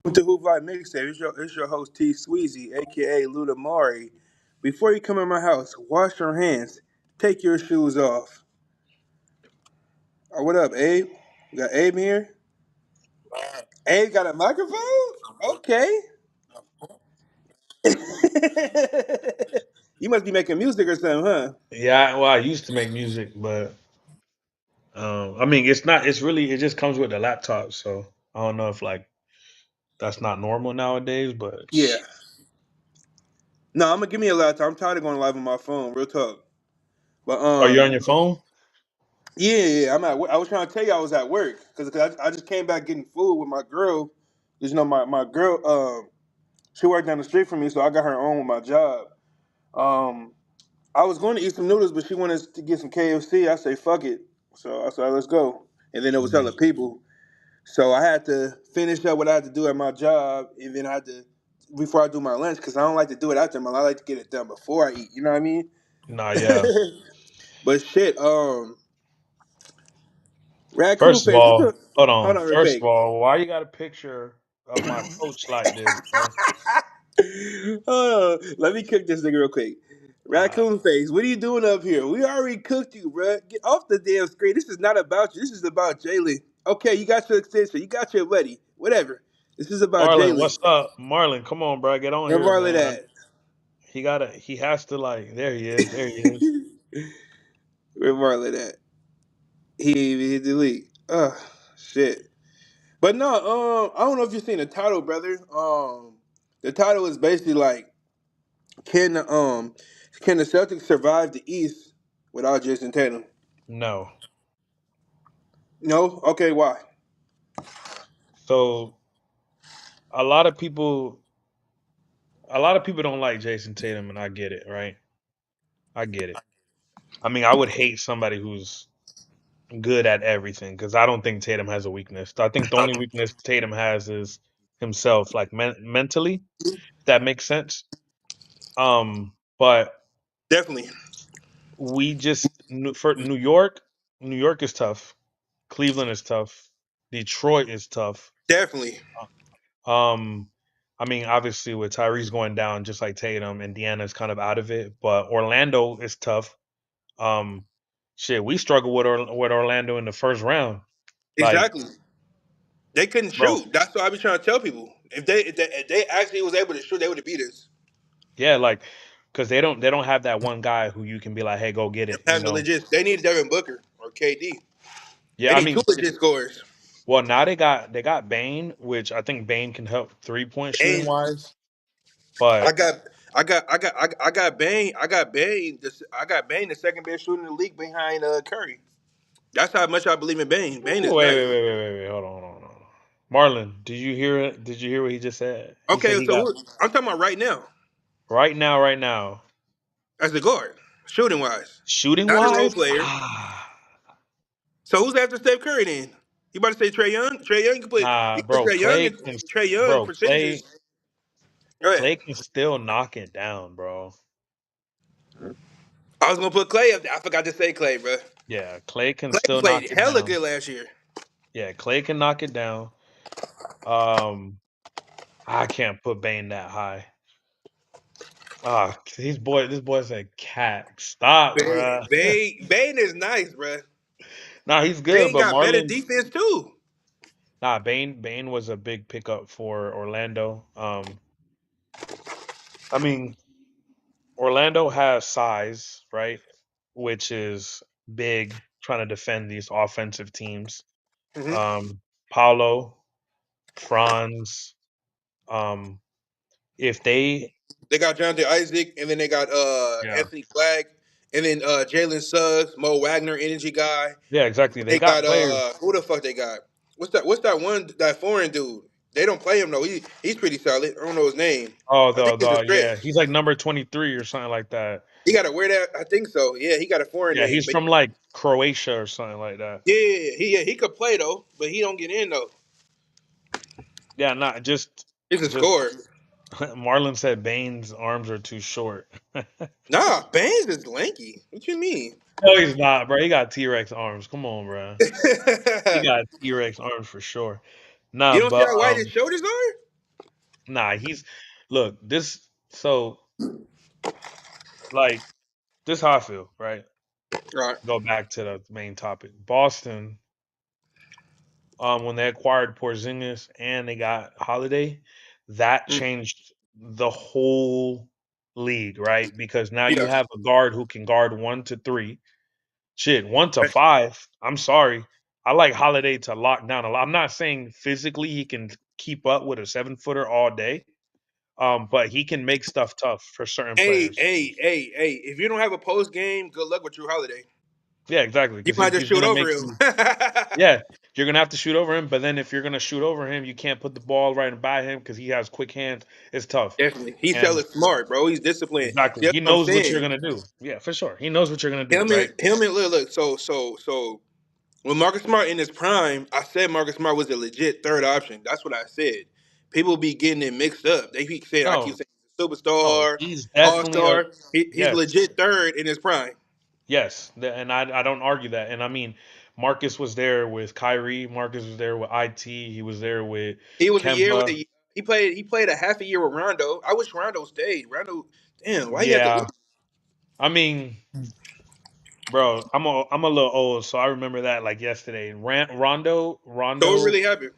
Welcome to Hoop Life Mixtape. It's your host T Sweezy, aka Luda Mari. Before you come in my house, wash your hands. Take your shoes off. What up, Abe? We got Abe here. Abe got a microphone? Okay. You must be making music or something, huh? Yeah, well, I used to make music, but I mean, it's not. It's really. It just comes with the laptop, so I don't know if like that's not normal nowadays. But Yeah. No, I'm gonna give me a laptop. I'm tired of going live on my phone. Real talk. But are you on your phone? yeah. I'm at. I was trying to tell you I was at work because I just came back getting food with my girl. 'Cause, my girl. She worked down the street from me, so I got her on with my job. Um, I was going to eat some noodles, but she wanted to get some KFC. I say fuck it, so I said let's go. And then it was hella Mm. people, so I had to finish up what I had to do at my job, and then I had to before I do my lunch because I don't like to do it after my. I like to get it done before I eat. You know what I mean? Nah, yeah. But shit, raccoon First of face. What all, the? hold Hold on. on, real First of quick. all, why you got a picture of my coach like this, bro? Let me cook this nigga real quick. Uh, Raccoon face, what are you doing up here? We already cooked you, bruh. Get off the damn screen. This is not about you. This is about Jalen. Okay, you got your extension. You got your buddy. Whatever. This is about Marlon, Jalen. what's up, Marlon? Come on, bro. Get on Where here, Marlon man. at? He gotta. He has to like. There he is. There he is. Where Marlon at? He hit delete. Shit. But no, I don't know if you've seen the title, brother. The title is basically like, can can the Celtics survive the East without Jason Tatum? No. No? Okay, why? So a lot of people, a lot of people don't like Jason Tatum, and I get it, right? I get it. I mean, I would hate somebody who's good at everything because I don't think Tatum has a weakness. I think the only weakness Tatum has is himself, like mentally. If that makes sense. But Definitely. we just for New York. New York is tough. Cleveland is tough. Detroit is tough. Definitely. Um, I mean, obviously with Tyrese going down, just like Tatum, Indiana's kind of out of it. But Orlando is tough. Um, shit, we struggled with Orlando in the first round. Like, Exactly. They couldn't bro, shoot. That's what I be trying to tell people. If they actually was able to shoot, they would have beat us. yeah, like, because they don't have that one guy who you can be like, hey, go get it, you Have the know? legit. They need Devin Booker or KD. They Yeah, I need two mean, legit scorers. well, now they got Bane, which I think Bane can help 3-point shooting And wise. I But got, I got Bane. I got Bane, the second best shooter in the league behind Curry. That's how much I believe in Bane. Bane is wait, nice. wait, wait, wait, wait, wait, hold on. Marlon, did you hear it? Did you hear what he just said? He said Okay, he so got I'm talking about right now right now, as the guard, shooting wise, shooting not a role wise. player. So who's after Steph Curry then? You about to say Trey Young? Trey Young, Nah, you can put bro, Trey Young and Trey Young Clay percentages. Go ahead. Clay can still knock it down, bro. I was gonna put Clay up there. I forgot to say Clay, bro. Yeah, Clay can Clay still knock played it hella down. good last year. Yeah, Clay can knock it down. Um, I can't put Bane that high. This boy's a cat. Stop, bro. Bane is nice, bro. Nah, he's good, Bane but got better Marlon. defense too. Nah, Bane was a big pickup for Orlando. I mean, Orlando has size, right? Which is big trying to defend these offensive teams. hmm Um, Paulo, Franz, um, if they, They got Jonathan Isaac, and then they got yeah, Anthony Black, and then Jalen Suggs, Mo Wagner, energy guy. yeah, exactly. They They got got players. who the fuck they got? What's that one that foreign dude? They don't play him though. He's pretty solid. I don't know his name. Oh, I think it's a yeah, stretch. he's like number 23 or something like that. He got a weird ass. I think so. Yeah, he got a foreign Yeah, name, he's but from like Croatia or something like that. yeah, he could play though, but he don't get in though. Yeah, not He's a just scorer. Marlon said Bane's arms are too short. Nah, Baines is lanky. What you mean? No, he's not, bro. He got T-Rex arms. Come on, bro. You He got T-Rex arms for sure. Nah, don't see but how wide his shoulders are? Nah, he's look this. So like this, how I feel. Right. Right. Go back to the main topic. Boston, when they acquired Porzingis and they got Holiday, that Mm, changed the whole league, right? Because now you yeah. have a guard who can guard 1 to 3. Shit, 1 to 5. I'm sorry. I like Holiday to lock down a lot. I'm not saying physically he can keep up with a 7 footer all day, but he can make stuff tough for certain Hey, players. hey, hey, hey! If you don't have a post game, good luck with your holiday. Yeah, exactly. You Because might just he's shoot gonna over make him. you. Yeah, you're gonna have to shoot over him. But then if you're gonna shoot over him, you can't put the ball right by him because he has quick hands. It's tough. Definitely, he's hella And smart, bro. He's disciplined. exactly, See, that's he what I'm knows what you're saying. gonna do. Yeah, for sure. He knows what you're gonna do. Right? Him and look. So when Marcus Smart in his prime, I said Marcus Smart was a legit third option. That's what I said. People be getting it mixed up. They keep saying I keep No, saying no, superstar, he's all definitely a star. He's yes, legit third in his prime. yes, and I don't argue that. And I mean, Marcus was there with Kyrie. Marcus was there with it. He was there with He was a year with Kemba. the. He played a half a year with Rondo. I wish Rondo stayed. Rondo, damn, why he had to leave? Yeah, I mean, bro, I'm a little old, so I remember that like yesterday. Rondo, So it Rondo, really happened.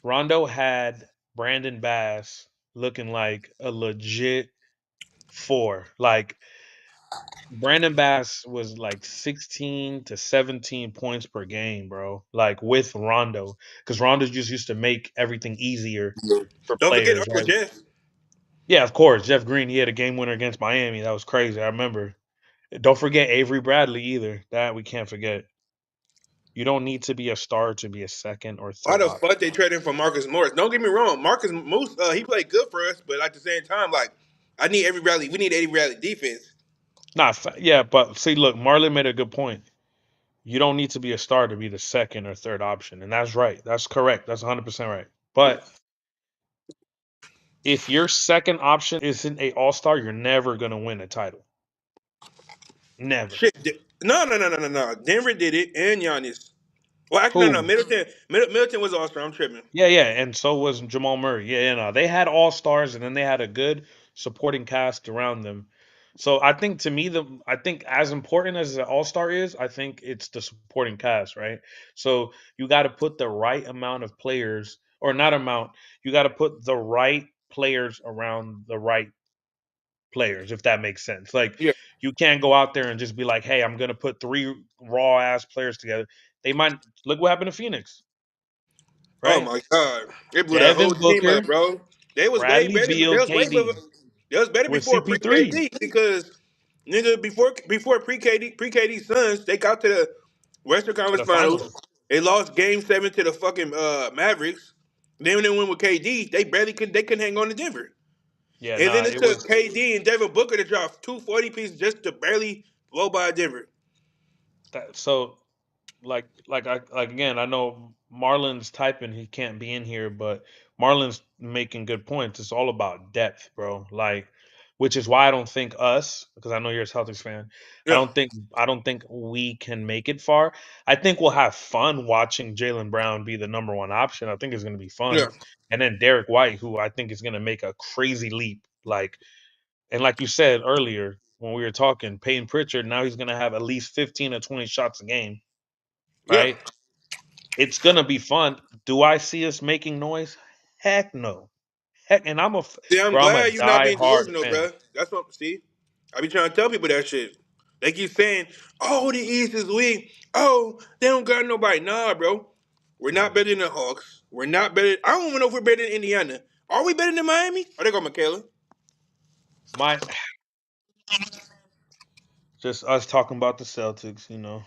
Rondo had Brandon Bass looking like a legit four. Like Brandon Bass was like 16 to 17 points per game, bro. Like with Rondo, because Rondo just used to make everything easier for Don't forget players, Uncle right? Jeff. Yeah, of course. Jeff Green, he had a game winner against Miami. That was crazy. I remember. Don't forget Avery Bradley either. That we can't forget. You don't need to be a star to be a second or Why third the option. fuck they traded him for Marcus Morris? Don't get me wrong, Marcus Moose, he played good for us, but at the same time, like I need every rally. We need every rally defense. Nah, yeah, but see, look, Marlon made a good point. You don't need to be a star to be the second or third option, and that's right. That's correct. That's 100% right. But if your second option isn't a All Star, you're never gonna win a title. Never. Shit, no. Denver did it, and Giannis. Well, actually, no. Who? Middleton was All Star. I'm tripping. Yeah, yeah, and so was Jamal Murray. Yeah, yeah, no, they had all stars, and then they had a good supporting cast around them. So I think to me, I think as important as an all star is, I think it's the supporting cast, right? So you got to put the right amount of players, or not amount. You got to put the right players around the right players, if that makes sense. Like Yeah. you can't go out there and just be like, "Hey, I'm gonna put three raw ass players together." They might look what happened to Phoenix, Oh right? my God, they blew that whole Devin team up, Booker, bro. They was way Bradley better. They Beal, was way better. KD They was better with before pre CP3. KD because nigga before pre KD Suns they got to the Western To Conference the finals. Finals. They lost Game 7 to the fucking Mavericks. Then when they went with KD, they couldn't hang on to Denver. Yeah, And nah, then it it took was KD and Devin Booker to drop 240 pieces just to barely blow by Denver. that. So like again, I know Marlon's typing he can't be in here, but Marlon's making good points. It's all about depth, bro. Like, which is why I don't think us, because I know you're a Celtics fan. I Yeah, don't think I don't think we can make it far. I think we'll have fun watching Jalen Brown be the number one option. I think it's going to be yeah. fun, and then Derek White, who I think is going to make a crazy leap. Like, and like you said earlier when we were talking, Peyton Pritchard now he's going to have at least 15 or 20 shots a game, Yeah. right? It's gonna be fun. Do I see us making noise? Heck no. Heck, and See, I'm bro. I'm a glad you're not being die-hard delusional, fan. bro. That's what. See, I be trying to tell people that shit. They keep saying, "Oh, the East is weak. Oh, they don't got nobody." Nah, bro. We're not better than the Hawks. We're not better. I don't even know if we're better than Indiana. Are we better than Miami? Oh, there go Michaela. My just us talking about the Celtics, you know.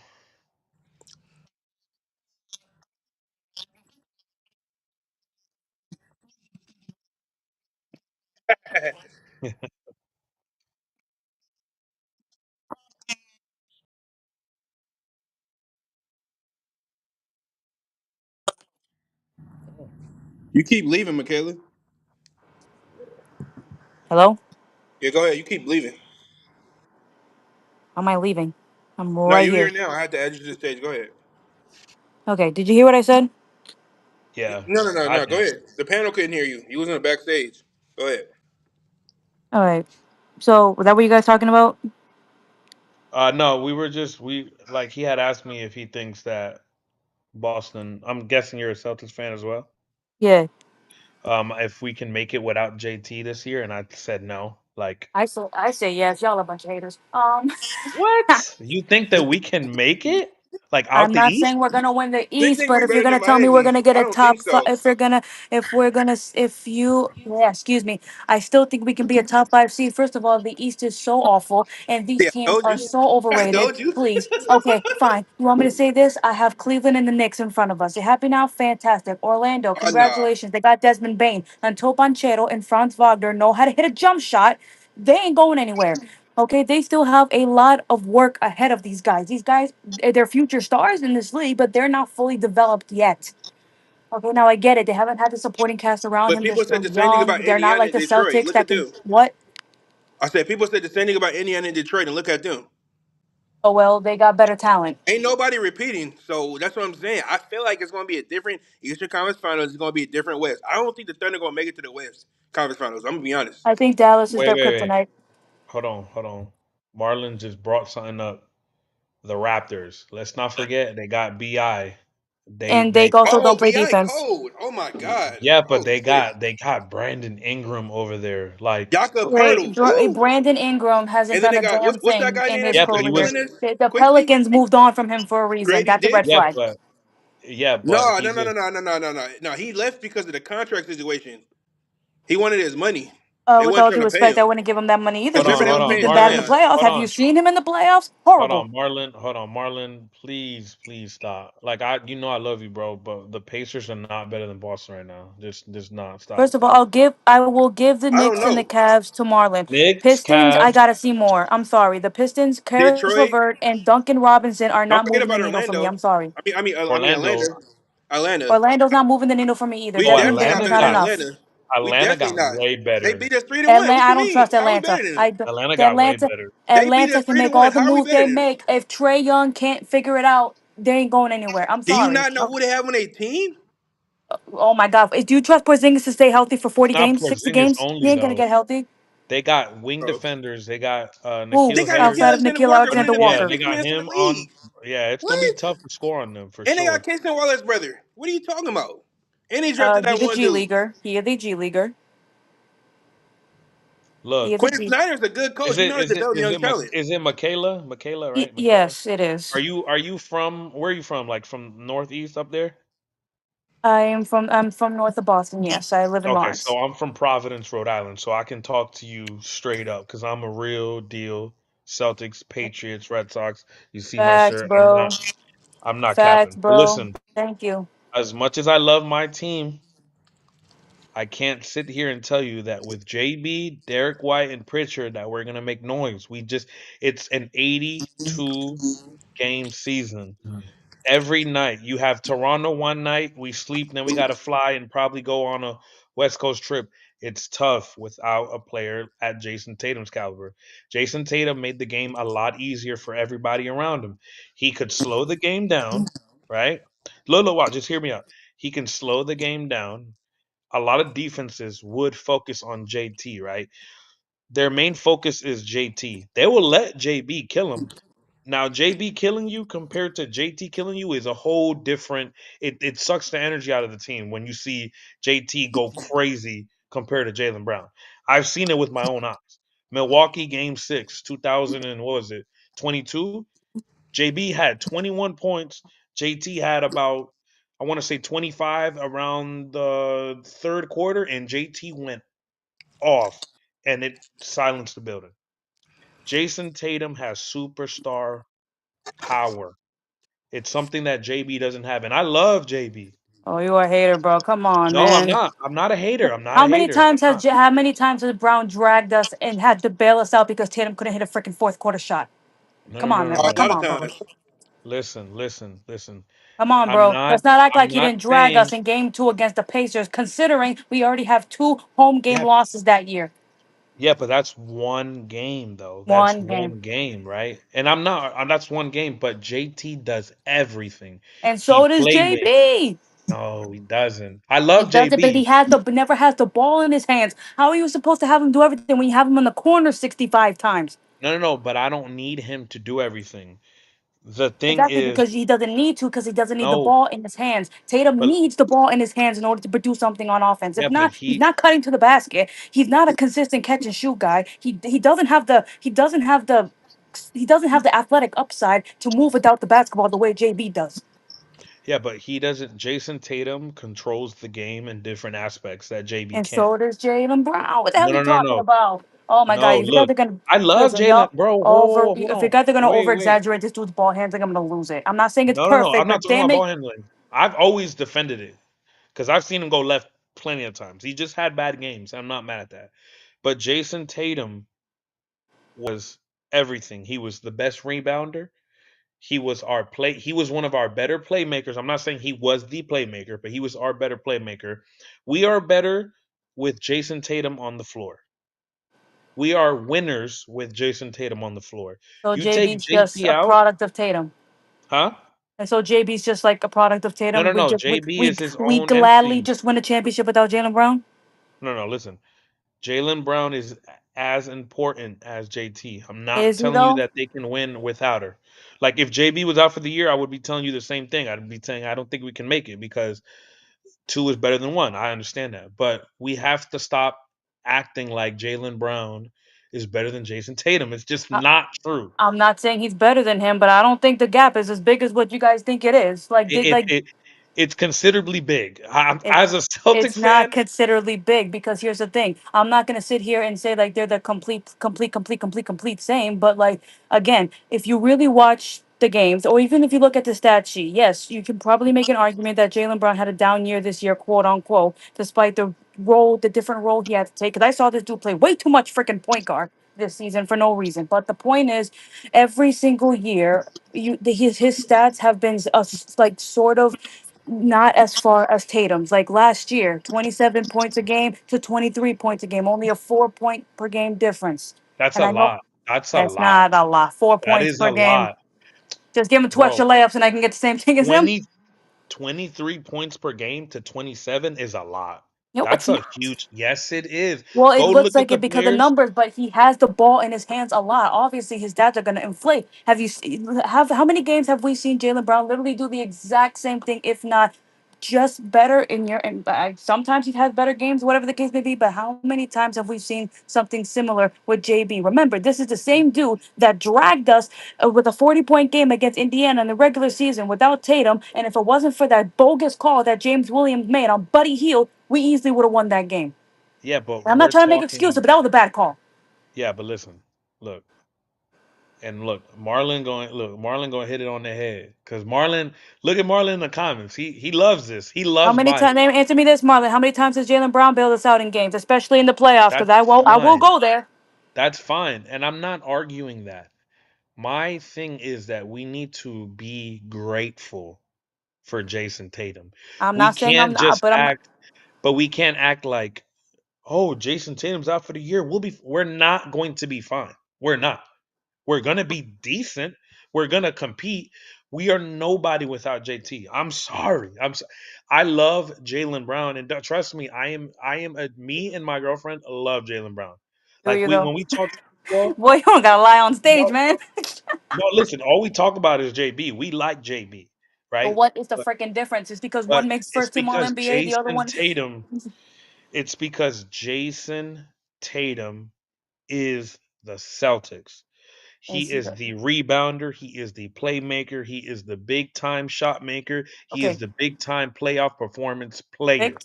You keep leaving, Michaela. Hello? Yeah, go ahead. You keep leaving. How am I leaving? I'm No, right you here here. now. I had to add you to the stage. Go ahead. Okay, did you hear what I said? Yeah, I No. Go did. ahead. The panel couldn't hear you. You was in the backstage. Go ahead. All right. So, was that what you guys talking about? No, we were just we like he had asked me if he thinks that Boston. I'm guessing you're a Celtics fan as well. Yeah. If we can make it without JT this year, and I said no. Like, I say yes. Y'all a bunch of haters. what? You think that we can make it? Like out I'm the not East? saying we're gonna win the They East, think but we if you're better than gonna tell me we're Miami. gonna get I a don't think top five, so. if you, yeah, excuse me, I still think we can be a top five seed. First of all, the East is so awful, and these Yeah, I teams told are you. so I overrated. told you. Please, okay, fine. You want me to say this? I have Cleveland and the Knicks in front of us. You happy now? Fantastic. Orlando, Nah. congratulations. They got Desmond Bain, Anto Panchero, and Franz Wagner know how to hit a jump shot. They ain't going anywhere. Okay, they still have a lot of work ahead of these guys. These guys, they're future stars in this league, but they're not fully developed yet. Okay, now I get it. They haven't had the supporting cast around But him. They're people said still the same thing young. about They're not Indiana like and the Detroit. Celtics Look at that can them. what? I said people said the same thing about Indiana and Detroit, and look at them. Oh well, they got better talent. Ain't nobody repeating, so that's what I'm saying. I feel like it's going to be a different Eastern Conference Finals. It's going to be a different West. I don't think the Thunder going to make it to the West Conference Finals. I'm gonna be honest. I think Dallas is Wait, their wait, wait. kryptonite, Hold on. Marlon just brought something up. The Raptors. Let's not forget they got Bi. They and they they also Oh, don't play Bi defense. cold. Oh my God. yeah, but Oh shit. they got Brandon Ingram over there. Like, Jakob Wait, Pertles. Ooh. Brandon Ingram hasn't And then done they a got damn what's that thing guy in name his that, yeah, but that you career. were Quickless? The Quickly? Pelicans moved on from him for a reason. Grady That's a red Dick? yeah, flag. but No, he no, no, just no, no, no, no, no. No, he left because of the contract situation. He wanted his money. They With weren't all trying due to pay respect, I him. wouldn't give him that money either Cause remember because they hold was he's on, paying been bad in the Marlon. Zion. playoffs. Hold Have you on. seen him in the playoffs? Hold Horrible. on, Marlon. Hold on, Marlon. Please, please stop. Like I you know I love you, bro, but the Pacers are not better than Boston right now. Just not First stop. of all, I will give the I don't Knicks and the know. Cavs to Marlin. Knicks, Pistons, I Cavs. gotta see more. I'm sorry. The Pistons, Karis Detroit. LeVert and Duncan Robinson are Don't not forget moving the about needle for me. Orlando. I'm sorry. I mean Orlando. Atlanta. Atlanta. Orlando's not moving the needle for me either. We Oh, Desmond definitely Bain not is Atlanta better not than got enough. Atlanta. We Atlanta definitely got not. way They better. beat us 3-1. Atlanta, What I you don't mean? trust How we Atlanta. better than them? Atlanta The got way Atlanta, better. They beat us Atlanta can three to make all one. the How are we moves they better than them? make. If Trey Young can't figure it out, they ain't going anywhere. I'm Do you sorry. not know who they have on their team? Oh my God. Do you trust Porzingis to stay healthy for 40 It's not games, 60 Porzingis games? He only ain't gonna though. get healthy. They got wing Bro. defenders. They got Who They Nikhil got Harry. outside Nikhil of Alexander Nikhil Walker, one of Alexander the Yeah, best Walker? they big got men in the him on. league. Yeah, it's gonna be What? tough to score on them for And they sure. got Kingston Wallace brother. What are you talking about? And they drafted He that the one G dude. leaguer. He the G leaguer. He Look, is a Quinn G. Snyder's a good coach. He knows to develop young talent. Is it Michaela? Michaela, right? Michaela. Yes, it is. Are you from where are you from? Like from northeast up there? I'm from north of Boston. Yes, I live in Okay, Lawrence. so I'm from Providence, Rhode Island, so I can talk to you straight up because I'm a real deal Celtics, Patriots, Red Sox. You see my Facts, shirt. bro. I'm not Facts, capping. But bro. listen, Thank you. as much as I love my team, I can't sit here and tell you that with JB, Derek White, and Pritchard that we're gonna make noise. It's an 82 game season. Every night. You have Toronto one night, we sleep, then we got to fly and probably go on a West Coast trip. It's tough without a player at Jason Tatum's caliber. Jason Tatum made the game a lot easier for everybody around him. He could slow the game down, right? Lolo, wow, just hear me out. He can slow the game down. A lot of defenses would focus on JT, right? Their main focus is JT. They will let JB kill him. Now, JB killing you compared to JT killing you is a whole different. It sucks the energy out of the team when you see JT go crazy compared to Jalen Brown. I've seen it with my own eyes. Milwaukee Game 6, 2000 and what was it, 22? JB had 21 points. JT had about, I want to say 25 around the third quarter, and JT went off, and it silenced the building. Jason Tatum has superstar power. It's something that JB doesn't have, and I love JB. Oh, you a hater, bro. Come on, No, I'm man. not. I'm not a hater. I'm not a hater. I'm not. How many times has Brown dragged us and had to bail us out because Tatum couldn't hit a freaking fourth quarter shot? No, no, Come on, no, man. no, A no, lot Come no. of on, bro. times. Listen. Come on, I'm bro. not. Let's not act I'm like you not didn't drag us saying. in game two against the Pacers, considering we already have two home game Yeah, losses that year. yeah, but that's one game though. That's One game. one game, right? And I'm not. That's one game. But JT does everything. And He so does playmakes. JB. No, he doesn't. I He love does it, but JB. he has the but never has the ball in his hands. How are you supposed to have him do everything when you have him in the corner 65 times? No, no, no. But I don't need him to do everything. The thing Exactly, is, because he doesn't need to, because he doesn't need the no. ball in his hands. Tatum But needs the ball in his hands in order to produce something on offense. yeah, If but not, he's not cutting to the basket. He's not a consistent catch and shoot guy. He doesn't have the athletic upside to move without the basketball the way JB does. yeah, but he doesn't. Jason Tatum controls the game in different aspects that JB And can't. so does Jalen Brown. What the hell No, are you no, no, talking no, about? Oh my God! no. If you guys Look, are gonna I love listen, Jalen, y'all bro. Whoa, whoa, hold if you on. guys are gonna Wait, over wait. exaggerate this dude's ball handling, I'm gonna lose it. I'm not saying it's No, no, no. I'm perfect, not but talking damn about it, ball handling. I've always defended it because I've seen him go left plenty of times. He just had bad games. I'm not mad at that. But Jason Tatum was everything. He was the best rebounder. He was one of our better playmakers. I'm not saying he was the playmaker, but he was our better playmaker. We are better with Jason Tatum on the floor. We are winners with Jason Tatum on the floor. so You take JB's just JT a out, product of Tatum. huh? And so JB's just like a product of No, Tatum. no, no. JB is his We own gladly entity. just win a championship without Jalen Brown. No, no, listen. Jalen Brown is as important as JT. I'm not Is he telling you though? that they can win without her. Like if JB was out for the year, I would be telling you the same thing. I'd be saying I don't think we can make it because two is better than one. I understand that. But we have to stop acting like Jalen Brown is better than Jason Tatum. It's just I, not true. I'm not saying he's better than him, but I don't think the gap is as big as what you guys think it is. It it, it it's considerably big. It's As a it's Celtic not fan, considerably big because here's the thing. I'm not gonna sit here and say like they're the complete same. But like again, if you really watch the games, or even if you look at the stat sheet, yes, you can probably make an argument that Jalen Brown had a down year this year, quote unquote, despite the different role he had to take. Because I saw this dude play way too much freaking point guard this season for no reason. But the point is, every single year, his stats have been like sort of not as far as Tatum's. Like last year, 27 points a game to 23 points a game, only a 4 point per game difference. that's And a I know lot. That's a that's lot. not a lot. Four That points is per a game. lot, Just give him two bro. extra layups and I can get the same thing as him. 20 23 points per game to 27 is a lot. No, That's it's a not. huge. Yes, it is. Well, it Go looks look at like the it because of players. numbers, but he has the ball in his hands a lot. Obviously, his stats are going to inflate. Have how many games have we seen Jalen Brown literally do the exact same thing, if not just better in your? And sometimes he has better games, whatever the case may be. But how many times have we seen something similar with JB? Remember, this is the same dude that dragged us with a 40-point game against Indiana in the regular season without Tatum. And if it wasn't for that bogus call that James Williams made on Buddy Hield, we easily would have won that game. Yeah, but And I'm not we're trying to make excuses, talking. but that was a bad call. Yeah, but listen, look, and look. Marlon going to hit it on the head because Marlon. Look at Marlon in the comments. He loves this. He How loves many bias. times? Answer me this, Marlon. How many times has Jalen Brown bailed us out in games, especially in the playoffs? Because That's I will fine. go there. That's fine, and I'm not arguing that. My thing is that we need to be grateful for Jason Tatum. I'm We not saying I'm can't not, just but I'm not. act, but we can't act like, oh, Jason Tatum's out for the year. We're not going to be fine. We're not. We're gonna be decent. We're gonna compete. We are nobody without JT. I'm sorry. I love Jalen Brown, and trust me, me and my girlfriend love Jalen Brown. Do Like you we though? when we talk basketball, Boy, you don't gotta lie on stage, no, man. no, listen, all we talk about is JB. We like JB, But right? what is the But freaking difference? It's because but one makes it's first team All because NBA, the other Jason one. Tatum. It's because Jason Tatum is the Celtics. He Is is the rebounder. He is the playmaker. He is the big time shot maker. He is okay. the big time playoff performance Big player.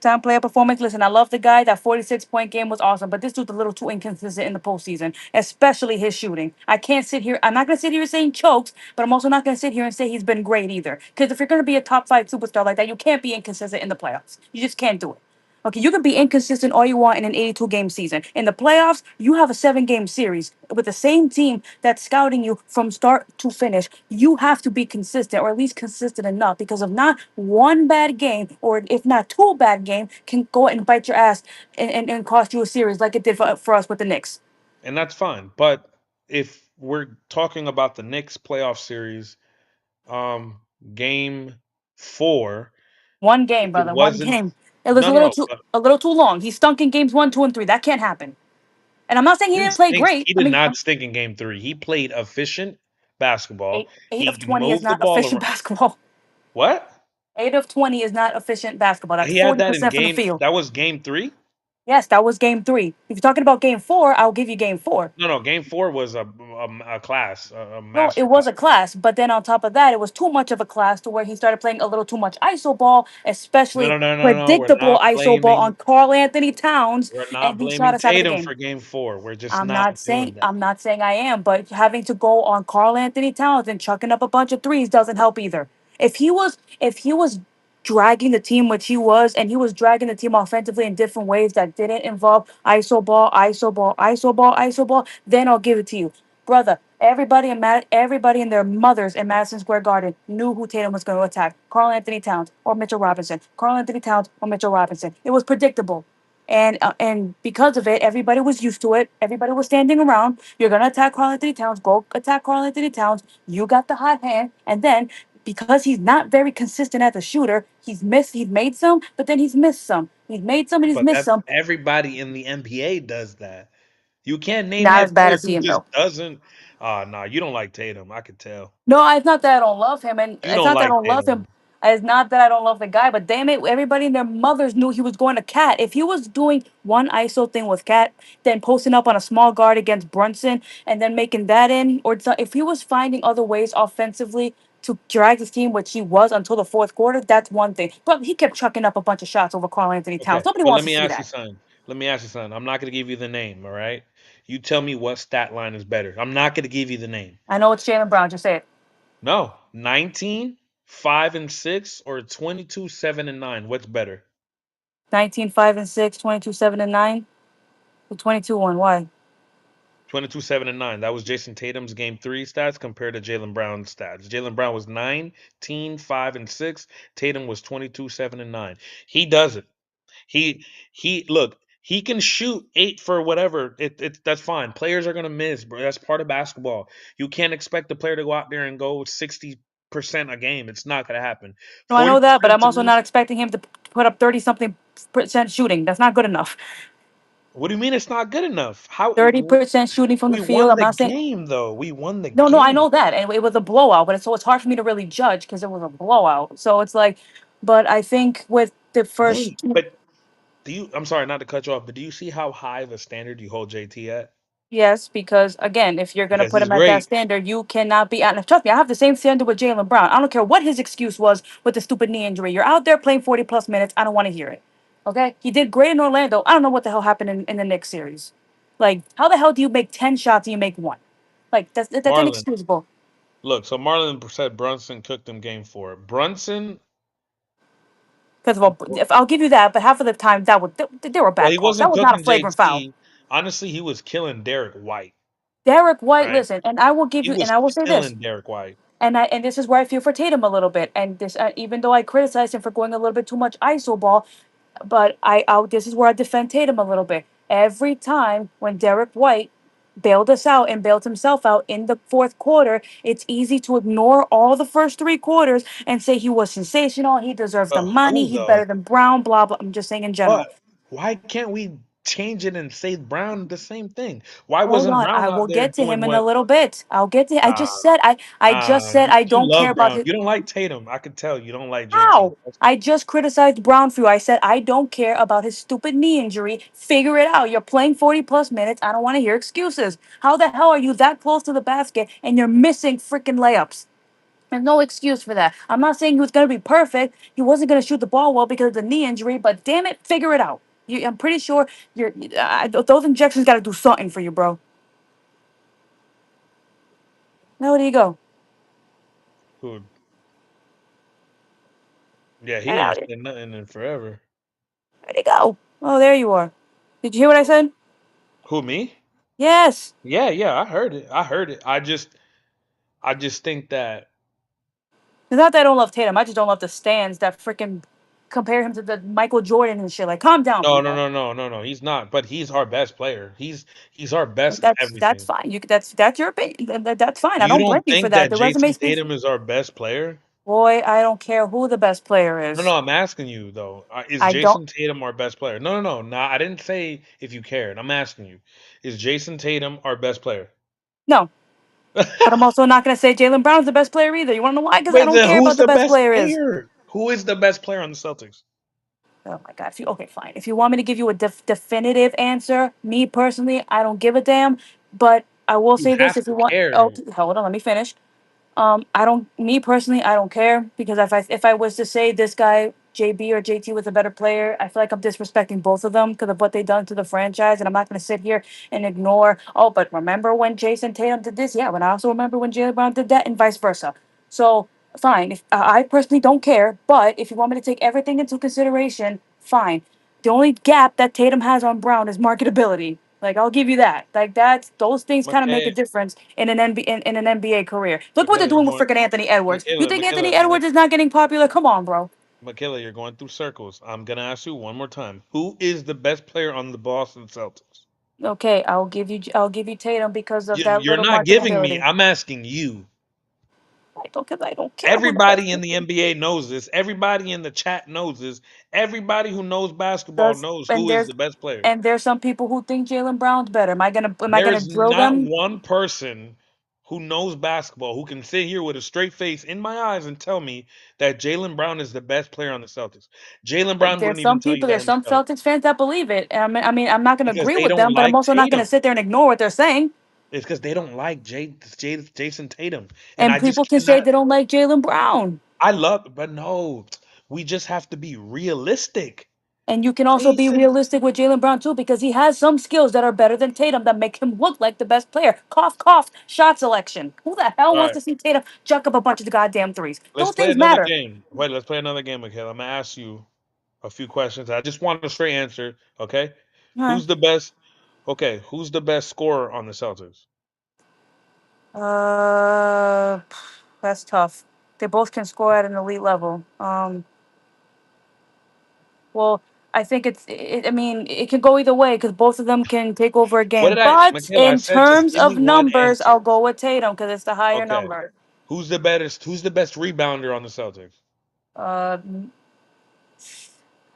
time player performance. Listen, I love the guy. That 46-point game was awesome, but this dude's a little too inconsistent in the postseason, especially his shooting. I can't sit here. I'm not gonna sit here saying chokes, but I'm also not gonna sit here and say he's been great either. Because if you're gonna be a top five superstar like that, you can't be inconsistent in the playoffs. You just can't do it. Okay, you can be inconsistent all you want in an 82 game season. In the playoffs, you have a 7 game series with the same team that's scouting you from start to finish. You have to be consistent, or at least consistent enough, because if not, one bad game, or if not two bad games, can go and bite your ass and cost you a series like it did for us with the Knicks. And that's fine. But if we're talking about the Knicks playoff series, um, game 4. One game, If it brother. One wasn't, game. It was no, no, no. But a little too long. He stunk in games 1, 2, and 3. That can't happen. And I'm not saying he didn't play great. He I did mean, not stink in game 3. He played efficient basketball. eight of He 20 is moved the not ball efficient around. basketball. What? 8 of 20 is not efficient basketball. That's He had that in 40% from the game. field. That was game 3. Yes, that was game 3. If you're talking about game 4, I'll give you game 4. No, no. Game 4 was a class, a No, it master was class. a class, but then on top of that, it was too much of a class to where he started playing a little too much ISO ball, No, especially no, no, no, no. predictable ISO ball on Carl Anthony Towns, We're and not he shot blaming us out of the Tatum game. for game 4. We're just not doing that. I'm not saying I am, but having to go on Carl Anthony Towns and chucking up a bunch of threes doesn't help either. If he was dragging the team, which he was, and he was dragging the team offensively in different ways that didn't involve ISO ball, ISO ball, ISO ball, ISO ball, then I'll give it to you. Brother, everybody and their mothers in Madison Square Garden knew who Tatum was going to attack. Carl Anthony Towns or Mitchell Robinson. Carl Anthony Towns or Mitchell Robinson. It was predictable. And because of it, everybody was used to it. Everybody was standing around. You're gonna attack Carl Anthony Towns. Go attack Carl Anthony Towns. You got the hot hand, and then because he's not very consistent as a shooter, he's made some, but then he's missed some. He's made some and he's But missed that's some. everybody in the NBA does that. You can't name me Not a as bad player as who him just though. doesn't. Nah, you don't like Tatum. I could tell. No, it's not that I don't love him, and You it's don't not that I like don't love him. Tatum. It's not that I don't love the guy, but damn it, everybody and their mothers knew he was going to Cat. If he was doing one ISO thing with Cat, then posting up on a small guard against Brunson, and then making that in, if he was finding other ways offensively to drag his team, which he was until the fourth quarter, that's one thing. But he kept chucking up a bunch of shots over Carl Anthony Towns. Okay, Nobody but let wants to me see ask you that. something. Let me ask you something. I'm not going to give you the name, all right? You tell me what stat line is better. I'm not going to give you the name. I know it's Jalen Brown. Just say it. No, 19, 5 and 6 or 22, 7 and 9. What's better? 19, 5, and 6, 22, 7, and 9. The 22 one. Why? 22, 7 and 9. That was Jason Tatum's game 3 stats compared to Jalen Brown's stats. Jalen Brown was 19, 5 and 6. Tatum was 22, 7 and 9. He does it. He look, he can shoot 8 for whatever. That's fine. Players are gonna miss, bro. That's part of basketball. You can't expect the player to go out there and go 60% a game. It's not gonna happen. No, I know that, but 40% I'm to also me. not expecting him to put up 30 something percent shooting. That's not good enough. What do you mean it's not good enough? How 30% shooting from the we field. won I'm the not saying game though. We won the no, no. I game. know that, and it was a blowout. But so it's hard for me to really judge because it was a blowout. So it's like, but I think with the first Wait, but do you I'm sorry not to cut you off, but do you see how high of a standard you hold JT at? yes, because again, if you're gonna Because put he's him at that great. standard, you cannot be. And trust me, I have the same standard with Jalen Brown. I don't care what his excuse was with the stupid knee injury. You're out there playing 40 plus minutes. I don't want to hear it. Okay, he did great in Orlando. I don't know what the hell happened in the Knicks series. Like, how the hell do you make 10 shots and you make one? Like that's Marlon, inexcusable. look, so Marlon said Brunson cooked him game 4. Brunson. First of all, if I'll give you that, but half of the time they were Well, bad he calls. That wasn't was not a cooking flagrant foul. JT. Honestly, he was killing Derek White, Derek White, right? listen, and I will give He you, and was I will say this, killing Derek White. and this is where I feel for Tatum a little bit, and this even though I criticize him for going a little bit too much ISO ball, but this is where I defend Tatum a little bit. Every time when Derek White bailed us out and bailed himself out in the fourth quarter, it's easy to ignore all the first 3 quarters and say he was sensational, he deserves the But money, who he's better though? than Brown, blah blah. I'm just saying in But general. why can't we change it and say Brown the same thing? Why Hold wasn't on, Brown I out will there get to doing him in a what? little bit. I'll get to. Uh, I just said I you don't care love about Brown. his. You don't like Tatum. I could tell you don't like JT. How? I just criticized Brown for you. I said I don't care about his stupid knee injury. Figure it out. You're playing 40 plus minutes. I don't want to hear excuses. How the hell are you that close to the basket and you're missing freaking layups? There's no excuse for that. I'm not saying he was going to be perfect. He wasn't going to shoot the ball well because of the knee injury, but damn it, figure it out. I'm pretty sure those injections got to do something for you, bro. Now, where do you go? Who? Yeah, he Get ain't out here. said nothing in forever. Where'd he go? Oh, there you are. Did you hear what I said? Who me? Yes. Yeah, yeah, I heard it. I heard it. I just think that It's not that I don't love Tatum. I just don't love the stands that freaking compare him to the Michael Jordan and shit. Like, calm down, no, no, people. no, no, no, no. He's not. But he's our best player. He's our best That's everything. fine. That's your opinion. That's fine. I You don't blame don't you for think that. that The resume JT speaks. Tatum is our best player? Boy, I don't care who the best player No, is. no, I'm asking you though. Is I don't. Jason Tatum our best player? No, no, no. No, I didn't say if you cared. I'm asking you. Is Jason Tatum our best player? No. But I'm also not going to say Jalen Brown's the best player either. You want to know why? Because I Wait, don't then care who's about the the best best player is. player? Who is the best player on the Celtics? Oh my God. If you, okay, fine. If you want me to give you a definitive answer, me personally, I don't give a damn. But I will You say this: have if you to want, oh, care. hold on, let me finish. I don't. Me personally, I don't care because if I was to say this guy JB or JT was a better player, I feel like I'm disrespecting both of them because of what they done to the franchise, and I'm not going to sit here and ignore. Oh, but remember when Jason Tatum did this? Yeah, but I also remember when Jalen Brown did that, and vice versa. So fine. If I personally don't care, but if you want me to take everything into consideration, fine. The only gap that Tatum has on Brown is marketability. Like I'll give you that. Like that, those things kind of make a Okay, difference in in an NBA career. Look what they're Michaela, you're doing with going. freaking Anthony Edwards. You Michaela, think Michaela, Anthony Edwards is not getting popular? Come on, bro. Michaela, you're going through circles. I'm gonna ask you one more time. Who is the best player on the Boston Celtics? Okay, I'll give you Tatum because of that You're little not giving me. marketability. I'm asking you. I don't care who the best Everybody in the NBA knows this. Everybody in the chat knows this. Everybody who knows basketball does. knows And who is there's the best player. and there's some people who think Jalen Brown's better. Am I gonna There's drill not them? one person who knows basketball who can sit here with a straight face in my eyes and tell me that Jalen Brown is the best player on the Celtics. Jalen Brown There's wouldn't even some tell you people, that there's some himself Celtics fans that believe it. And I mean, I'm not gonna because agree they with don't them, but I'm like also not gonna Tatum. sit there and ignore what they're saying. It's because they don't like Jason Tatum, and And I just people can say cannot. they don't like Jalen Brown. I love, but no, we just have to be realistic. And you can also be Jason, realistic with Jalen Brown too, because he has some skills that are better than Tatum that make him look like the best player. Cough, cough. Shot selection. Who the hell all wants right. to see Tatum chuck up a bunch of goddamn threes? Let's Those play things another matter. game. Wait, let's play another game, Michaela. I'm gonna ask you a few questions. I just want a straight answer. Okay, All right. who's the best? Okay, who's the best scorer on the Celtics? Uh, that's tough. They both can score at an elite level. Well, I think I mean, it can go either way because both of them can take over a What game. did I, But Michaela? I in said just terms give me of one numbers, I'll answer. go with Tatum because it's the higher Okay, number. who's the best? Who's the best rebounder on the Celtics? Uh,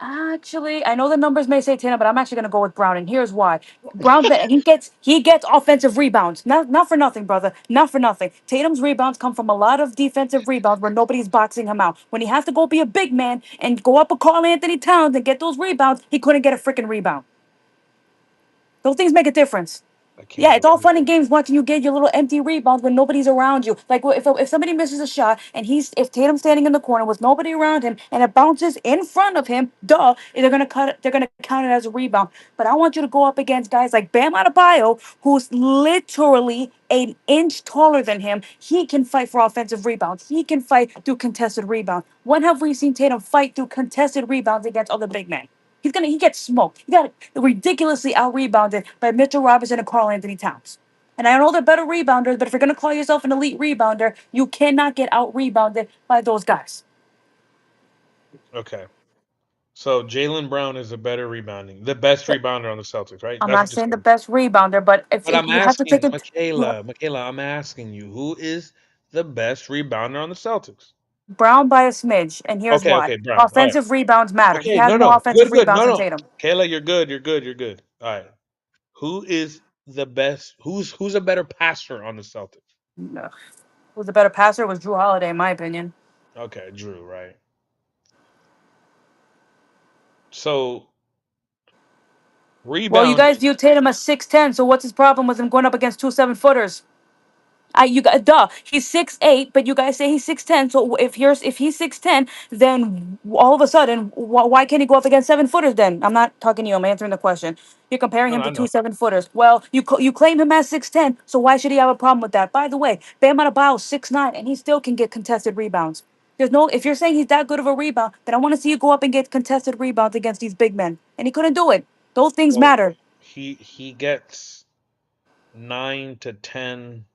Actually, I know the numbers may say Tatum, but I'm actually gonna go with Brown, and here's why. He gets offensive rebounds. Not for nothing, brother. Not for nothing. Tatum's rebounds come from a lot of defensive rebounds where nobody's boxing him out. When he has to go be a big man and go up a Carl Anthony Towns and get those rebounds, he couldn't get a freaking rebound. Those things make a difference. I Yeah, can't it's all believe fun and games watching you get your little empty rebounds when nobody's around you. Like if somebody misses a shot and if Tatum's standing in the corner with nobody around him and it bounces in front of him, duh, they're gonna count it as a rebound. But I want you to go up against guys like Bam Adebayo, who's literally an inch taller than him. He can fight for offensive rebounds. He can fight through contested rebounds. When have we seen Tatum fight through contested rebounds against other big men? He gets smoked. He got ridiculously out rebounded by Mitchell Robinson and Carl Anthony Towns. And I know they're better rebounders, but if you're gonna call yourself an elite rebounder, you cannot get out rebounded by those guys. Okay, so Jalen Brown is the best But rebounder on the Celtics, right? I'm That's not what you're saying the saying. best rebounder, but But if I'm you have to take asking it, Michaela, I'm asking you, who is the best rebounder on the Celtics? Brown by a smidge, and here's Okay, why. okay, Brown. All right. Offensive rebounds matter. He Okay, has no, more no, offensive good, good. No, rebounds than no, Tatum. Kayla, you're good. You're good. You're good. All right. Who is the best? Who's a better passer on the Celtics? Ugh. Who's the better passer was Drew Holiday, in my opinion. Okay, Drew. Right. So Well, you guys rebounding. view Tatum as 6'10", so what's his problem with him going up against two 7-footers? You got duh. He's 6'8", but you guys say he's 6'10". So if he's 6'10", then all of a sudden, why can't he go up against 7-footers? Then I'm not talking to you. I'm answering the question. You're comparing No, him no, I to two know. 7-footers. Well, you claim him as 6'10", so why should he have a problem with that? By the way, Bam Adebayo 6'9", and he still can get contested rebounds. There's no If you're saying he's that good of a rebound, then I want to see you go up and get contested rebounds against these big men, and he couldn't do it. Those things Well, matter. he gets 9 to 10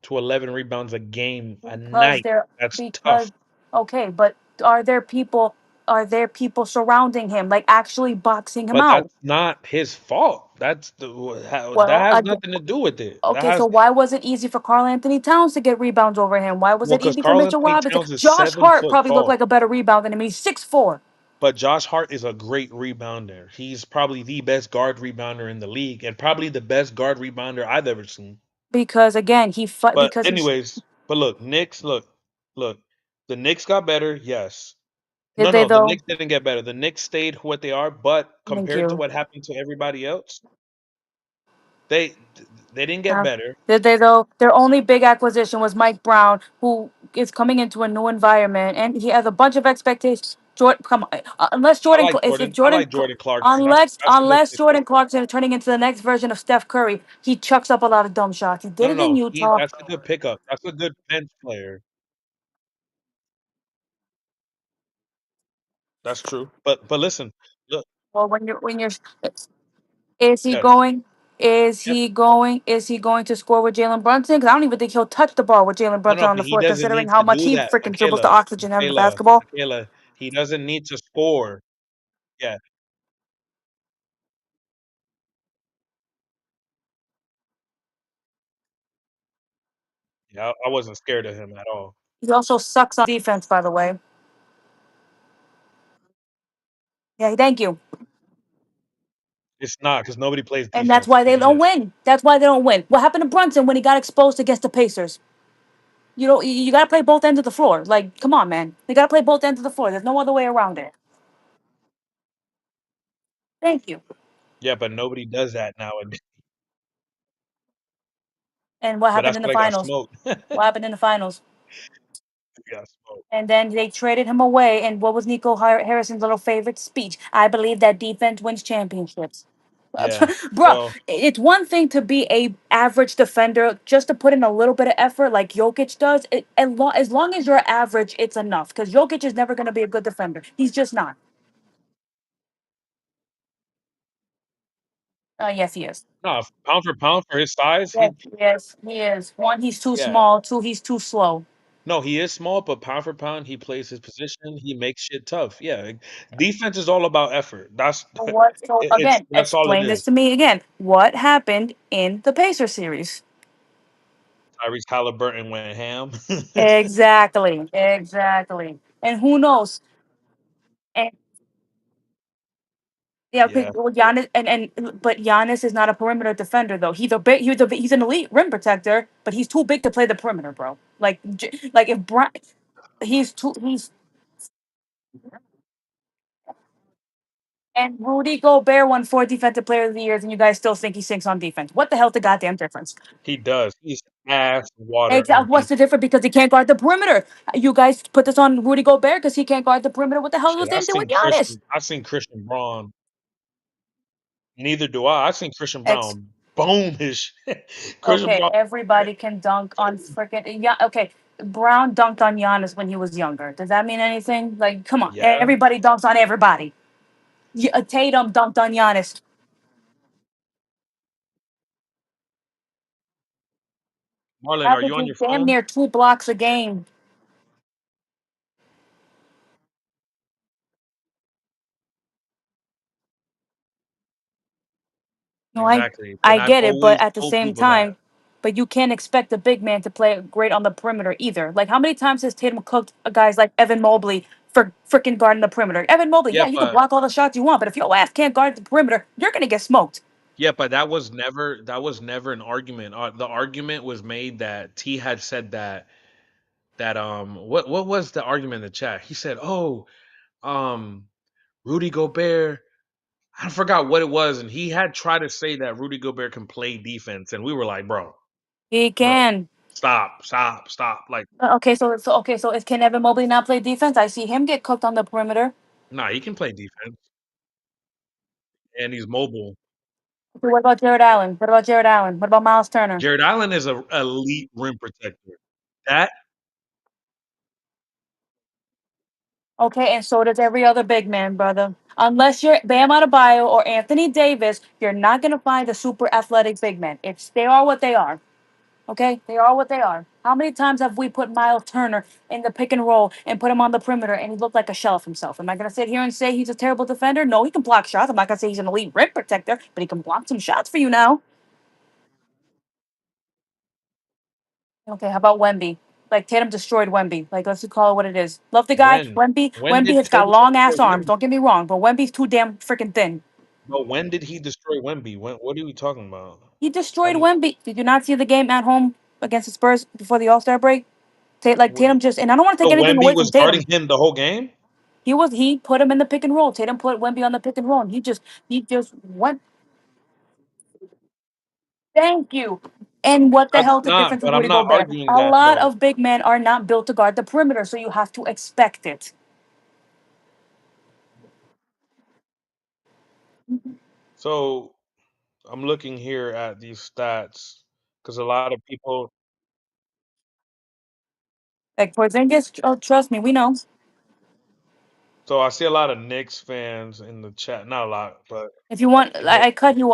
to 11 rebounds a game a because night. they're That's because tough. okay, but are there people surrounding him like actually boxing him But out? that's not his fault. That's that Well, has nothing to do with it. That okay, so has why was it easy for Carl Anthony Towns to get rebounds over him? Why was well, it because easy for Carl Mitchell Anthony Robinson? Towns is Josh 7 Hart foot probably looked tall, like a better rebounder than him. He's 6'4". but Josh Hart is a great rebounder. He's probably the best guard rebounder in the league, and probably the best guard rebounder I've ever seen. Because again, But because he's anyways, but look, Knicks, look, the Knicks got better, yes. did No, they no, the though? Knicks didn't get better. The Knicks stayed what they are, but Thank compared to you. what happened to everybody else, they they didn't get Uh, better. did they though? Their only big acquisition was Mike Brown, who is coming into a new environment, and he has a bunch of expectations. Jordan, come on, unless I Jordan, like if Jordan. I Jordan, like Jordan Clarkson. That's a good unless pickup. Jordan Clarkson is turning into the next version of Steph Curry, he chucks up a lot of dumb shots. He No, did no, it in no. Utah. That's a good pickup. That's a good bench player. That's true. But listen, look, Well, is he yes, going? Is yep. he going? Is he going to score with Jalen Brunson? Because I don't even think he'll touch the ball with Jalen No, Brunson no, on but the he floor, doesn't considering need how to much do he that, freaking dribbles the Michaela. oxygen out of the Michaela, basketball. Michaela. He doesn't need to score. Yeah, yeah. I wasn't scared of him at all. He also sucks on defense, by the way. Yeah, thank you. It's not because nobody plays And that's defense. why they But don't yeah, win. That's why they don't win. What happened to Brunson when he got exposed against the Pacers? You know, you got to play both ends of the floor. Like, come on, man. You got to play both ends of the floor. There's no other way around it. Thank you. yeah, but nobody does that nowadays. And what But happened that's in the why they got finals? smoked. What happened in the finals? They got smoked. And then they traded him away. And what was Harrison's little favorite speech? I believe that defense wins championships. Yeah. Bruh, Well, it's one thing to be a average defender, just to put in a little bit of effort like Jokic does. As long as you're average, it's enough. Because Jokic is never going to be a good defender. He's just not. Yes, he is. no, pound for pound for his size, Yes, yes, he is. One, he's too yeah. small. Two, he's too slow. No, he is small, but pound for pound, he plays his position. He makes shit tough. Yeah, defense is all about effort. That's What? So it's again, that's all it explain is. this to me again. What happened in the Pacer series? Tyrese Halliburton went ham. Exactly, exactly. And who knows? And yeah, Yeah, well, Giannis but Giannis is not a perimeter defender though. He's an elite rim protector, but he's too big to play the perimeter, bro. Like if Brian, he's and Rudy Gobert won 4 Defensive Player of the Years, and you guys still think he sinks on defense. What the hell's the goddamn difference? he does. He's ass water on Exactly. What's the defense. difference? Because he can't guard the perimeter. You guys put this on Rudy Gobert because he can't guard the perimeter. What the hell is Shit, the same thing with Giannis? I seen Christian Braun. Neither do I. I seen Christian Ex- Brown boom his shit. Christian okay, Braun. everybody can dunk on freaking yeah. Okay, Brown dunked on Giannis when he was younger. Does that mean anything? Like, come on, Yeah, everybody dunks on everybody. Tatum dunked on Giannis. Marlon, are you on Averaging your damn phone? near 2 blocks a game. No, Exactly. But I I've get it, but always at the told same people that. time, but you can't expect a big man to play great on the perimeter either. Like how many times has Tatum cooked guys like Evan Mobley for freaking guarding the perimeter? Evan Mobley, Yeah, yeah, you can but block all the shots you want, but if your ass can't guard the perimeter, you're gonna get smoked. yeah, but that was never an argument. The argument was made that T had said that what was the argument in the chat? He said, "Oh, um Rudy Gobert, I forgot what it was, and he had tried to say that Rudy Gobert can play defense, and we were like, He bro, can. stop. Like, So is can Evan Mobley not play defense? I see him get cooked on the perimeter. nah, he can play defense, and he's mobile. Okay, what about Jared Allen? What about Jared Allen? What about Miles Turner? Jared Allen is a elite rim protector. That Okay, and so does every other big man, brother. Unless you're Bam Adebayo or Anthony Davis, you're not gonna find a super athletic big man. They are what they are. Okay, they are what they are. How many times have we put Miles Turner in the pick and roll and put him on the perimeter and he looked like a shell of himself? Am I gonna sit here and say he's a terrible defender? No, he can block shots. I'm not gonna say he's an elite rim protector, but he can block some shots for you now. Okay, how about Wemby? Like Tatum destroyed Wemby. Like let's just call it what it is. Love the guy, When? Wemby. When Wemby did has got Tatum long ass destroy arms. Wemby? Don't get me wrong, but Wemby's too damn freaking thin. But when did he destroy Wemby? When? What are we talking about? He Tell destroyed me. Wemby. Did you not see the game at home against the Spurs before the All Star break? Like Wait. Tatum just, and I don't want to take So anything Wemby away from was guarding Tatum. him the whole game? He put him in the pick and roll. Tatum put Wemby on the pick and roll, and he just went. Thank you. And what the That's hell's the not. difference with But I'm Rudy not Gobert? arguing A that lot though. of big men are not built to guard the perimeter, so you have to expect it. So I'm looking here at these stats because a lot of people. Like Porzingis, oh, trust me, we know. So I see a lot of Knicks fans in the chat. Not a lot, but If you want, in the,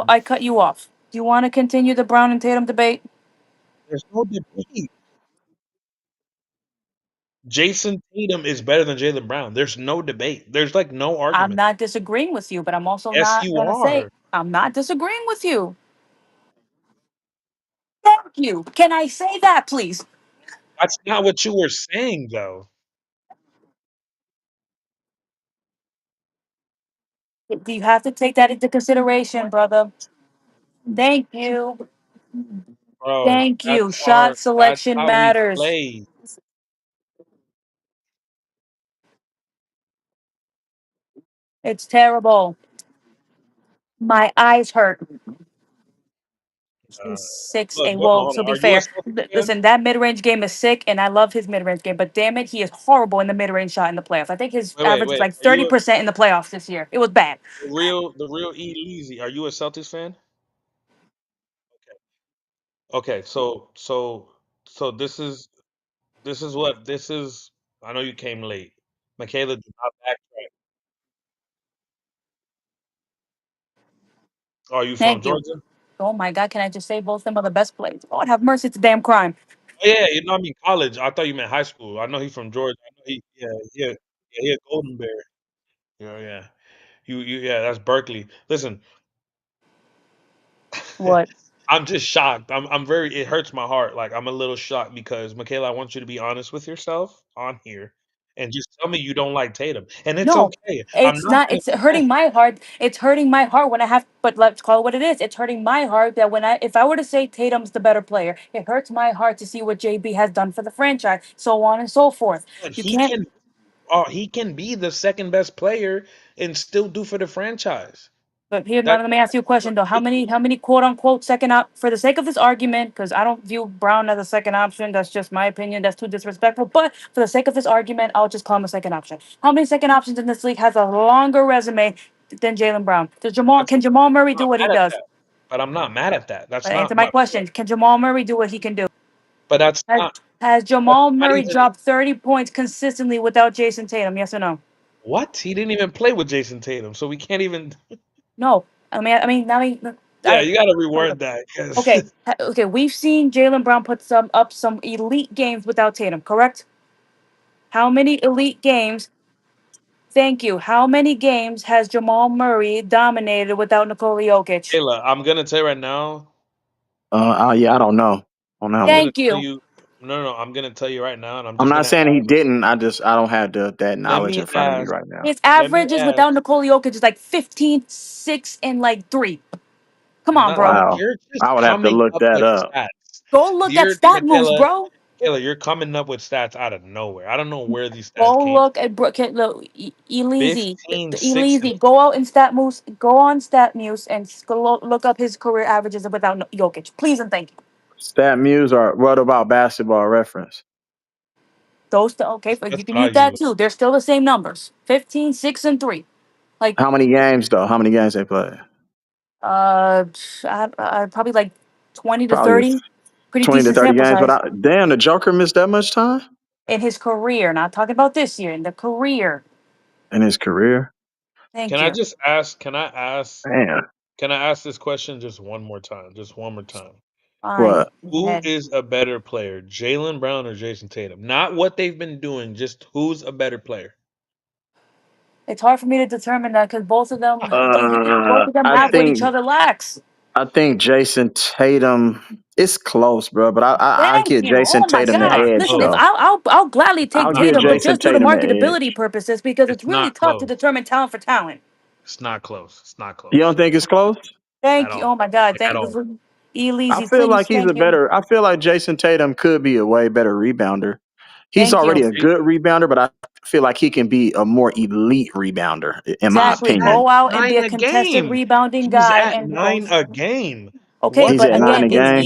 I cut you off. Do you want to continue the Brown and Tatum debate? there's no debate. Jason Tatum is better than Jalen Brown. There's no debate. There's like no I'm argument. not disagreeing with you, but I'm also Yes, not you gonna say are. I'm not disagreeing with you. Thank you. Can I say that, please? That's not what you were saying, though. You have to take that into consideration, brother. Thank you. Bro, Thank you. Shot that's selection how we matters. play. It's terrible. My eyes hurt. Uh, He's six. look, A hold on, well, hold to on. be Are you a fair, Celtics fan? listen, that mid range game is sick, and I love his mid range game. But damn it, he is horrible in the mid range shot in the playoffs. I think his Wait, wait, average is wait. like Are you 30% in the playoffs this year. It was bad. the real E Leezy? Are you a Celtics fan? Okay, so this is what this is. I know you came late. Michaela, do not backtrack. Are you from Thank you. Georgia? Oh my God, can I just say both of them are the best players? Lord have mercy, it's a damn crime. Oh, yeah, you know, I mean college. I thought you meant high school. I know he's from Georgia. I know yeah, he a Golden Bear. Yeah, yeah. Yeah, that's Berkeley. Listen, What? I'm just shocked. I'm very. It hurts my heart. Like I'm a little shocked because Michaela, I want you to be honest with yourself on here, and just tell me you don't like Tatum, and it's No, okay. I'm it's not not. gonna It's defend. hurting my heart. It's hurting my heart when I have. But let's call it what it is. It's hurting my heart that if I were to say Tatum's the better player, it hurts my heart to see what JB has done for the franchise, so on and so forth. But You can't. he can be the second best player and still do for the franchise. But here, now That let me ask you a question though. How many quote unquote second op for the sake of this argument, because I don't view Brown as a second option. That's just my opinion. That's too disrespectful. But for the sake of this argument, I'll just call him a second option. How many second options in this league has a longer resume than Jalen Brown? that's Can Jamal Murray I'm do not what he mad at does? that. But I'm not mad at that. That's Answer not my my question. point. Can Jamal Murray do what he can do? But Has, has that's Jamal not Murray even dropped 30 points consistently without Jason Tatum? Yes or no? what he didn't even play with Jason Tatum, so we can't even. No. Yeah, I, you got to reword that because okay. Okay. We've seen Jalen Brown put some elite games without Tatum, correct? How many elite games? Thank you. How many games has Jamal Murray dominated without Nikola Jokic? Kayla, I'm gonna tell you right now. Yeah, I don't know on that I'm one. gonna Thank tell you. you. No, no, I'm gonna tell you right now, and I'm I'm just not gonna saying he didn't. I don't have that let knowledge me in front of me ask. right now. His Let me averages ask. without Nikola Jokic is like 15, 6, and like 3. Come on, Not, bro. Wow, you're just I would have to coming look up that with up. stats. Go look at You're stat moves, Michaela. bro. Michaela, you're coming up with stats out of nowhere. I don't know where these stats Go came look from. at Look, Elise. 15, 6, and Elise, go out and stat moves. Go on stat muse and look up his career averages without Jokic. Please and thank you. Stat Muse or what about Basketball Reference? Okay, but you that's can what I use that use. too. They're still the same numbers. 15, 6, and 3. Like, How many games though? How many games they play? uh, probably like 20 to Probably 30. Pretty 20 to decent 30 sample games. But size damn, the Joker missed that much time in his career. Not talking about this year, in the career. in his career. Thank Can I you. just ask? Can I ask? Man, Can I ask this question just one more time? Just one more time. Fine. What? Go Who ahead. is a better player, Jaylen Brown or Jason Tatum? Not what they've been doing, just who's a better player. It's hard for me to determine that because both of them I have what each think other lacks. Jason Tatum. It's close, bro, but I Thank get you. Jason Oh my It's Tatum the God. not edge Listen, if close. though. I'll gladly It's take I'll not give Tatum, but close. Jason just for the Tatum the edge. marketability purposes, because It's it's really not tough to close. determine talent for talent. It's not close. It's not You don't close think it's close? at Thank you. all. Oh my God. Like at Thank all. you. E I Leezy, feel like please. he's a Thank you. better. I feel like Jason Tatum could be a way better rebounder. He's Thank already you. a good rebounder, but I feel like he can be a more elite rebounder, in my He's Exactly. at opinion. Go out and be 9 a a contested game. rebounding He's guy at and 9 goes. a game. Okay, What He's but at more nine again, a do you game.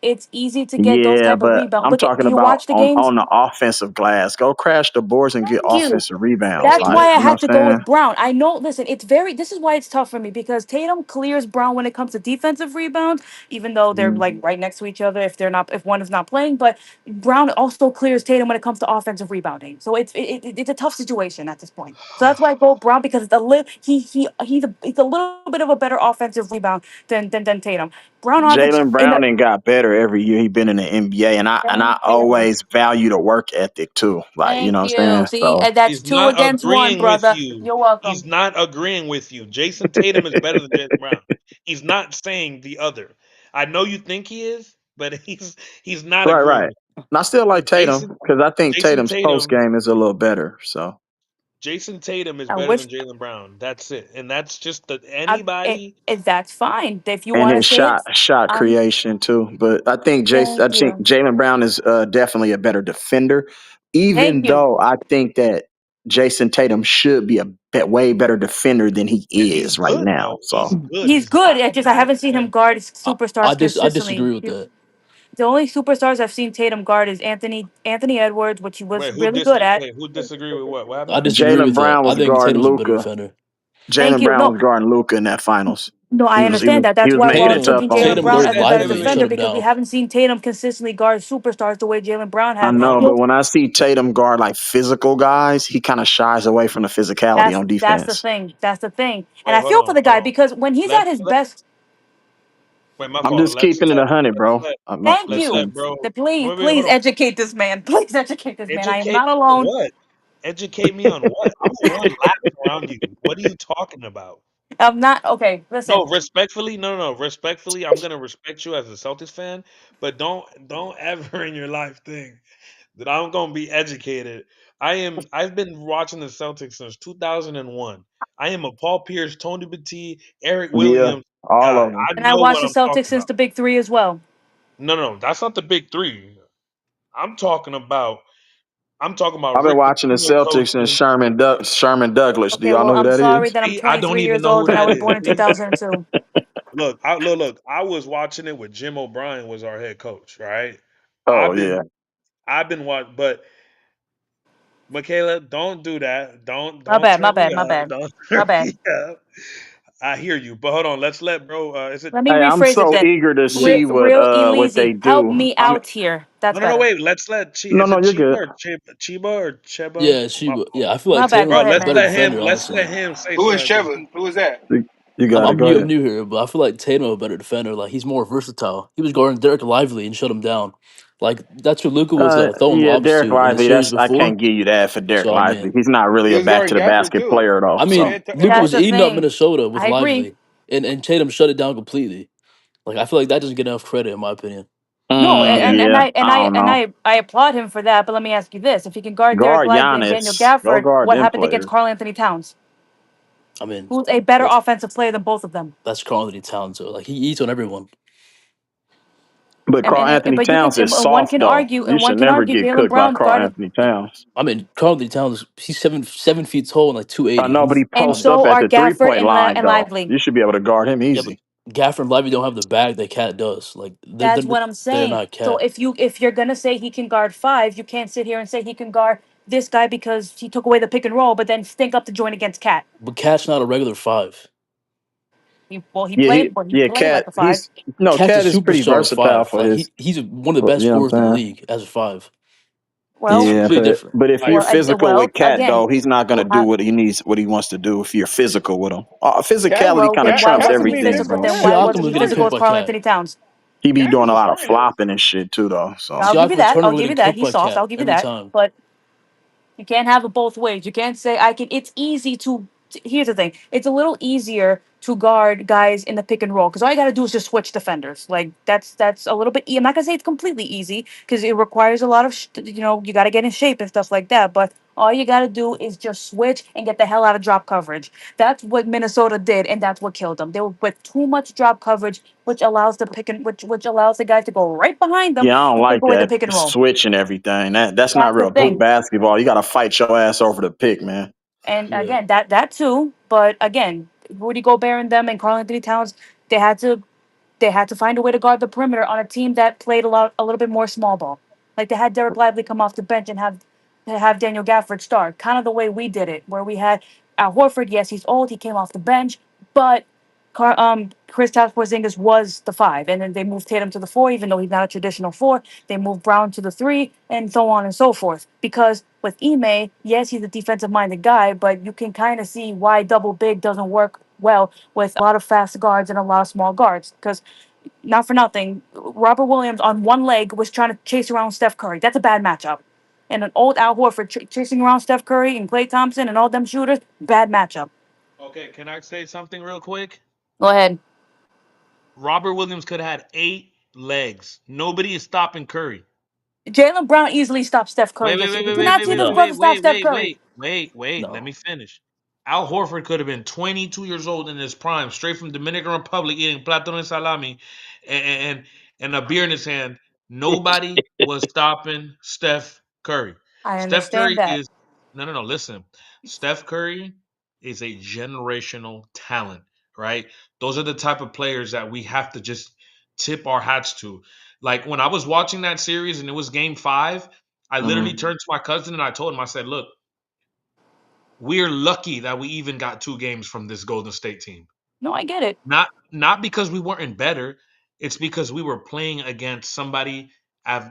it's easy to get those Yeah, type of but rebounds. I'm Look at, talking do you about watch the games? on the offensive glass. Go crash the boards and get Thank you. offensive rebounds. That's No, Like, why I you know had what to I'm go saying? with Brown. I know, listen, this is why it's tough for me because Tatum clears Brown when it comes to defensive rebounds, even though they're Mm. like right next to each other if one is not playing. But Brown also clears Tatum when it comes to offensive rebounding. So it's a tough situation at this point. So that's why I go Brown because he's a little bit of a better offensive rebound than Tatum. Brown on the Jalen in the Browning got better every year he been in the NBA, and I thank you. always value the work ethic too. Like, you know Thank what I'm you. saying? See, So and that's he's two not against one, agreeing with brother. you. You're He's welcome. not agreeing with you. Jason Tatum is better than Jaylen Brown. He's not saying the other. I know you think he is, but he's not agreeing right. with And I still like you. Tatum because I think Jason Tatum's post Tatum game is a little better. So Jason Tatum is I better wish than Jaylen Brown. That's it. And that's just the it, anybody. that's fine. If you and want to his say it, shot um, creation too. But I thank think you. Jalen Brown is definitely a better defender, Thank even you. though I think that Jason Tatum should be a way better defender than he And he's is right good now. though. He's So good. He's He's good. not I a just I bad haven't seen him defender. guard I, superstars I consistently. disagree with that. The only superstars I've seen Tatum guard is Anthony Edwards, which he was really good at. Who disagree with what? What I happened? disagree Jalen with that. Brown I was think guarding Tatum's a better Luca. defender. Thank Jalen you. Brown No, was guarding Luca in that finals. no, I understand that. He That's was why making it I'm tough picking Tatum on him. Jalen Tatum Brown guarded as a Wait, better Lively and wait. shut defender him because we down. haven't seen Tatum consistently guard superstars the way Jalen Brown I has. know, Um, but He'll when I see Tatum guard like physical guys, he kind of shies away from the physicality on that's the defense. thing. That's the thing. And wait, I hold feel for on, the hold guy on. because when he's at Let's his let best, wait, my I'm fault. just keeping it 100, Let's bro. let thank let's you. let bro. Wait, Please hold on. educate this man. Please educate this man. I am Educate not me on alone. what? Educate me on what? I'm the one laughing around you. What are you talking about? I'm not okay. No, Listen, respectfully, no. Respectfully, I'm gonna respect you as a Celtics fan, but don't ever in your life think that I'm gonna be educated. I've been watching the Celtics since 2001. I am a Paul Pierce, Tony Battie, Eric Yeah, Williams all guy. of them. I and I know watched what the I'm Celtics talking since about. the Big Three as well. No, that's not the big three. I'm talking about I'm talking about I've been Rick watching the Pitino Celtics and coaching. Sherman Douglas. Do Okay, y'all well, know who I'm that sorry is? that I'm See, I don't 23 even years know who old and I that was is. born in See? 2002. Look. I was watching it with Jim O'Brien was our head coach, right? Oh I've yeah, been I've been watching, but Michaela, don't do that. My Don't bad, my turn me bad, my up. bad, Don't my turn me bad. up. I hear you, but hold on. Let's let bro. Is it? Let me hey, I'm rephrase it so then. eager to Wait, see Real what they easy. Help do. me out here. That's no. better. Wait. Let's let No, Is no, it you're good. Chiba or Cheba? Yeah, My yeah, fault. I feel like My bad. Go Tatum's Bro, a ahead, better man. defender, let's honestly. let him say Who is something because Trevor? Who is that? You I'm got it. I'm Go new, ahead. I'm new here, but I feel like Tatum a better defender. Like he's more versatile. He was guarding Derek Lively and shut him down. Like that's who Luca was throwing Yeah, lobs Derek to in the Lively. series I before. can't give you that for Derek So I Lively. mean, He's not really He a was back guarding to the Gafford basket too. player though. I And mean, So Luca That's was Tatum. the eating up thing. Minnesota with I agree. Lively, and Tatum shut it down completely. Like I feel like that doesn't get enough credit in my opinion. No, yeah. yeah, I don't know. I applaud him for that. But let me ask you this: if he can guard Derek Guard Lively and Daniel Giannis. Go Gafford, guard what them happened against players. Karl Anthony Towns, I mean, who's a better that's offensive player than both of them? that's Karl Anthony Towns. So like he eats on everyone. But Carl Anthony But you can Towns is one soft can though. argue You should and one can never argue get Jalen cooked by Brown Carl guarded, Anthony Towns. I mean, Karl Anthony Towns. He's 7 feet tall and like I 280. know, but he and posts up so at are the three Gafford point line and though. Lively. You should be able to guard him Yeah, but easy. Gafford and Lively don't have the bag that Cat does. Like That's what I'm they're saying. not So Cat. if you're gonna say he can guard five, you can't sit here and say he can guard this guy because he took away the pick and roll, but then stink up the joint against Cat. But Cat's not a regular five. He Yeah, played, but he played Cat. like a five. Cat's a Cat is pretty superstar as versatile five. for Like his. he's one of the You best know scorers what in the I'm saying? league as a five. It's Well, Yeah, completely different. but if you're Like physical with Cat again, though, he's not gonna we'll do have, what he wants to do. If you're physical with him, Cat, physicality well kind of then Cat, why trumps Cat can wasn't he be everything, physical? physical bro. with Then why anybody. What Siakam are wasn't was he you getting talking physical cooked with by about? Karl Cat. Anthony Towns? He be Cat doing a was lot of trying. flopping and shit too, though. So I'll give you Siakam that. Turner I'll were give you getting that. cooked He's by soft. I'll Cat give you every that. time. But you can't have it both ways. You can't say I can. It's easy to. Here's the thing. It's a little easier to guard guys in the pick and roll because all you got to do is just switch defenders. Like that's a little bit. I'm not gonna say it's completely easy because it requires a lot of. You got to get in shape and stuff like that. But all you got to do is just switch and get the hell out of drop coverage. That's what Minnesota did, and that's what killed them. They were with too much drop coverage, which allows the pick and which allows the guys to go right behind them yeah, I don't and take like away the that pick and roll. switch and everything. That's not That's the real hoop thing. basketball. You got to fight your ass over the pick, man. And Yeah. again, that too. But again, Rudy Gobert and them and Karl Anthony Towns, they had to they had to find a way to guard the perimeter on a team that played a little bit more small ball. Like they had Derek Lively come off the bench and have Daniel Gafford start, kind of the way we did it, where we had Al Horford. Yes, he's old. He came off the bench, but Kristaps Porzingis was the five, and then they moved Tatum to the four, even though he's not a traditional four. They moved Brown to the three, and so on and so forth. Because with Ime, yes, he's a defensive-minded guy, but you can kind of see why double big doesn't work well with a lot of fast guards and a lot of small guards. Because not for nothing, Robert Williams on one leg was trying to chase around Steph Curry. That's a bad matchup. And an old Al Horford chasing around Steph Curry and Klay Thompson and all them shooters, bad matchup. Okay, can I say something real quick? Go ahead. Robert Williams could have had 8 legs. Nobody is stopping Curry. Jalen Brown easily stopped Steph Curry Wait, wait, this year. wait, Did wait, you wait, not wait, see wait, this No. brother wait, stop wait, Steph wait, Curry? wait. Let No. me finish. Al Horford could have been 22 years old in his prime, straight from Dominican Republic, eating plátano and salami, and and a beer in his hand. Nobody was stopping Steph Curry. I Steph understand Curry that. is no. Listen, Steph Curry is a generational talent, right? Those are the type of players that we have to just tip our hats to. Like when I was watching that series and it was Game 5, I literally Mhm. turned to my cousin and I told him, I said, "Look, we're lucky that we even got 2 games from this Golden State team. No, I get it. Not because we weren't better. It's because we were playing against somebody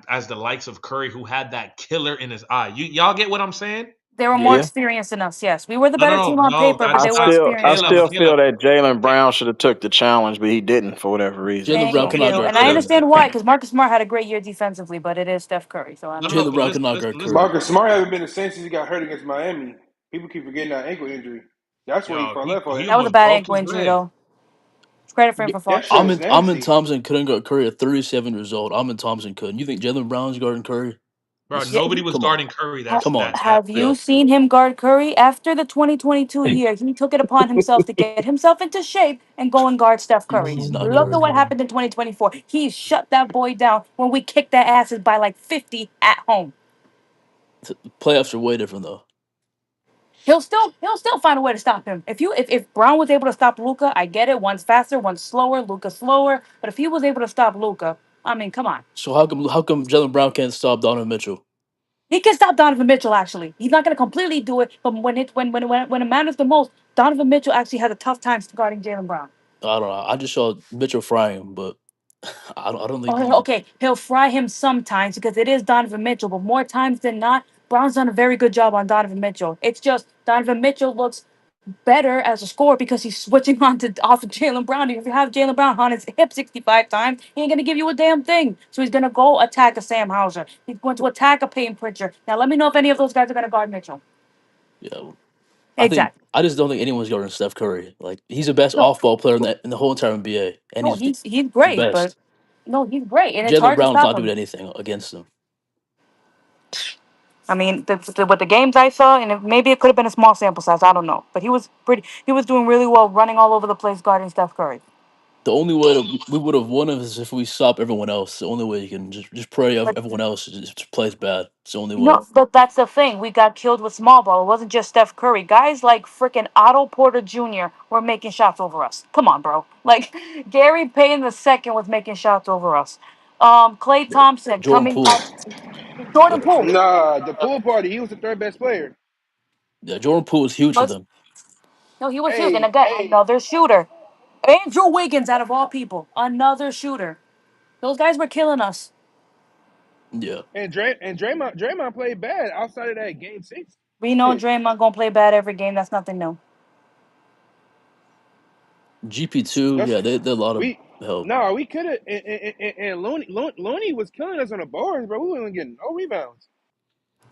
as the likes of Curry who had that killer in his eye. Y'all get what I'm saying? They were more Yeah. experienced than us. Yes, we were the No, no, better no, team on no. paper, but That's they I were not still I experienced than Caleb. still us. feel Caleb. that Jalen Ca- Brown should have took the challenge, but he didn't for whatever reason. Jalen Thank Brown Okay, could you, not listen, guard and I Curry. listen, understand why, because Marcus Smart had a great year defensively, but it is Steph Curry, so I'm no, not no, Jalen no. gonna. Brown Listen, could not listen, guard listen. Curry. Marcus Smart haven't been the same since he got hurt against Miami. People keep forgetting that ankle injury. That's where he Yo, fell left he at. That was a almost bad broke ankle his injury, leg. though. It's credit for him for That falling shit off. was Amin nasty. Thompson couldn't guard Curry at 37 years old. Amin Thompson couldn't. You think Jalen Brown's guarding Curry? Bro, This, Yeah, nobody was come on. guarding Curry Come on. have that you seen him guard Curry after the 2022 He, year? He took it upon himself to get himself into shape and go and guard Steph Curry. he's not Look at guarding what him. happened in 2024. He shut that boy down when we kicked their asses by like 50 at home. Playoffs are way different though. He'll still find a way to stop him. If Brown was able to stop Luca, I get it. One's faster, one's slower. Luca's slower, but if he was able to stop Luca, I mean, come on. So how come Jalen Brown can't stop Donovan Mitchell? He can stop Donovan Mitchell. Actually, he's not going to completely do it, but when it matters the most, Donovan Mitchell actually has a tough time guarding Jalen Brown. I don't know. I just saw Mitchell frying him, but I don't think Oh, he. okay, he'll fry him sometimes because it is Donovan Mitchell, but more times than not, Brown's done a very good job on Donovan Mitchell. It's just Donovan Mitchell looks better as a scorer because he's switching on to off of Jalen Brown. If you have Jalen Brown on his hip 65 times, he ain't gonna give you a damn thing. So he's gonna go attack a Sam Hauser. He's going to attack a Payne Pritchard. Now let me know if any of those guys are gonna guard Mitchell. Yeah, Exactly. I just don't think anyone's guarding Steph Curry. Like he's the best No, off ball player in the whole entire NBA, and no, he's he's the great, but best. no, he's great, and it's Jalen hard to Brown's stop not doing him. anything against him. I mean, with the games I saw, and maybe it could have been a small sample size. I don't know, but he was pretty. He was doing really well, running all over the place, guarding Steph Curry. The only way that we would have won is if we stop everyone else. The only way you can just pray But everyone else just plays bad. It's the only way. no, but that's the thing. We got killed with small ball. It wasn't just Steph Curry. Guys like freaking Otto Porter Jr. were making shots over us. Come on, bro. Like Gary Payton the second was making shots over us. Clay Yeah. Thompson Jordan coming Poole. out. Jordan Yeah, Poole. Nah, the pool party. He was the third best player. yeah. Jordan Poole was huge for Was them. no, he was huge. And Hey, again, another shooter. Andrew Wiggins, out of all people, another shooter. Those guys were killing us. Yeah, and Draymond played bad outside of that game 6. We know Shit. Draymond gonna play bad every game. That's nothing new. GP2, That's yeah, they a lot of we. help. No, we could have. And Looney was killing us on the boards, bro. We wasn't getting no rebounds.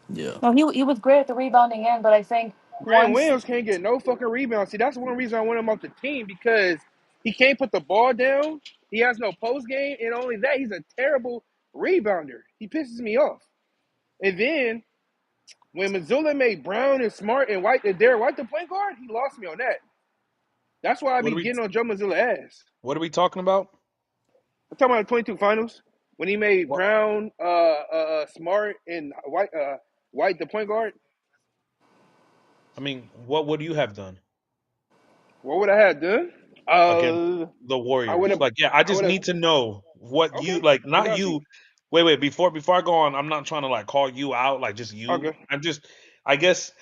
Yeah. No, he was great at the rebounding end, but I think Grant once Williams can't get no fucking rebounds. See, that's one reason I want him off the team because he can't put the ball down. He has no post game, and only that, he's a terrible rebounder. He pisses me off. And then when Missoula made Brown and Smart and White and Derek White the point guard, he lost me on that. That's why I What be are we getting on Joe Missoula ass. what are we talking about? I'm talking about the 22 finals when he made What Brown, Smart, and White the point guard. I mean, what would you have done What would I have done? against Uh, the I would Warriors? have. Like, yeah, I I just would have. need to know what you Okay, like, I not got you. you. Wait, before I go on, I'm not trying to like call you out, like just you. Okay. I'm just I guess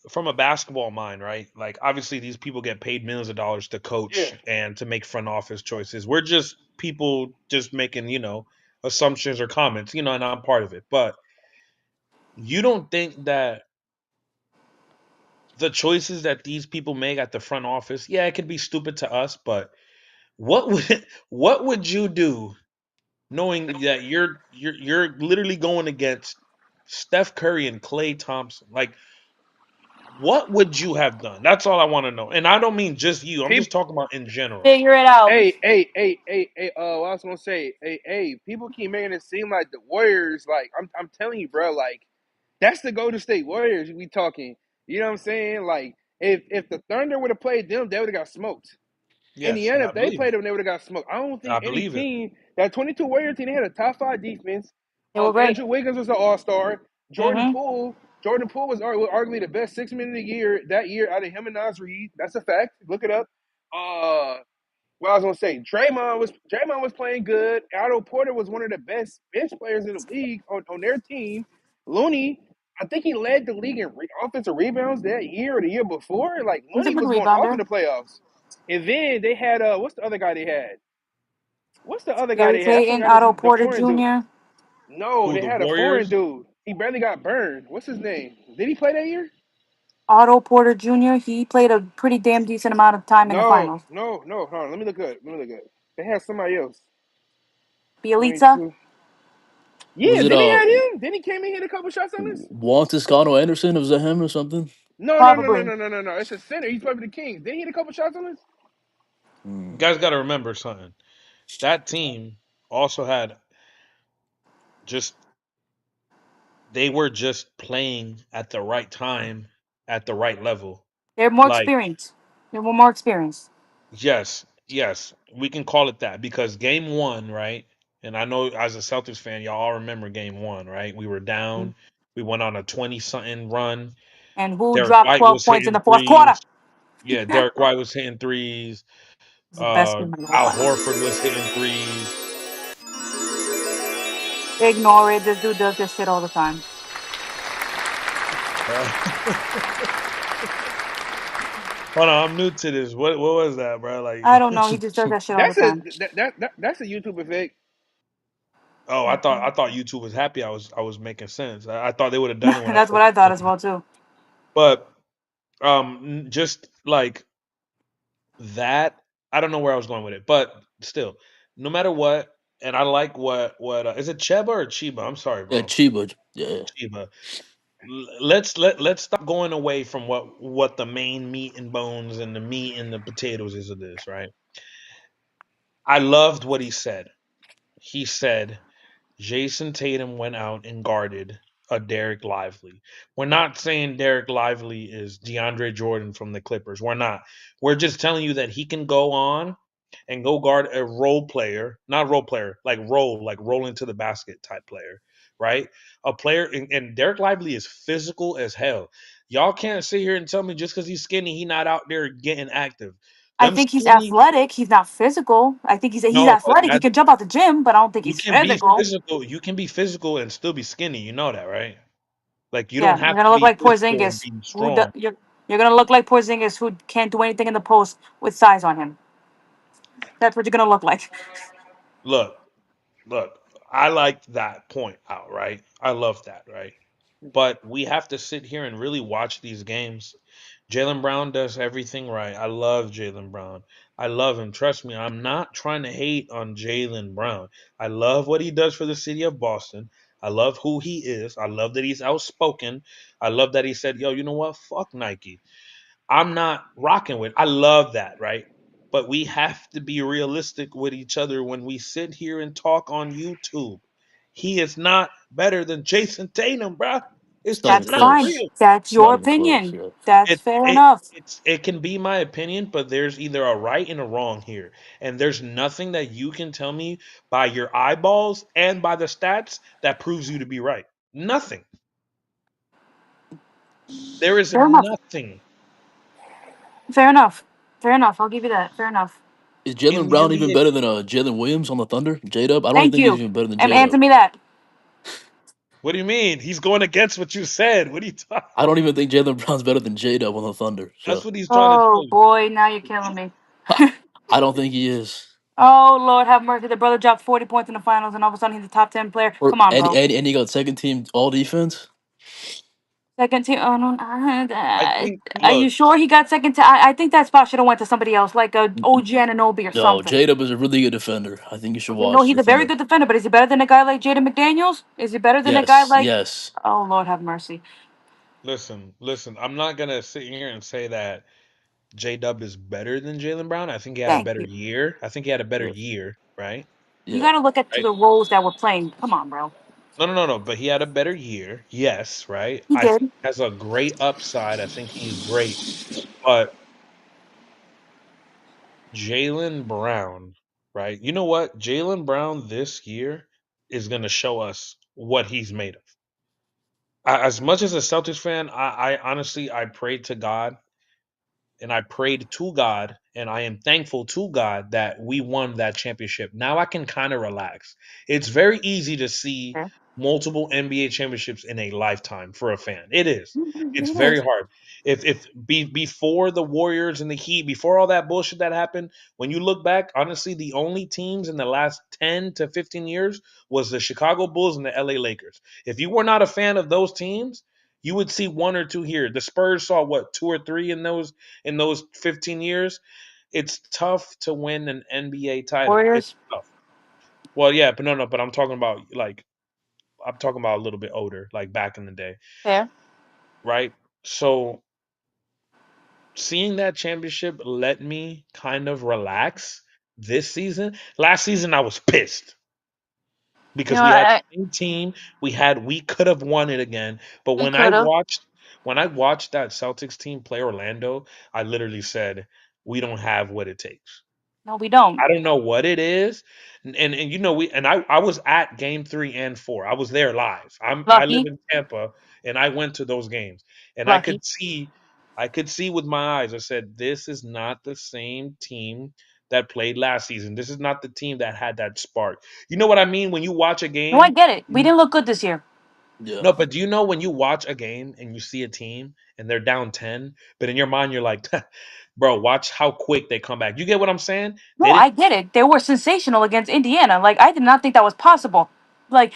from a basketball mind, right? Like obviously these people get paid millions of dollars to Yeah. coach and to make front office choices. We're just people just making, assumptions or comments, and I'm part of it. But you don't think that the choices that these people make at the front office, yeah, it could be stupid to us, but what would what would you do knowing that you're literally going against Steph Curry and Clay Thompson? Like, what would you have done? That's all I want to know. And I don't mean just you. I'm just People. talking about in general. figure it out. What I was gonna say, people keep making it seem like the Warriors, like I'm telling you, bro, like that's the Golden State Warriors we talking. You know what I'm saying? Like if the Thunder would have played them, they would have got smoked. Yes, Indiana, I if they believe played it. them, they would have got smoked. I don't I think any believe it. team that 22 Warrior team they had a top five defense. They were great. Andrew Wiggins was an All Star. Jordan Mm-hmm. Poole, Jordan Poole was arguably the best 6 minute of the year that year out of him and Nas Reed. That's a fact. Look it up. Uh, what I was gonna say, Draymond was playing good. Otto Porter was one of the best bench players in the league on their team. Looney, I think he led the league in offensive rebounds that year or the year before. Like He's a Looney good was going off in rebounder. the playoffs. And then they had what's the other guy they had? What's the other guy Gary they had? I Payton, forgot his Otto the Porter foreign dude. Jr., No, Who, they the had a foreign Warriors? dude. He barely got burned. What's his name? Did he play that year? Otto Porter Jr. He played a pretty damn decent amount of time in the No, finals. no, no. Hold on. Let me look good. Let me look good. They had somebody else. Bielitsa, 22. Was Yeah, it then he had him. Then he came and hit a couple shots on us. Juan Toscano Anderson? Was that him or something? No, no, no, no, probably. no, no, no, no. It's a center. He's playing for the Kings. Then he hit a couple shots on us. You Hmm. guys got to remember something. That team also had just they were just playing at the right time at the right level. They're more Like, experienced. They were more experienced. yes, yes, we can call it that because game 1, right? And I know as a Celtics fan, y'all all remember game 1, right? We were down. We went on a 20 something run. And who Derek dropped White 12 was points in hitting the fourth quarter? threes. Yeah, Derek White was hitting threes. It's the best game of all Al time. Horford was hitting threes. Ignore it. This dude does this shit all the time. Uh, hold on, I'm new to this. What was that, bro? I Like, don't know. He just does that shit all the That's a time. that's a YouTube effect. oh, I thought YouTube was happy. I was making sense. I thought they would have done it when I That's what first I thought as started. well too. But just like that, I don't know where I was going with it, but still, no matter what, and I like what is it Cheba or Chiba? I'm sorry, Yeah, bro. Chiba. Yeah. Chiba. Let's stop going away from what the main meat and bones and the meat and the potatoes is of this, right? I loved what he said. He said Jason Tatum went out and guarded a Derek Lively. We're not saying Derek Lively is DeAndre Jordan from the Clippers. We're not. We're just telling you that he can go on and go guard a role player, not role player, like roll into the basket type player, right? A player, and Derek Lively is physical as hell. Y'all can't sit here and tell me just because he's skinny, he not out there getting active. I Them think he's skinny, athletic. He's not physical. I think he's no, but athletic. He that can jump out the gym, but I don't think you he's can be physical. physical. You can be physical and still be skinny. You know that, right? Like you don't Yeah, have you're gonna to look be like physical and Porzingis. be strong. You're gonna look like Porzingis, who can't do anything in the post with size on him. That's what you're gonna look like. Look, look, I like that point out, right? I love that, right? But we have to sit here and really watch these games. Jalen Brown does everything right. I love Jalen Brown. I love him. Trust me, I'm not trying to hate on Jaylen Brown. I love what he does for the city of Boston. I love who he is. I love that he's outspoken. I love that he said, "Yo, you know what? Fuck Nike. I'm not rocking with." I love that, right? But we have to be realistic with each other when we sit here and talk on YouTube. He is not better than Jason Tatum, bruh. It's It's not just even That's not fine. close. real. That's It's not your even close. opinion. Yeah. That's It fair it enough. it can be my opinion, but there's either a right and a wrong here, and there's nothing that you can tell me by your eyeballs and by the stats that proves you to be right. Nothing. There is Fair enough. nothing Fair enough. Fair enough. I'll give you that. Fair enough. Is in Jalen the Brown even NBA. better than Jalen Williams on the Thunder? J Dub? I don't even Thank think he's you. even better than And J Dub. answer me that. What do you mean? He's going against what you said. What are you talking? I don't even think Jalen Brown's better than J Dub on the Thunder. That's So what he's trying to Oh say. boy, now you're killing me. I don't think he is. Oh Lord, have mercy. The brother dropped 40 points in the finals, and all of a sudden he's a top 10 player. Or Come on, and bro. and, and he got second team all defense. Second team. Oh no. I think. Are you Look, sure he got second? I think that spot should have went to somebody else, like a OG Ananobi or No, something. J Dub is a really good defender. I think you should Okay, no, watch he's your a very Thunder. good defender, but is he better than a guy like Jaden McDaniels? Is he better than a guy Yes, like? yes, Oh Lord, have mercy. listen. I'm not gonna sit here and say that J Dub is better than Jalen Brown. I think he had a Thank better you. year. I think he had a better yeah, year, right? You yeah. got to look at to Right. the roles that we're playing. Come on, bro. No. But he had a better year. Yes, right. He I think did. he has a great upside. I think he's great. But Jalen Brown, right? You know what? Jalen Brown this year is going to show us what he's made of. As much as a Celtics fan, I honestly I prayed to God and I prayed to God, and I am thankful to God that we won that championship. Now I can kind of relax. It's very easy to see Yeah. multiple NBA championships in a lifetime for a fan. It is. It's It very is. hard. Before the Warriors and the Heat, before all that bullshit that happened, when you look back, honestly, the only teams in the last 10 to 15 years was the Chicago Bulls and the LA Lakers. If you were not a fan of those teams, you would see one or two here. The Spurs saw what, two or three in those 15 years. It's tough to win an NBA title. It's Warriors. tough. Well, yeah, but no, but I'm talking about I'm talking about a little bit older, like back in the day, Fair. right? So seeing that championship let me kind of relax this season. Last season I was pissed You because know, we had the same team. We could have won it again. But we could have. when I watched that Celtics team play Orlando, I literally said, we don't have what it takes. No, we don't. I don't know what it is. And you know, I was at game 3 and 4. I was there live. I live Lucky. in Tampa and I went to those games. And Lucky. I could see with my eyes. I said, this is not the same team that played last season. This is not the team that had that spark. You know what I mean? When you watch a No, I game, get it. We you- didn't look good this year. Yeah. no, but do you know when you watch a game and you see a team and they're down 10, but in your mind you're like, bro, watch how quick they come back. You get what I'm saying? No, They didn't I get it. They were sensational against Indiana. Like I did not think that was possible. Like,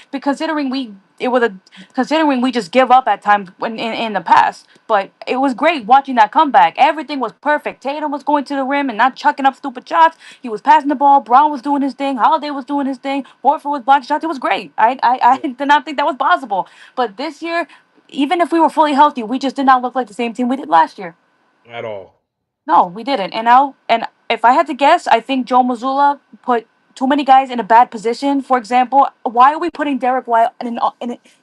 considering we just give up at times in the past. But it was great watching that comeback. Everything was perfect. Tatum was going to the rim and not chucking up stupid shots. He was passing the ball. Brown was doing his thing. Holiday was doing his thing. Horford was blocking shots. It was great. I did not think that was possible. But this year, even if we were fully healthy, we just did not look like the same team we did last year. at all. No, we didn't. And if I had to guess, I think Joe Mazzulla put too many guys in a bad position. For example, why are we putting Derek White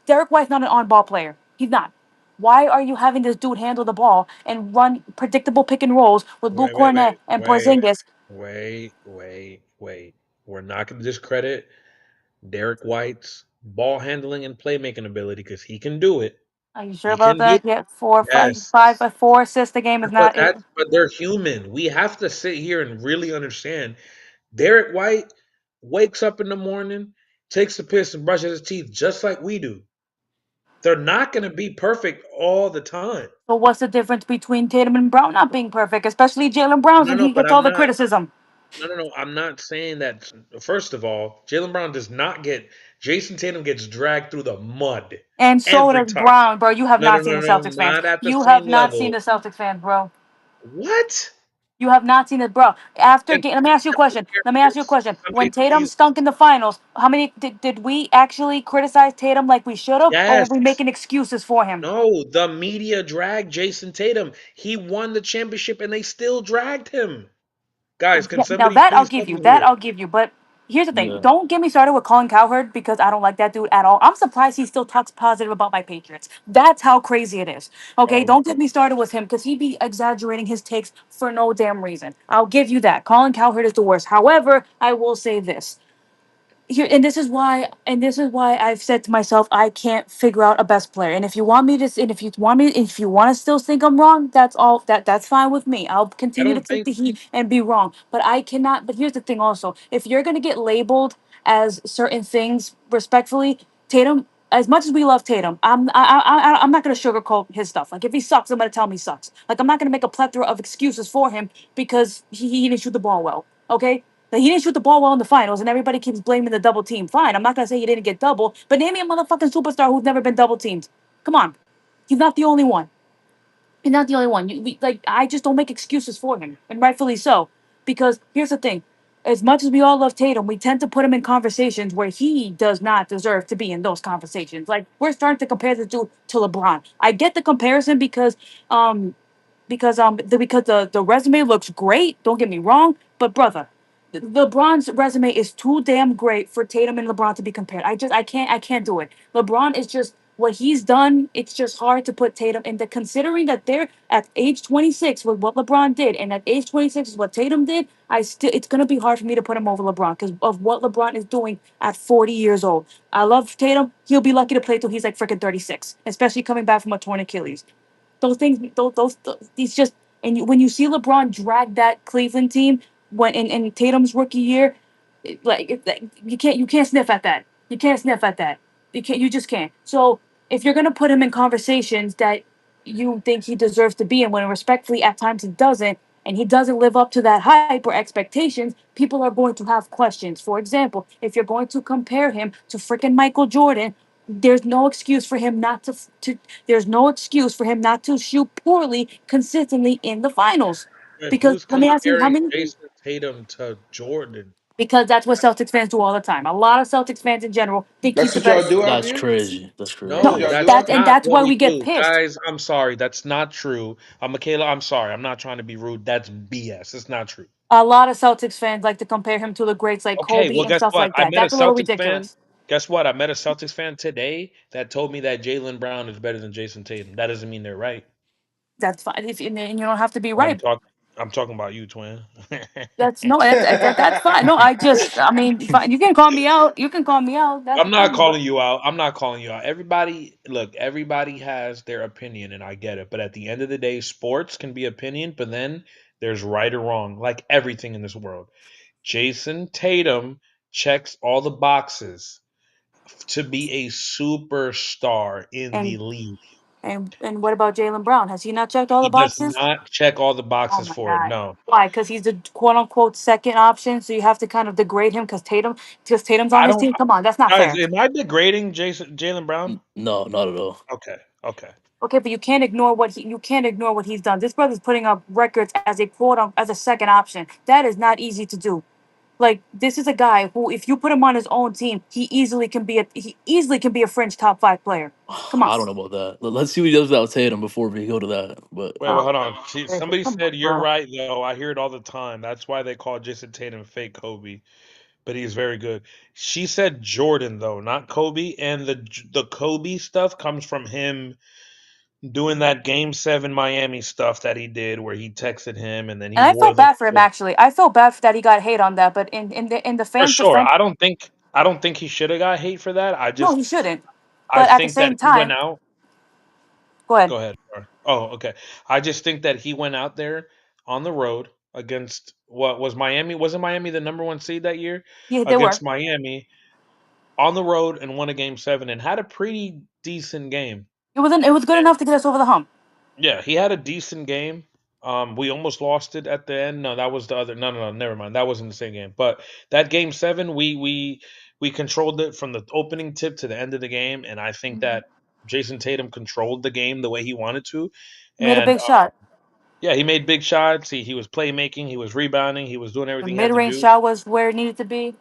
Derek White's not an on-ball player. He's not. Why are you having this dude handle the ball and run predictable pick and rolls with Luke Wait, wait, Cornett wait, and wait, Porzingis? wait. We're not going to discredit Derek White's ball handling and playmaking ability because he can do it. Are you sure He about can do that? Yeah, four, five, yes. five, 4 assists a game is But not. but they're human. We have to sit here and really understand. Derek White wakes up in the morning, takes a piss and brushes his teeth just like we do. They're not going to be perfect all the time. So what's the difference between Tatum and Brown not being perfect, especially Jalen Brown's, No, and no, he but gets all the criticism? No. I'm not saying that. First of all, Jalen Brown does not get. Jason Tatum gets dragged through the mud And so every does time. Brown, bro. You have not seen the No, Celtics fans. not at the You have same not seen level. the Celtics fans, bro. What? You have not seen it, bro. After And game, let me ask you a question. Let me ask you a question. somebody When told Tatum me stunk in the finals, how many did we actually criticize Tatum like we should have, or were yes. we making excuses for him? No, the media dragged Jason Tatum. He won the championship and they still dragged him. Guys, can Yeah, now somebody that I'll please give help you. me That here? I'll give you. But here's the thing. Yeah. Don't get me started with Colin Cowherd because I don't like that dude at all. I'm surprised he still talks positive about my Patriots. That's how crazy it is. Okay, Bro, don't get me started with him because he be exaggerating his takes for no damn reason. I'll give you that. Colin Cowherd is the worst. However, I will say this here, and this is why I've said to myself I can't figure out a best player. And if you want me to, and if you want to still think I'm wrong, that's fine with me. I'll I continue to don't take think the heat and be wrong, but I cannot. But here's the thing also, if you're going to get labeled as certain things respectfully, Tatum, as much as we love Tatum, I'm not gonna sugarcoat his stuff. Like if he sucks, I'm gonna tell him he sucks. Like I'm not gonna make a plethora of excuses for him because he didn't shoot the ball well. Okay, like, he didn't shoot the ball well in the finals, and everybody keeps blaming the double team. Fine, I'm not gonna say he didn't get double, but name me a motherfucking superstar who's never been double teamed. Come on, he's not the only one. He's not the only one. Like I just don't make excuses for him, and rightfully so. Because here's the thing: as much as we all love Tatum, we tend to put him in conversations where he does not deserve to be in those conversations. Like we're starting to compare this dude to LeBron. I get the comparison um because the resume looks great. Don't get me wrong, but brother, LeBron's resume is too damn great for Tatum and LeBron to be compared. I can't do it. LeBron is just what he's done. It's just hard to put Tatum in the considering that they're at age 26 with what LeBron did, and at age 26 is what Tatum did. It's gonna be hard for me to put him over LeBron because of what LeBron is doing at 40 years old. I love Tatum. He'll be lucky to play till he's like freaking 36, especially coming back from a torn Achilles. Those things, these just, when you see LeBron drag that Cleveland team when in Tatum's rookie year, like you can't sniff at that. You can't sniff at that. You just can't. So if you're gonna put him in conversations that you think he deserves to be in, when respectfully at times he doesn't, and he doesn't live up to that hype or expectations, people are going to have questions. For example, if you're going to compare him to freaking Michael Jordan, there's no excuse for him not to there's no excuse for him not to shoot poorly consistently in the finals. and Because who's let me ask you how comparing many, Jason Tatum to Jordan? because that's what Celtics fans do all the time. A lot of Celtics fans in general think he's That's the what better. y'all do out That's there. crazy. That's That's what crazy. No, No, y'all do that's out that there. and not that's what why we we get do. pissed. Guys, I'm sorry. That's not true. Michaela, I'm sorry. I'm not trying to be rude. That's BS. It's not true. A lot of Celtics fans like to compare him to the greats like Okay, Kobe well, and guess stuff what? like I that. met a That's a little Celtics fan. ridiculous. Guess what? I met a Celtics fan today that told me that Jaylen Brown is better than Jason Tatum. That doesn't mean they're right. That's fine. If and you don't have to be I'm right. talking. I'm talking about you, twin. That's no, that's fine. No, I mean, fine. You can call me out. You can call me out. That's I'm not fine. But calling you out. I'm not calling you out. Everybody, look, everybody has their opinion, and I get it. But at the end of the day, sports can be opinion, but then there's right or wrong, like everything in this world. Jason Tatum checks all the boxes to be a superstar in the and league. and what about Jalen Brown? Has he not checked all the He does boxes? not check all the Oh boxes my for it. God. No. Why? Because he's the quote unquote second option, so you have to kind of degrade him because Tatum's on I his don't team. Come on, that's not guys, fair. am I degrading Jason Jalen Brown? No, not at all. Okay. Okay. Okay, but you can't ignore what he's done. This brother's putting up records as a as a second option. That is not easy to do. Like this is a guy who, if you put him on his own team, he easily can be a fringe top five player. Come on. I don't know about that. Let's see what he does without Tatum before we go to that. But Wait, Oh, hold on. See, somebody come on, said you're bro. right though. I hear it all the time. That's why they call Jason Tatum fake Kobe, but he's very good. She said Jordan though, not Kobe, and the Kobe stuff comes from him doing that Game 7 Miami stuff that he did, where he texted him and then he And I wore felt the. bad for him actually. I felt bad that he got hate on that, but in the For fans' sure. defense, I don't think he should have got hate for that. no, he shouldn't. I But at the think that same he went time, out. go ahead. Go ahead. Sorry. Oh, okay. I just think that he went out there on the road against what was Miami. Wasn't Miami the number one seed that year? Yeah, they were. Against Miami on the road and won a game 7 and had a pretty decent game. It was good enough to get us over the hump. Yeah, he had a decent game. We almost lost it at the end. No, that was the other. No, no, no. Never mind. That wasn't the same game. But that game 7, we controlled it from the opening tip to the end of the game, and I think Mhm. that Jason Tatum controlled the game the way he wanted to. Made a And big shot. Yeah, he made big shots. He was playmaking. He was rebounding. He was doing The everything he had mid to range do. shot was where it needed to be.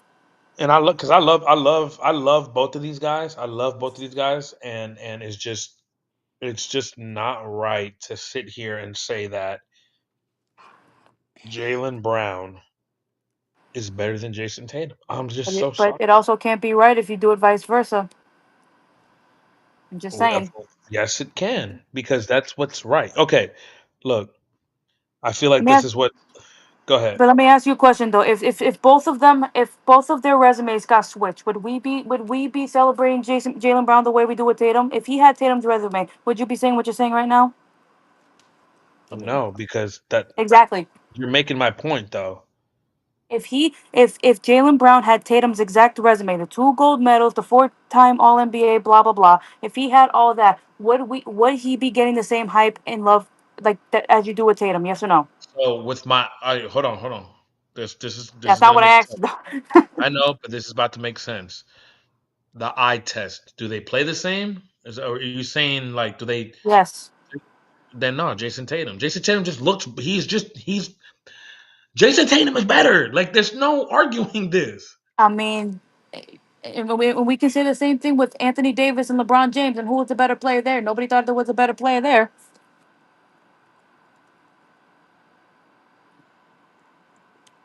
And I look because I love both of these guys. I love both of these guys, and it's just not right to sit here and say that Jalen Brown is better than Jason Tatum. I'm just so But sorry. it also can't be right if you do it vice versa. I'm just Well, saying. yes, it can because that's what's right. Okay, look, I feel Let like me this ask, is what. Go ahead. but let me ask you a question though. If both of them, if both of their resumes got switched, would we be celebrating Jason Jalen Brown the way we do with Tatum? If he had Tatum's resume, would you be saying what you're saying right now? No, because that Exactly. you're making my point though. If Jalen Brown had Tatum's exact resume, the two gold medals, the four-time All NBA, blah blah blah. If he had all that, would he be getting the same hype and love like that as you do with Tatum? Yes or no? So with my, hold on. This is That's not gonna what I make asked. sense. I know, but this is about to make sense. The eye test. Do they play the same? Or are you saying like do they? Yes. Then no, Jason Tatum. Jason Tatum just looks. He's Jason Tatum is better. Like there's no arguing this. I mean, we can say the same thing with Anthony Davis and LeBron James, and who was the better player there? Nobody thought there was a better player there.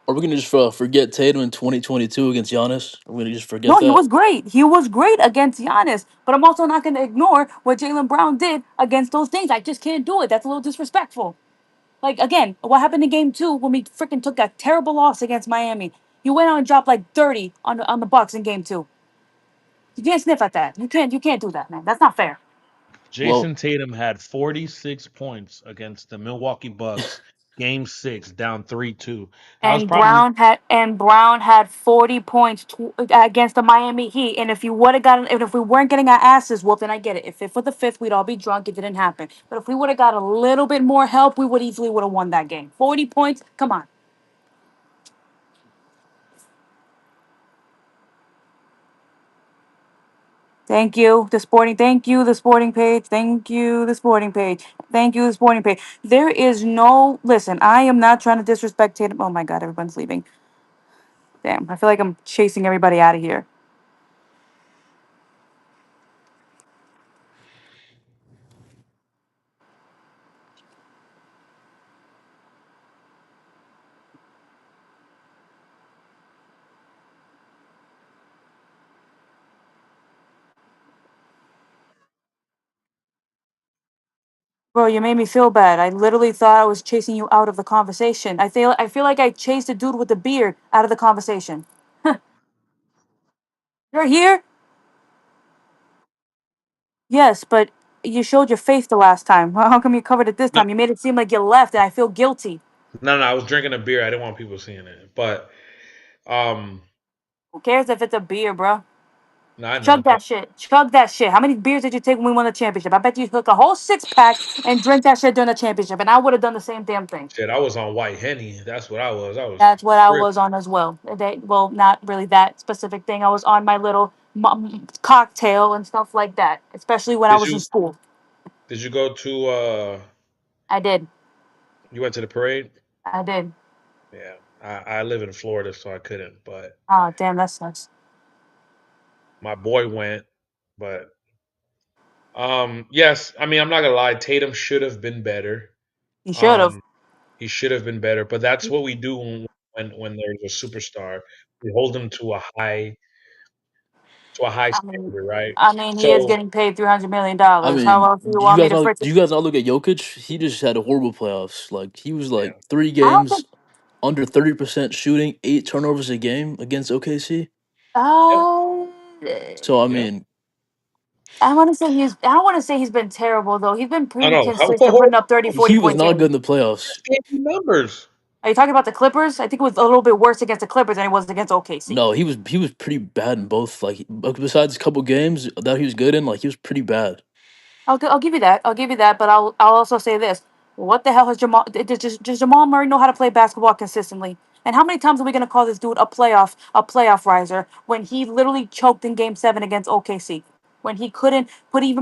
Are we gonna just forget Tatum in 2022 against Giannis? Are we gonna just forget No, he that? was great. He was great against Giannis, but I'm also not going to ignore what Jalen Brown did against those things. I just can't do it. That's a little disrespectful. Like again, what happened in game two when we freaking took that terrible loss against Miami? You went out and dropped like 30 on the Bucks in game two. You can't sniff at that. You can't do that, man. That's not fair. Well, Jason Tatum had 46 points against the Milwaukee Bucks, Game 6, down 3-2. That was probably And Brown had 40 points against the Miami Heat. And if you would have gotten, if we weren't getting our asses whooped, then I get it. If it for the fifth, we'd all be drunk. It didn't happen. But if we would have got a little bit more help, we would have won that game. 40 points. Come on. Thank you, the sporting. Thank you, the sporting page. Thank you, the sporting page. Thank you, the sporting page. There is no listen. I am not trying to disrespect Tatum. Oh my God, everyone's leaving. Damn, I feel like I'm chasing everybody out of here. Bro, you made me feel bad. I literally thought I was chasing you out of the conversation. I feel like I chased a dude with a beard out of the conversation. You're here? Yes, but you showed your face the last time. How come you covered it this no, time? You made it seem like you left and I feel guilty. no. I was drinking a beer. I didn't want people seeing it. But um, Who cares if it's a beer, bro? no, I know. Chug But that shit. Chug that shit. How many beers did you take when we won the championship? I bet you took a whole six pack and drink that shit during the championship, and I would have done the same damn thing. shit, I was on White Henny. That's what I was. I was That's what I tripping. was on as well. Well, not really that specific thing. I was on my little cocktail and stuff like that, especially when I Did was in you school. did you go to I did. you went to the parade? I did. Yeah. I live in Florida, so I couldn't, but Oh, damn, that sucks. my boy went. But yes, I mean I'm not gonna lie, Tatum should have been better. You should have. Um he should have been better, but that's what we do when there's a superstar. We hold them to a high I mean, standard, right? I mean, he is So getting paid $300 million. I How mean, else do you want me to do freaking? you guys not look at Jokic? He just had a horrible playoffs. Like he was yeah. like three I don't games think. under 30% shooting, 8 turnovers a game against OKC. Yeah. Oh, So I Yeah. mean, I want to say he's. I don't want to say he's been terrible though. He's been I pretty know. consistent, putting up 30, 40 he was point not good games. in the playoffs. Just gave you numbers. Are you talking about the Clippers? I think it was a little bit worse against the Clippers than it was against OKC. No, he was pretty bad in both. Like besides a couple games that he was good in, like he was pretty bad. I'll give you that. I'll give you that. But I'll also say this: what the hell has does Jamal Murray know how to play basketball consistently? And how many times are we gonna call this dude a playoff riser when he literally choked in Game 7 against OKC when he couldn't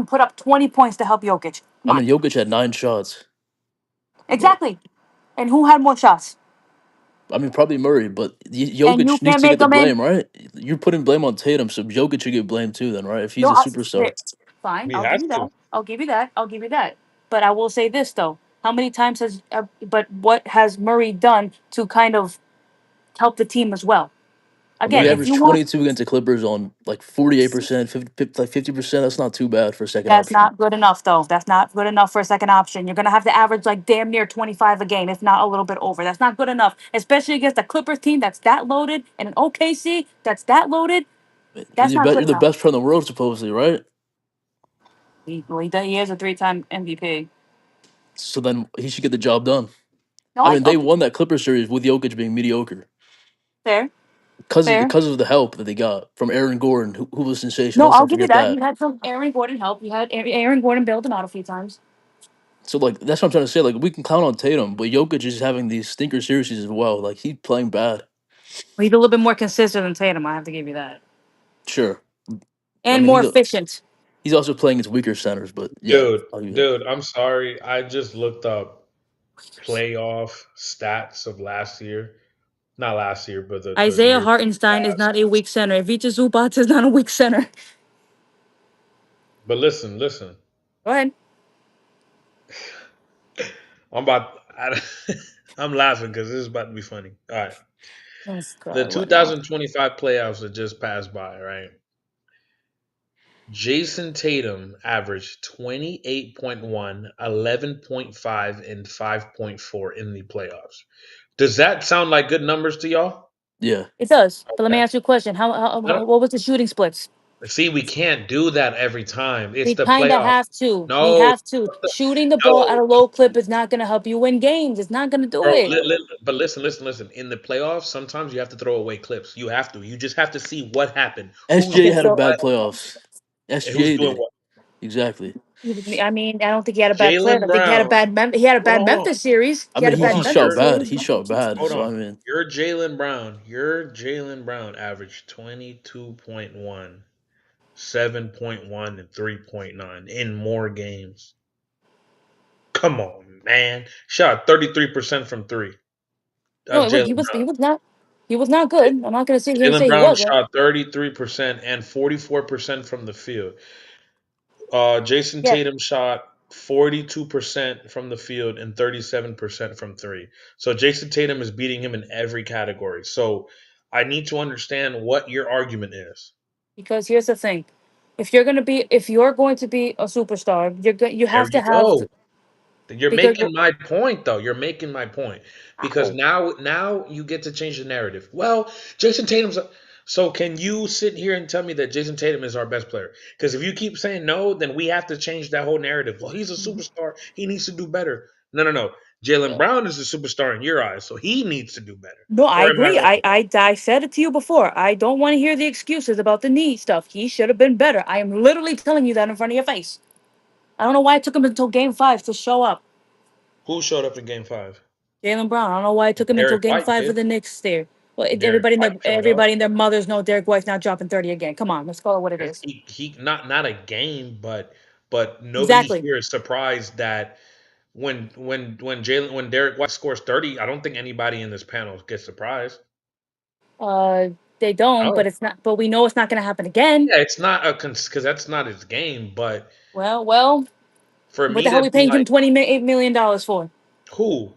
put up 20 points to help Jokic? Come I on. mean, Jokic had 9 shots. But Exactly. And who had more shots? I mean, probably Murray, but And you Jokic needs can't to make get the them in. blame, right? You're putting blame on Tatum, so Jokic should get blamed too, then, right? If he's No, a superstar. here, fine. He I'll give has you to. that. I'll give you that. I'll give you that. But I will say this though: how many times has? But what has Murray done to kind of help the team as well? I mean, Again, he if When you averaged want, 22 against the Clippers on like 48%, 50%. That's not too bad for a second that's option. not good enough though. That's not good enough for a second option. You're gonna have to average like damn near 25 a game, if not a little bit over. That's not good enough, especially against a Clippers team that's that loaded and an OKC that's that loaded. That's not good You're the enough. best player in the world, supposedly, right? He is a three-time MVP. So then he should get the job done. No, I I mean, they okay, won that Clippers series with Jokic being mediocre fair, because fair. of the help that they got from Aaron Gordon, who was sensational. No, Let's I'll not give you forget that. You that. had some Aaron Gordon help. You had Aaron Gordon bailed him out a few times. So like that's what I'm trying to say. Like we can count on Tatum, but Jokic is having these stinker series as well. Like he's playing bad. Well, he's a little bit more consistent than Tatum. I have to give you that, Sure, I and mean more efficient. he's also playing his weaker centers, but yeah, dude, I'll give you that. dude, I'm sorry. I just looked up playoff stats of last year. Not last year, but the Isaiah year Hartenstein is past. not a weak center. Ivica Zubac is not a weak center. But listen, listen. Go ahead. I'm about. I'm laughing because this is about to be funny. All right, Yes, the God, what now? 2025 playoffs that just passed by. Right, Jason Tatum averaged 28.1, 11.5, and 5.4 in the playoffs. Does that sound like good numbers to y'all? Yeah, It does. But let me Okay. ask you a question. What was the shooting splits? See, we can't do that every time. It's We the kind of playoffs. have to. We No, have to. Shooting the ball at no. a low clip is not going to help you win games. It's not going to do Bro, it. but listen, listen, listen. In the playoffs, sometimes you have to throw away clips. You have to. You just have to see what happened. Who's SGA Okay, doing had a so what bad playoffs. and who's SGA doing did what. exactly. I mean, I don't think he had a bad player. Jalen I think he had a Brown. bad he had a Hold bad on, hold on, Memphis series. I He had mean, a hold bad he on. shot Memphis bad. series. He shot bad. Hold So on. I mean, Your Jalen Brown. Your Jalen Brown averaged 22.1, 7.1, and 3.9 in more games. Come on, man. Shot 33% from three. No, That's Jalen Brown. he was not good. I'm not going to sit here and Jalen say he Brown wasn't shot 33% and 44% from the field. Jason yet Tatum shot 42% from the field and 37% from three. So Jason Tatum is beating him in every category. So I need to understand what your argument is. because here's the thing. If you're going to be a superstar, you There have to you have go. You're because making my point, though. You're making my point because now you get to change the narrative. Well, Jason Tatum's. So can you sit here and tell me that Jason Tatum is our best player? Because if you keep saying no, then we have to change that whole narrative. Well, he's a superstar. He needs to do better. No, no, no. Jalen Brown is a superstar in your eyes, so he needs to do better. no, I Or am I agree. wrong? I said it to you before. I don't want to hear the excuses about the knee stuff. He should have been better. I am literally telling you that in front of your face. I don't know why it took him until game 5 to show up. Who showed up in Game Five? Jalen Brown. I don't know why it took him until Derek game White five for did. the Knicks there. Well, Derek White showed up. everybody and their mothers know Derek White's not dropping 30 again. Come on, let's call it what it is. He not a game, but nobody Exactly. here is surprised that when Derek White scores 30, I don't think anybody in this panel gets surprised. Uh, they don't, but No. it's not. But we know it's not going to happen again. Yeah, it's not a because that's not his game. But Well, for what me the hell to we be paying him like, $28 million for? who?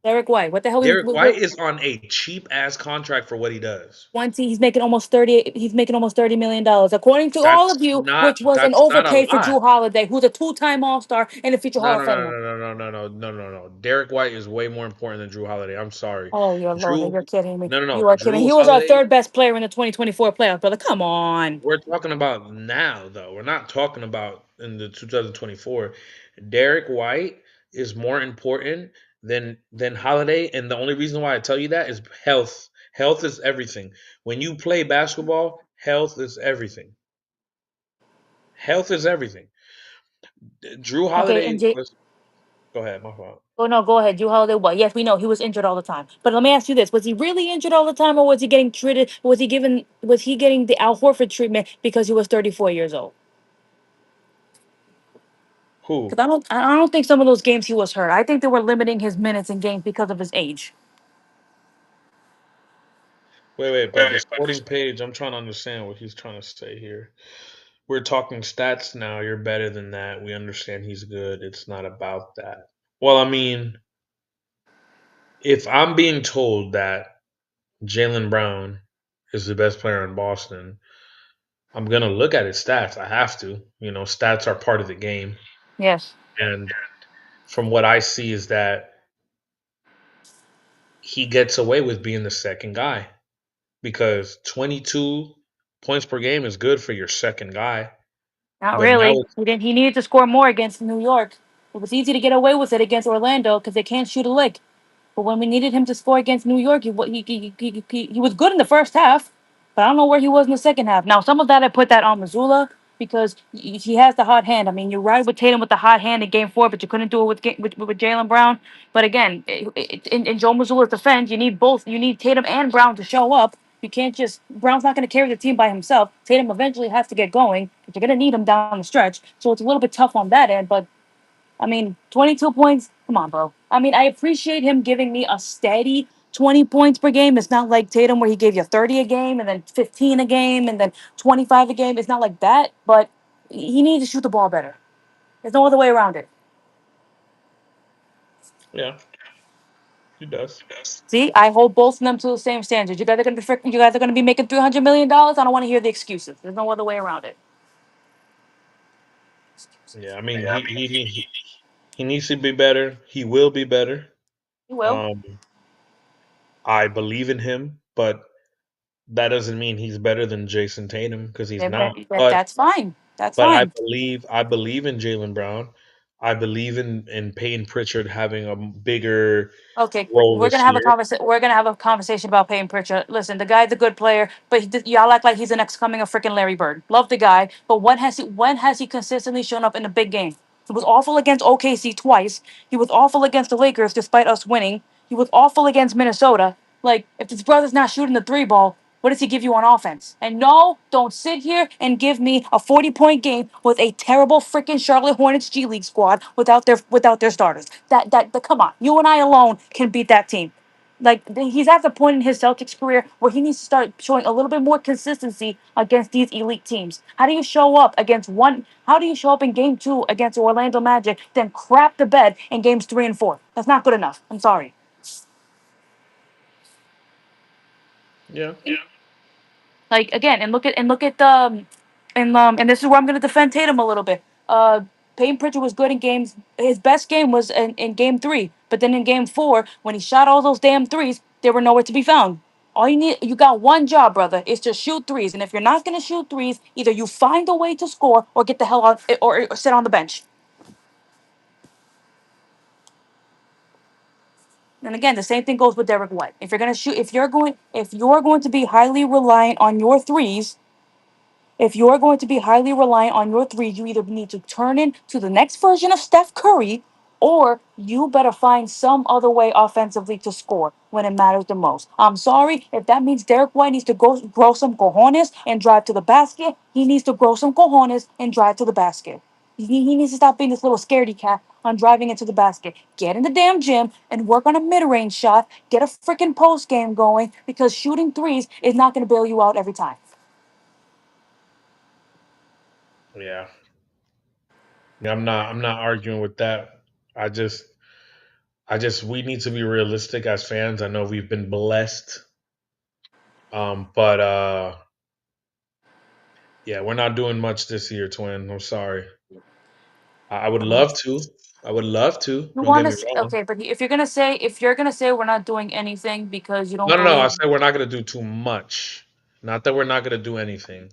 Derek White. What the hell? Derek White is on a cheap ass contract for what he does. 20. He's making almost 30. He's making almost $30 million, according to all of you, which was an That's not a overpay for lot. Drew Holiday, who's a two-time All-Star and a future No, Hall of no, no, Famer. no, no, no, no, no, no, no, no. Derek White is way more important than Drew Holiday. I'm sorry. Oh, your lord, Drew, you're kidding me. no, no, no. You are kidding. Drew He was our Holiday. third best player in the 2024 playoffs, brother. Come on. We're talking about now, though. We're not talking about in the 2024. Derek White is more important than Holiday, and the only reason why I tell you that is health. Health is everything. When you play basketball, health is everything. Health is everything. Drew Okay, Holiday and Jay. was. Go ahead, my fault. Oh no, go ahead. You Holiday. What? Yes, we know he was injured all the time. But let me ask you this: was he really injured all the time, or was he getting treated? Was he getting the Al Horford treatment because he was 34 years old? Who? Because I don't think some of those games he was hurt. I think they were limiting his minutes in games because of his age. Wait. But the sporting page, I'm trying to understand what he's trying to say here. We're talking stats now. You're better than that. We understand he's good. It's not about that. Well, I mean, if I'm being told that Jalen Brown is the best player in Boston, I'm gonna look at his stats. I have to. Stats are part of the game. Yes. And from what I see is that he gets away with being the second guy because 22 points per game is good for your second guy. Not But now really. it's He didn't. He needed to score more against New York. It was easy to get away with it against Orlando because they can't shoot a lick. But when we needed him to score against New York, he was good in the first half, but I don't know where he was in the second half. Now, some of that I put that on Missoula because he has the hot hand. I mean, you're right with Tatum with the hot hand in Game 4, but you couldn't do it with Jalen Brown. But again, in Joe Missoula's defense, you need both. You need Tatum and Brown to show up. You can't just Brown's not going to carry the team by himself. Tatum eventually has to get going, but you're going to need him down the stretch. So it's a little bit tough on that end, but I mean, 22 points. Come on, bro. I mean, I appreciate him giving me a steady 20 points per game. It's not like Tatum where he gave you 30 a game and then 15 a game and then 25 a game. It's not like that, but he needs to shoot the ball better. There's no other way around it. yeah, he does. See, I hold both of them to the same standard. You guys are gonna be making $300 million. I don't want to hear the excuses. There's no other way around it. Yeah, I mean he needs to be better. He will be better. You will. Um, I believe in him, but that doesn't mean he's better than Jason Tatum because he's not. But That's fine. That's but I fine. believe I believe in Jalen Brown. I believe in Peyton Pritchard having a bigger Okay, role this year. We're gonna have a conversation about Payne Pritchard. Listen, the guy's a good player, but y'all act like he's the next coming of freaking Larry Bird. Love the guy, but when has he consistently shown up in a big game? He was awful against OKC twice. He was awful against the Lakers, despite us winning. He was awful against Minnesota. Like, if this brother's not shooting the three ball, what does he give you on offense? And no, don't sit here and give me a 40-point game with a terrible freaking Charlotte Hornets G League squad without their starters. Come on, you and I alone can beat that team. Like he's at the point in his Celtics career where he needs to start showing a little bit more consistency against these elite teams. How do you show up against one? How do you show up in Game 2 against the Orlando Magic, then crap the bed in Games 3 and 4? That's not good enough. I'm sorry. Yeah. Like again, and look at the and this is where I'm gonna defend Tatum a little bit. Peyton Pritchard was good in games. His best game was in Game 3, but then in Game 4, when he shot all those damn threes, they were nowhere to be found. You got one job, brother, is to shoot threes. And if you're not gonna shoot threes, either you find a way to score or get the hell out or sit on the bench. And again, the same thing goes with Derek White. If you're going to be highly reliant on your threes, if you're going to be highly reliant on your threes, you either need to turn into the next version of Steph Curry, or you better find some other way offensively to score when it matters the most. I'm sorry if that means Derek White needs to go grow some cojones and drive to the basket. He needs to grow some cojones and drive to the basket. He needs to stop being this little scaredy cat on driving into the basket. Get in the damn gym and work on a mid-range shot. Get a freaking post game going because shooting threes is not going to bail you out every time. Yeah. Yeah, I'm not arguing with that. I just we need to be realistic as fans. I know we've been blessed. But yeah, we're not doing much this year, twin. I'm sorry. I would love to. I would love to. You Don't get want me to wrong. okay, but if you're gonna say we're not doing anything because you don't No. I believe, said we're not gonna do too much. Not that we're not gonna do anything.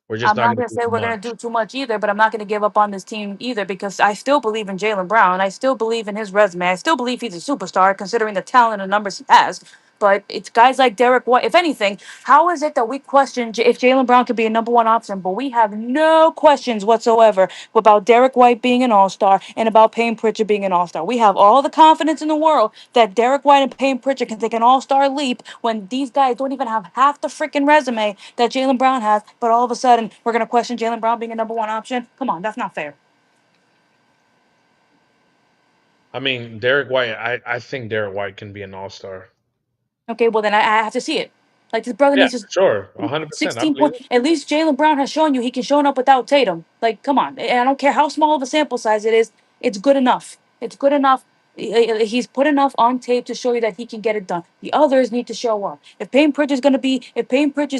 We're just I'm not not gonna gonna do say we're gonna much. do too much either. But I'm not gonna give up on this team either because I still believe in Jalen Brown. I still believe in his resume. I still believe he's a superstar considering the talent and numbers he has. But it's guys like Derek White. If anything, how is it that we question if Jalen Brown could be a number one option, but we have no questions whatsoever about Derek White being an all star and about Payne Pritchard being an all star? We have all the confidence in the world that Derek White and Payne Pritchard can take an all star leap when these guys don't even have half the freaking resume that Jalen Brown has. But all of a sudden, we're going to question Jalen Brown being a number one option? Come on, that's not fair. I mean, Derek White. I think Derek White can be an All Star. Okay, well then I have to see it. Like this brother Yeah, needs to for sure, 100%. I 16 believe points. it. At least Jalen Brown has shown you he can show up without Tatum. Like, come on. And I don't care how small of a sample size it is. It's good enough. It's good enough. He's put enough on tape to show you that he can get it done. The others need to show up. If Payne Pritchard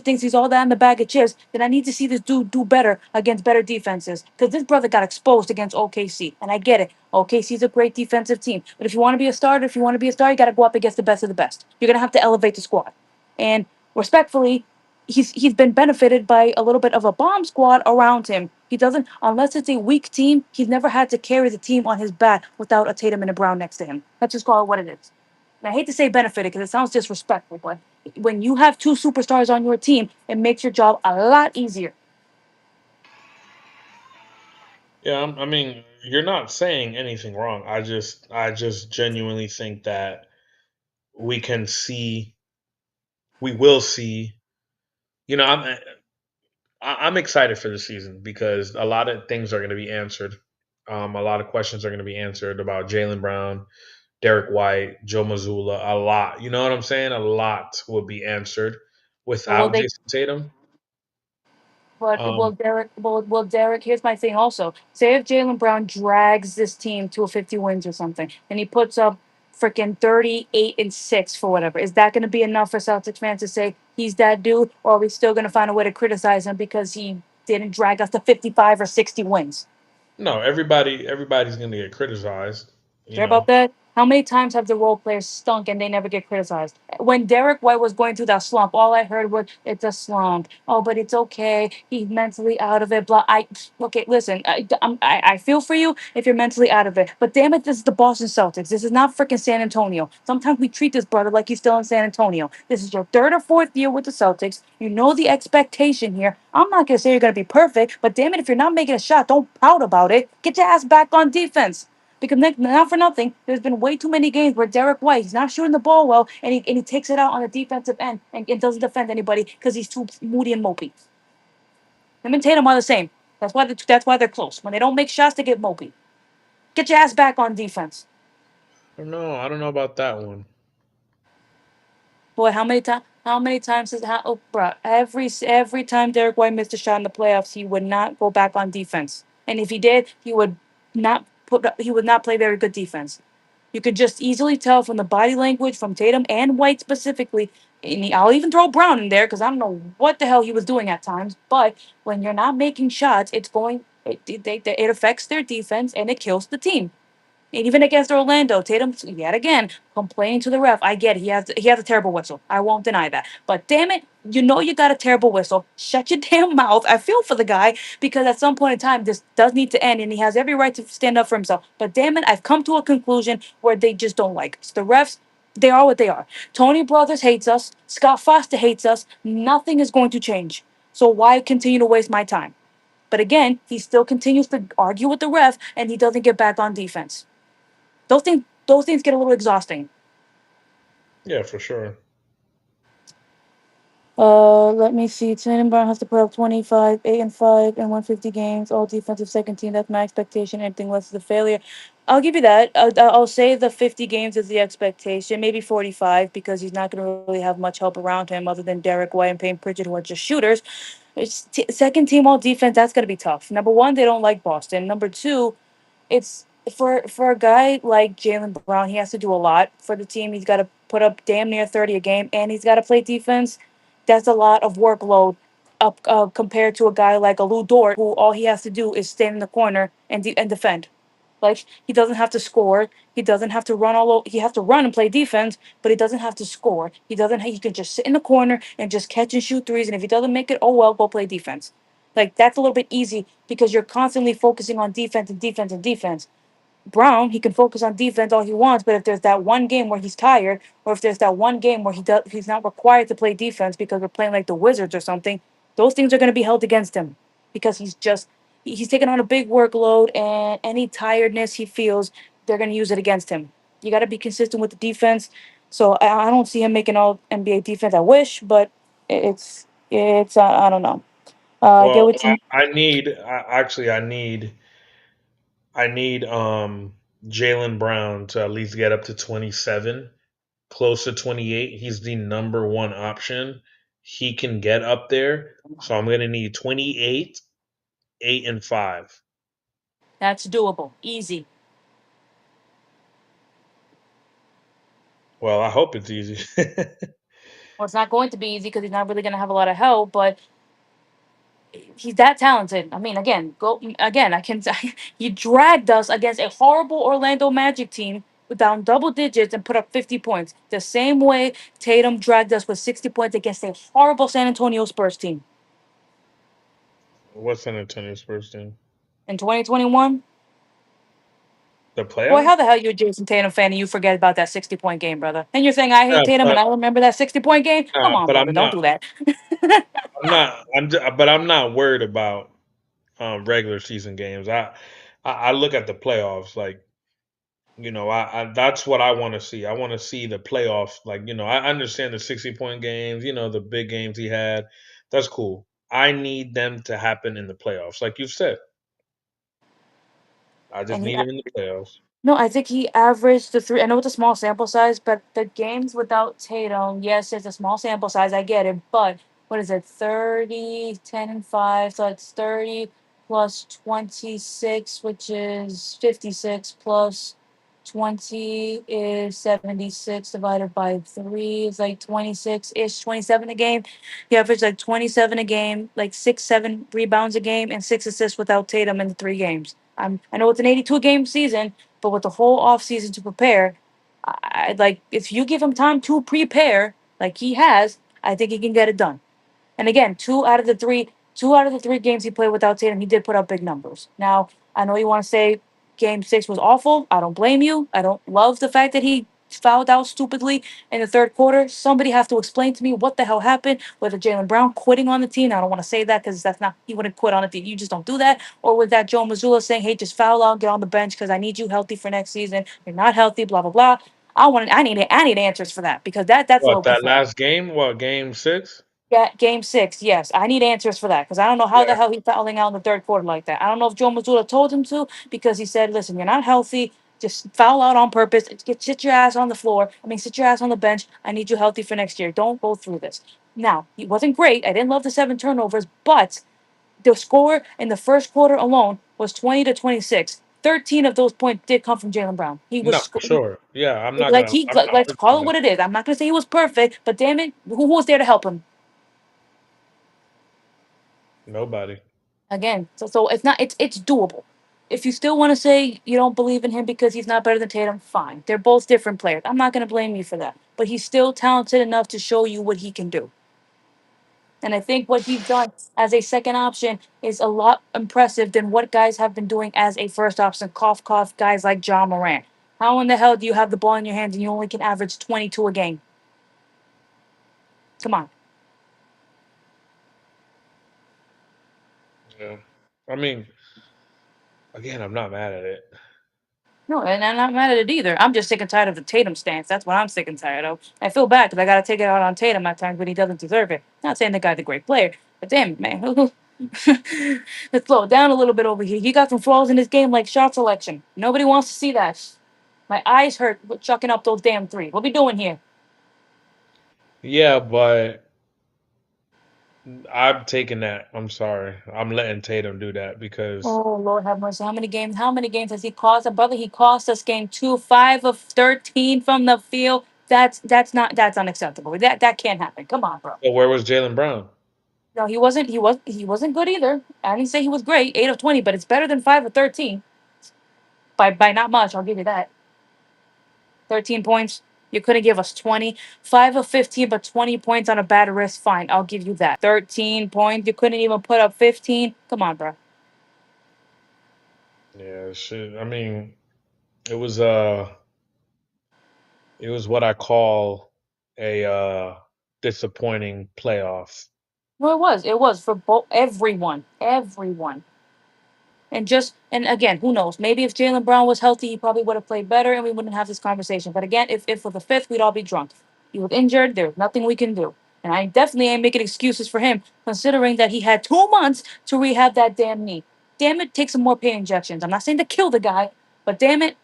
thinks he's all that in the bag of chips, then I need to see this dude do better against better defenses. Because this brother got exposed against OKC. And I get it. OKC's a great defensive team. But if you want to be a starter, if you want to be a star, you got to go up against the best of the best. You're going to have to elevate the squad. And respectfully, he's been benefited by a little bit of a bomb squad around him. He doesn't, unless it's a weak team, he's never had to carry the team on his back without a Tatum and a Brown next to him. Let's just call it what it is. And I hate to say benefited because it sounds disrespectful, but when you have two superstars on your team, it makes your job a lot easier. Yeah, I mean, you're not saying anything wrong. I just genuinely think that we can see, we will see. You know, I'm excited for the season because a lot of things are going to be answered. A lot of questions are going to be answered about Jalen Brown, Derek White, Joe Mazzulla. A lot, you know what I'm saying? A lot will be answered But will without they Jason Tatum. But Um, Derek, here's my thing also. Say if Jalen Brown drags this team to a 50 wins or something, and he puts up freaking 38-6 for whatever, is that going to be enough for Celtics fans to say he's that dude, or are we still going to find a way to criticize him because he didn't drag us to 55 or 60 wins? no, everybody's going to get criticized. You Care know, about that? How many times have the role players stunk and they never get criticized? When Derek White was going through that slump, all I heard was, "It's a slump. Oh, but it's okay. He's mentally out of it." Blah. Okay. Listen, I feel for you if you're mentally out of it, but damn it, this is the Boston Celtics. This is not freaking San Antonio. Sometimes we treat this brother like he's still in San Antonio. This is your third or fourth year with the Celtics. You know the expectation here. I'm not gonna say you're gonna be perfect, but damn it, if you're not making a shot, don't pout about it. Get your ass back on defense. Because not for nothing, there's been way too many games where Derek White, he's not shooting the ball well, and he takes it out on the defensive end and doesn't defend anybody because he's too moody and mopey. Him and Tatum are the same. That's why they're close. When they don't make shots, they get mopey. Get your ass back on defense. I don't know about that one. Boy, how many times oh, bro, every time Derek White missed a shot in the playoffs, he would not go back on defense. And if he did, he would not play very good defense. You could just easily tell from the body language from Tatum and White specifically. And I'll even throw Brown in there because I don't know what the hell he was doing at times. But when you're not making shots, it affects their defense and it kills the team. And even against Orlando, Tatum yet again complaining to the ref. I get it. He has a terrible whistle. I won't deny that. But damn it, you know you got a terrible whistle. Shut your damn mouth. I feel for the guy because at some point in time this does need to end, and he has every right to stand up for himself. But damn it, I've come to a conclusion where they just don't like us. The refs, they are what they are. Tony Brothers hates us. Scott Foster hates us. Nothing is going to change. So why continue to waste my time? But again, he still continues to argue with the ref, and he doesn't get back on defense. Those things get a little exhausting. Yeah, for sure. Let me see. Tatum Brown has to put up 25, 8-5, and 150 games. All defensive second team. That's my expectation. Anything less is a failure. I'll give you that. I'll say the 50 games is the expectation. Maybe 45 because he's not going to really have much help around him other than Derek White and Payne Pritchard, who are just shooters. Second team all defense. That's going to be tough. Number one, they don't like Boston. Number two, it's for a guy like Jalen Brown, he has to do a lot for the team. He's got to put up damn near 30 a game, and he's got to play defense. That's a lot of workload up compared to a guy like a Lou Dort, who all he has to do is stand in the corner and defend. Like he doesn't have to score. He doesn't have to run all over. He has to run and play defense, but he doesn't have to score. He doesn't. He can just sit in the corner and just catch and shoot threes. And if he doesn't make it, oh well, go play defense. Like that's a little bit easy because you're constantly focusing on defense and defense and defense. Brown, he can focus on defense all he wants, but if there's that one game where he's tired, or if there's that one game where he's not required to play defense because we're playing like the Wizards or something, those things are going to be held against him because he's taking on a big workload, and any tiredness he feels, they're going to use it against him. You got to be consistent with the defense. So I don't see him making all NBA defense. I wish, but it's I don't know. I get Well, what you. I need. I need Jalen Brown to at least get up to 27, close to 28. He's the number one option. He can get up there. So I'm going to need 28, 8, and 5. That's doable. Easy. Well, I hope it's easy. Well, it's not going to be easy because he's not really going to have a lot of help, but he's that talented. I mean, again, go again. I can. He dragged us against a horrible Orlando Magic team down double digits and put up 50 points. The same way Tatum dragged us with 60 points against a horrible San Antonio Spurs team What's San Antonio's first team? in 2021. The Boy, playoffs? how the hell you a Jason Tatum fan and you forget about that 60-point game, brother? And you're saying I hate Yeah, Tatum and I remember that 60-point game? Come on, but brother, I'm don't not. do that. I'm not. But I'm not worried about regular season games. I look at the playoffs like I that's what I want to see. I want to see the playoffs. Like I understand the 60-point games. The big games he had. That's cool. I need them to happen in the playoffs, like you said. I just And he need them in the playoffs. No, I think he averaged the three. I know it's a small sample size, but the games without Tatum, yes, it's a small sample size. I get it. But what is it? 30, 10, and 5. So it's 30 plus 26, which is 56, plus 20 is 76 divided by 3 is like 26 ish, 27 a game. He averaged like 27 a game, like 6, 7 rebounds a game, and 6 assists without Tatum in the 3 games. I know it's an 82 game season, but with the whole off season to prepare, like if you give him time to prepare, like he has, I think he can get it done. And again, two out of the three games he played without Tatum, he did put up big numbers. Now, I know you want to say game six was awful. I don't blame you. I don't love the fact that he fouled out stupidly in the third quarter. Somebody have to explain to me what the hell happened. Whether Jalen Brown quitting on the team, I don't want to say that because that's not he wouldn't quit on the team. You just don't do that. Or with that Joe Mazzulla saying, "Hey, just foul out, get on the bench because I need you healthy for next season. You're not healthy." Blah blah blah. I need answers for that because that's What low key that flag. last game? What game 6? Yeah, game six. Yes, I need answers for that because I don't know how the Yeah. hell he's fouling out in the third quarter like that. I don't know if Joe Mazzulla told him to because he said, "Listen, you're not healthy. Just foul out on purpose. Sit your ass on the floor. I mean, sit your ass on the bench. I need you healthy for next year. Don't go through this." Now, he wasn't great. I didn't love the 7 turnovers, but the score in the first quarter alone was 20 to 26. 13 of those points did come from Jalen Brown. He No, was for sure. Yeah, I'm not let's call arguing it that. what it is. I'm not gonna say he was perfect, but damn it, who was there to help him? Nobody. Again, so it's not it's doable. If you still want to say you don't believe in him because he's not better than Tatum, fine. They're both different players. I'm not gonna blame you for that. But he's still talented enough to show you what he can do. And I think what he's done as a second option is a lot impressive than what guys have been doing as a first option. Cough cough, guys like John Moran. How in the hell do you have the ball in your hands and you only can average 22 a game? Come on. Yeah. I mean, again, I'm not mad at it. No, and I'm not mad at it either. I'm just sick and tired of the Tatum stance. That's what I'm sick and tired of. I feel bad because I got to take it out on Tatum at times when he doesn't deserve it. Not saying the guy's a great player, but damn it, man. Let's slow it down a little bit over here. He got some flaws in his game, like shot selection. Nobody wants to see that. My eyes hurt with chucking up those damn threes. What we doing here? Yeah, but I'm taking that. I'm sorry. I'm letting Tatum do that because Oh Lord have mercy. How many games? How many games has he cost? Brother, he cost us game two, 5 of 13 from the field. That's unacceptable. That can't happen. Come on, bro. but where was Jalen Brown? No, he wasn't good either. I didn't say he was great, 8 of 20, but it's better than 5 of 13 by not much. I'll give you that. 13 points. You couldn't give us 20. 5 of 15, but 20 points on a bad wrist. Fine, I'll give you that. 13 points. You couldn't even put up 15. Come on, bro. Yeah, shit. I mean, it was uh it was what I call a disappointing playoff. No, it was. It was for both everyone. Everyone. And again, who knows? Maybe if Jalen Brown was healthy, he probably would have played better and we wouldn't have this conversation. But again, if for the fifth, we'd all be drunk. He was injured, there's nothing we can do. And I definitely ain't making excuses for him, considering that he had 2 months to rehab that damn knee. Damn it, take some more pain injections. I'm not saying to kill the guy, but damn it,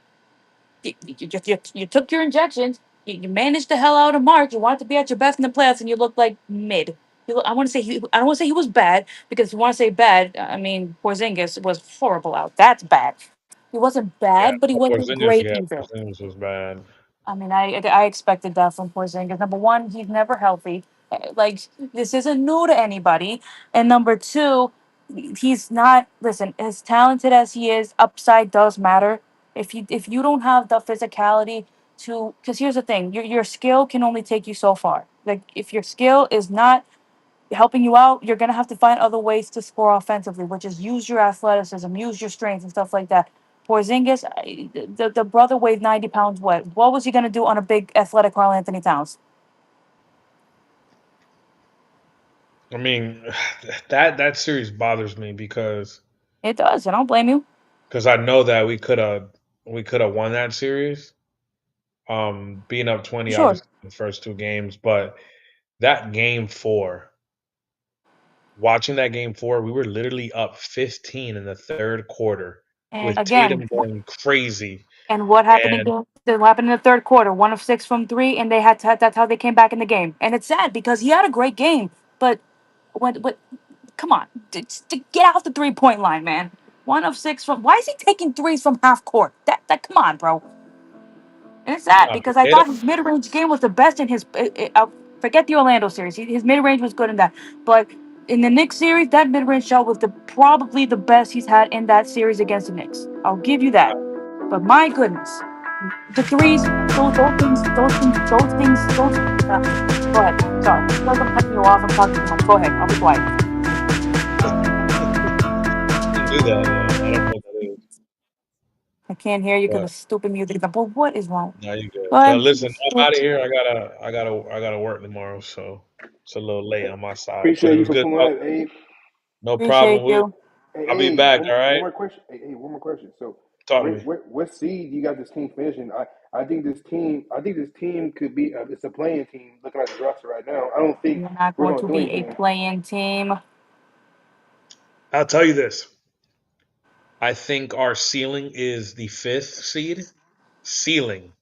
You took your injections. You managed the hell out of March. You wanted to be at your best in the playoffs, and you look like mid. I want to say I don't want to say he was bad because if you want to say bad, I mean Porzingis was horrible out. That's bad. He wasn't Yeah, bad, but he wasn't Porzingis. great Yeah, either. Porzingis was bad. I mean, I expected that from Porzingis. Number one, he's never healthy. Like this isn't new to anybody. And number two, he's not. Listen, as talented as he is, upside does matter. If you don't have the physicality to, because here's the thing, your skill can only take you so far. Like if your skill is not helping you out, you're gonna have to find other ways to score offensively, which is use your athleticism, use your strength and stuff like that. Porzingis, the brother weighed 90 pounds. What was he gonna do on a big athletic Carl Anthony Towns? I mean, that series bothers me It does. I don't blame you. because I know that we could have won that series. Being up 20 Sure. obviously in the first two games, but that game four, watching that game four, we were literally up 15 in the third quarter And with again, Tatum going crazy. and what happened And again? What happened in the third quarter? 1 of 6 from three, and they had to. That's how they came back in the game. And it's sad because he had a great game, but when come on, to get out the 3 point line, man. 1 of 6 from. Why is he taking threes from half court? That come on, bro. And it's sad because I Tatum, thought his mid range game was the best in his. Forget the Orlando series. His mid range was good in that, but in the Knicks series, that mid range shot was probably the best he's had in that series against the Knicks. I'll give you that. But my goodness, the threes, those. Go ahead. Sorry, I feel like I'm cutting you off. I'm talking too much. Go ahead. I'll be quiet. shouldn't do that. I don't know what that is, I can't hear you because but of stupid music. But what is wrong? now you good. Go But ahead. listen, I'm out of here. I gotta work tomorrow, so it's a little late on my side. But Appreciate it you was for good pulling talking. up, Abe. No Appreciate problem. you. I'll be Hey, back. one, All one right, more question. One more question. So, talk to me. what seed you got this team finishing? I think this team could be. It's a playing team. Looking at the roster right now, I don't think We're not we're going gonna to do be a anything. playing team. I'll tell you this. I think our ceiling is the fifth seed. Ceiling.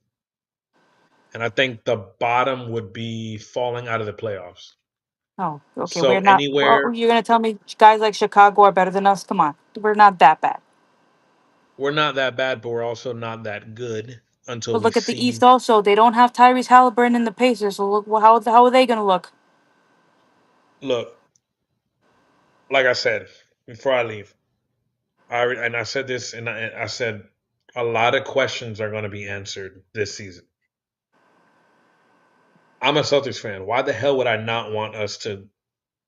And I think the bottom would be falling out of the playoffs. Oh, okay. So We're not. Well, anywhere, you're gonna tell me guys like Chicago are better than us? Come on, we're not that bad. we're not that bad, but we're also not that good until But we look at the see. East also. They don't have Tyrese Halliburton in the Pacers. So look, how are they gonna look? Look, like I said before I leave, and I said this, and I said a lot of questions are going to be answered this season. I'm a Celtics fan. Why the hell would I not want us to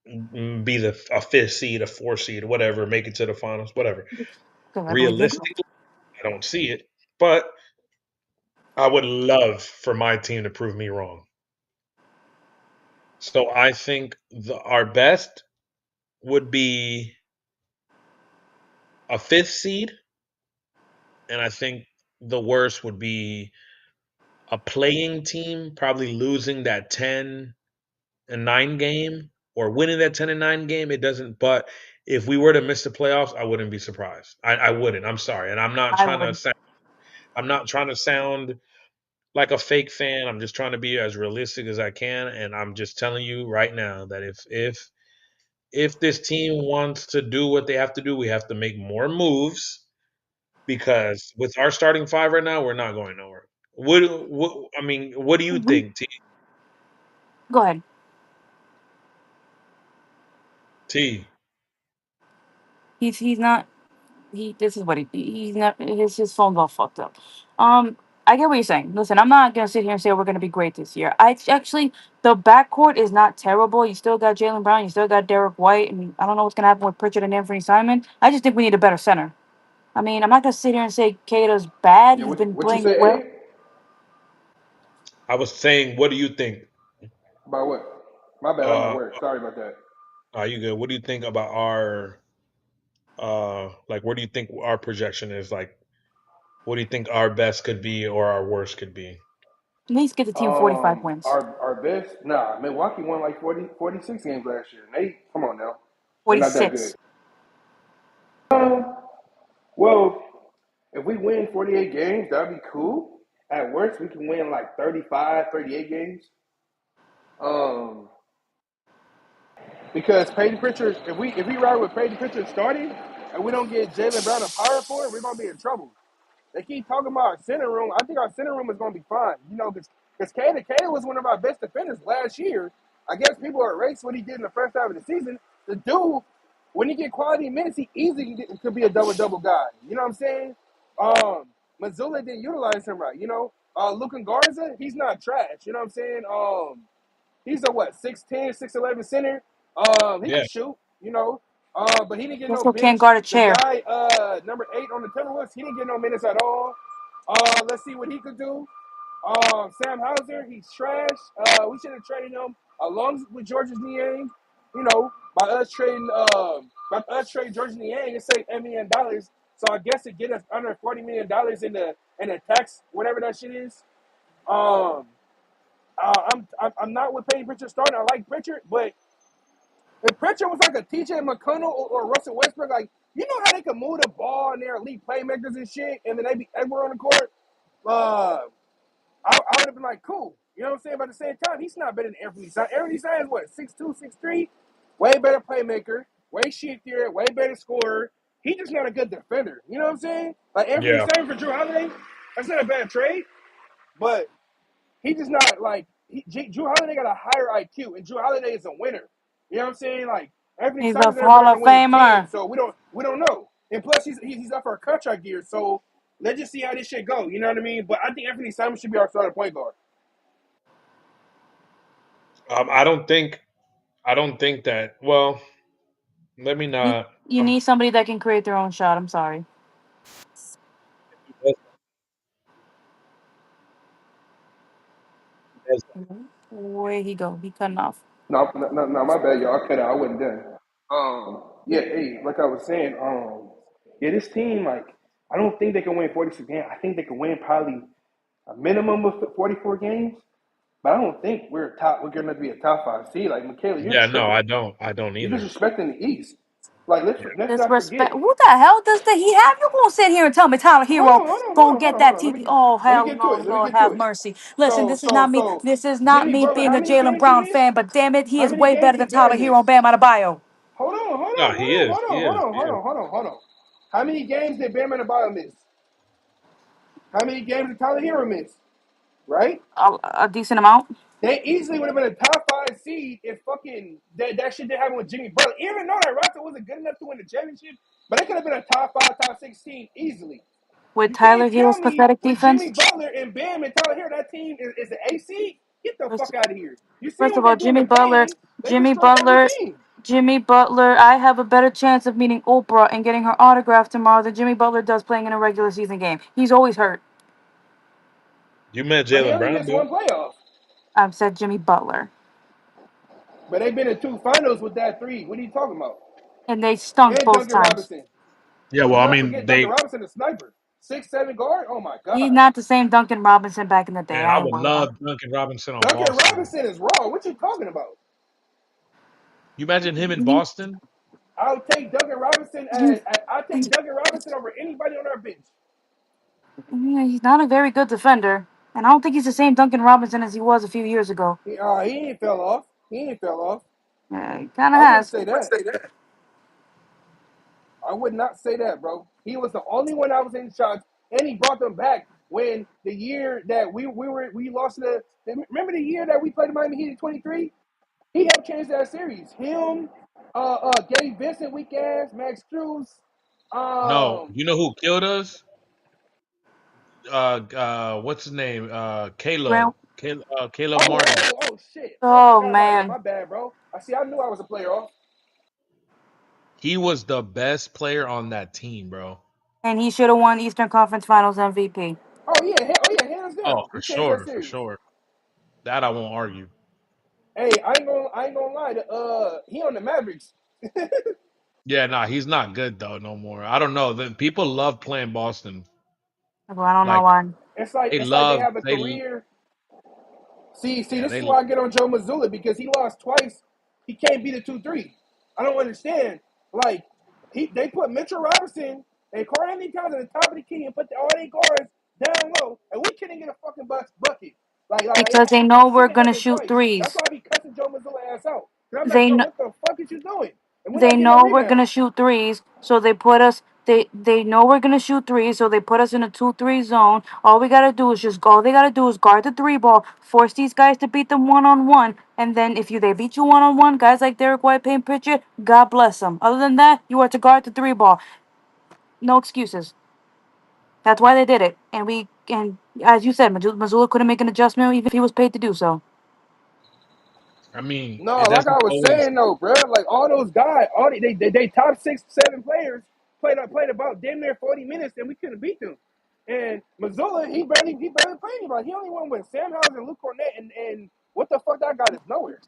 be a fifth seed, a fourth seed, whatever, make it to the finals, whatever? Because I believe you do. Realistically, I don't see it, but I would love for my team to prove me wrong. So I think our best would be a fifth seed, and I think the worst would be a playing team, probably losing that 10-9 game or winning that 10-9 game. It doesn't, but if we were to miss the playoffs, I wouldn't be surprised. I wouldn't. I'm sorry, and I would. I'm not trying to sound like a fake fan. I'm just trying to be as realistic as I can, and I'm just telling you right now that if this team wants to do what they have to do, we have to make more moves because with our starting five right now, we're not going nowhere. I mean, what do you Mhm. think, T? Go ahead. T? He's not. This is what he's not. His phone's all fucked up. Um, I get what you're saying. Listen, I'm not gonna sit here and say we're gonna be great this year. I actually the backcourt is not terrible. You still got Jalen Brown. You still got Derek White, and I don't know what's gonna happen with Pritchard and Anthony Simon. I just think we need a better center. I mean, I'm not gonna sit here and say Kato's bad. Yeah, He's been what you playing say, well. Abe? I was saying, what do you think? About what? My bad. I'm at Uh, work. Sorry about that. are you good? What do you think about our like? Where do you think our projection is? Like, what do you think our best could be or our worst could be? At least get the team 45 wins. Our best. Nah, Milwaukee won like 46 games last year. They come on now. They're not that good. 46. Well, if we win 48 games, that'd be cool. At worst, we can win like 35, 38 games. Because Peyton Pritchard, if we ride with Peyton Pritchard starting and we don't get Jaylen Brown a power forward, we're gonna be in trouble. They keep talking about our center room. I think our center room is gonna be fine. You know, because Kata was one of our best defenders last year. I guess people are erasing what he did in the first half of the season. The dude, when he get quality minutes, he easily could be a double guy. You know what I'm saying? Missoula didn't utilize him right. You know, Lukan Garza, he's not trash. You know what I'm saying? He's a what, 6'10", 6'11" center. He Yeah. can shoot, you know. But he didn't get no Also can't minutes. guard a The chair. guy, number 8 on the Timberwolves, he didn't get no minutes at all. Let's see what he could do. Sam Hauser, he's trash. We should have traded him along with Georges Niang. You know, by us trading Georges Niang, it saved $8 million. So I guess it get us under $40 million in the tax, whatever that shit is. Um, I'm not with Peyton Pritchard starting. I like Pritchard, but if Pritchard was like a TJ McConnell or Russell Westbrook, like, you know how they can move the ball and they're elite playmakers and shit, and then they be everywhere on the court. Uh, I would have been like, cool. You know what I'm saying? But at the same time, he's not better than Anthony Simons. Anthony Simons is what, 6'2", 6'3"? Way better playmaker, way shiftier, way better scorer. He's just not a good defender. You know what I'm saying? Like Anthony Yeah. Simons for Drew Holiday, that's not a bad trade, but he just not like Drew Holiday got a higher IQ, and Drew Holiday is a winner. You know what I'm saying? Like Anthony He's a Simons never Hall been on of a winning team, Famer. so we don't know. And plus, he's up for a contract year, so let's just see how this shit go. You know what I mean? But I think Anthony Simons should be our starting point guard. I don't think. I don't think that. Well, let me You, not. you need somebody that can create their own shot. I'm sorry. He does he does Where he go? He cutting off. No, my bad, y'all. I cut out. I wasn't done. Yeah, hey, like I was saying, yeah, this team, like, I don't think they can win 46 games. I think they can win probably a minimum of 44 games. But I don't think we're going to be a top 5 seed. Like, Michaela, you're Yeah, no, tripping. I don't. I don't You're either. disrespecting the East. Like, let's Yeah. let's not Disrespect. forget. Who the hell does that he have? You gonna sit here and tell me Tyler Hero gonna get that Let TV? me Oh let me hell get to no, it. Let me Lord get to have it. mercy. Listen, So this is not me. so This is not Jimmy me Butler, being how a many Jalen games he Brown missed? fan, but damn it, he How is many way games better he than Tyler been Hero missed? and Bam Adebayo. No, he is. He is. He is. Hold on. How many games did Bam Adebayo miss? How many games did Tyler Hero miss? Right? A decent amount. They easily would have been a top 5 seed if fucking that shit didn't happen with Jimmy Butler. Even though that roster wasn't good enough to win the championship, but they could have been a top 5, top 6 team easily. With You Tyler can't tell Hero's me pathetic with defense. Jimmy Butler and Bam and Tyler Hero that team is the AC. Get the First, fuck out of here. You see first what of they all, do in the play-in? They Jimmy destroy every Butler, team. Jimmy Butler. I have a better chance of meeting Oprah and getting her autograph tomorrow than Jimmy Butler does playing in a regular season game. He's always hurt. You met But he Jalen only Brown, missed dude. one playoff. I've said Jimmy Butler, But they've been in 2 finals with that 3. What are you talking about? and they stunk And both Duncan times. Robinson. Yeah, well, Let's I not mean, forget Duncan they. Robinson, a sniper. 6'7" guard. Oh my He's God. not the same Duncan Robinson back in the day. Man, I I ain't would worried about love it. Duncan Robinson on Duncan Boston. Robinson is raw. What you talking about? You imagine him in He, Boston? I'll take Duncan Robinson he, I'll take Duncan Robinson over anybody on our bench. yeah, he's not a very good defender, and I don't think he's the same Duncan Robinson as he was a few years ago. He ain't fell off. He ain't fell off. He kind of I wouldn't has. say that. I would not say that, bro. He was the only one that was in shots, and he brought them back when the year that we lost the. Remember the year that we played the Miami Heat in 23? He helped change that series. Him, Gabe Vincent, weak ass, Max Struz. No. Um, You know who killed us? What's his name? Caleb. Grant. Caleb Martin. oh shit! I Oh forgot about him. man, My bad, bro. I knew I was a player off. He was the best player on that team, bro. and he should have won Eastern Conference Finals MVP. Hands Oh, down. He for changed that sure, for series. sure. That I won't argue. Hey, I ain't gonna lie. He on the Mavericks. Yeah, nah, he's not good though no more. I don't know. The people love playing Boston. Well, I don't know Like why. they It's like they love have a they career. See, yeah, this is they why I get on Joe Mazzulla because he lost twice. He can't beat a 2-3. I don't understand. Like they put Mitchell Robinson and Carl Anthony Towns at the top of the key and put all their guards down low, and we couldn't get a fucking bucket. Because they I know we're seen it gonna happen shoot twice. That's why threes. I be cussing Joe Mazzulla ass out. And I'm like, They bro, know what the fuck is you doing? And we're they not getting no know we're gonna rebounds. shoot threes, so they put us. They know we're gonna shoot threes, so they put us in a 2-3 zone. All we gotta do is just go. All they gotta do is guard the three ball, force these guys to beat them 1-on-1, and then if they beat you 1-on-1, guys like Derek White, Payne Pritchard, God bless them. Other than that, you are to guard the three ball. No excuses. That's why they did it. And as you said, Missoula couldn't make an adjustment even if he was paid to do so. I mean, No, it like I doesn't was always. saying though, bro, like all those guys, all they top 6, 7 players played about damn near 40 minutes, and we couldn't beat them. And Missoula, he barely played anybody. He only won with Sam Howes and Luke Cornett, and what the fuck that got us nowhere.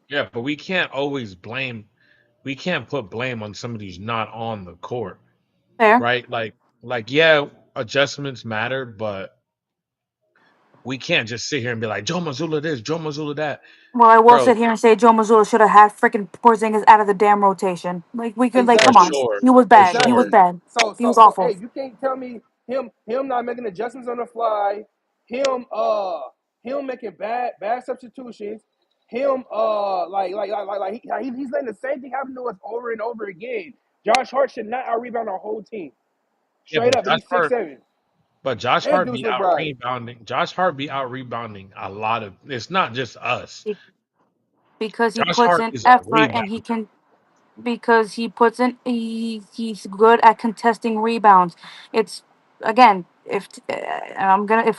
Yeah, but we can't always blame. We can't put blame on somebody who's not on the court, Fair. right? Like yeah, adjustments matter, but we can't just sit here and be like Joe Mazzulla this, Joe Mazzulla that, Well, I will bro. sit here and say Joe Mazzulla should have had freaking Porzingis out of the damn rotation. Like we could, like, For come Exactly. on, sure, he was for bad. He was sure. Exactly. bad. So He was so so awful. hey, you can't tell me him not making adjustments on the fly, him him making bad substitutions, him he's letting the same thing happen to us over and over again. Josh Hart should not out rebound our whole team. Yeah, Straight up, and he's 6'7". But Josh And Hart Deuce be out McBride. rebounding. Josh Hart be out rebounding a lot of. It's not just us. Be- Because he Josh puts Hart in is a effort and he rebounder. can because he puts in he's good at contesting rebounds. It's again if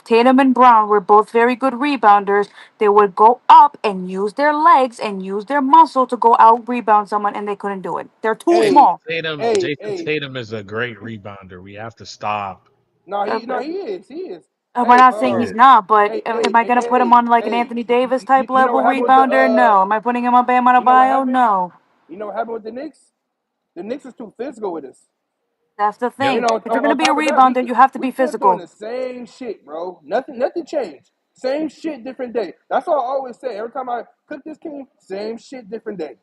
Tatum and Brown were both very good rebounders, they would go up and use their legs and use their muscle to go out rebound someone, and they couldn't do it. They're too Jason Hey, small. Tatum, hey, Jason hey. Tatum is a great rebounder. We have to stop. No, Uh, he is. He is. We're Hey, not saying he's not, but am I gonna put him on like an hey. Anthony Davis type You know level what happened with the rebounder? No. Am I putting him on Bam you know what Adebayo? happened? No. You know what happened with the Knicks? The Knicks is too physical with us. That's the Yep. And thing. If you're gonna on be a top of that, rebounder, you have to we be kept doing physical. the same shit, bro. Nothing changed. Same shit, different day. That's all I always say. Every time I cook this team, same shit, different day.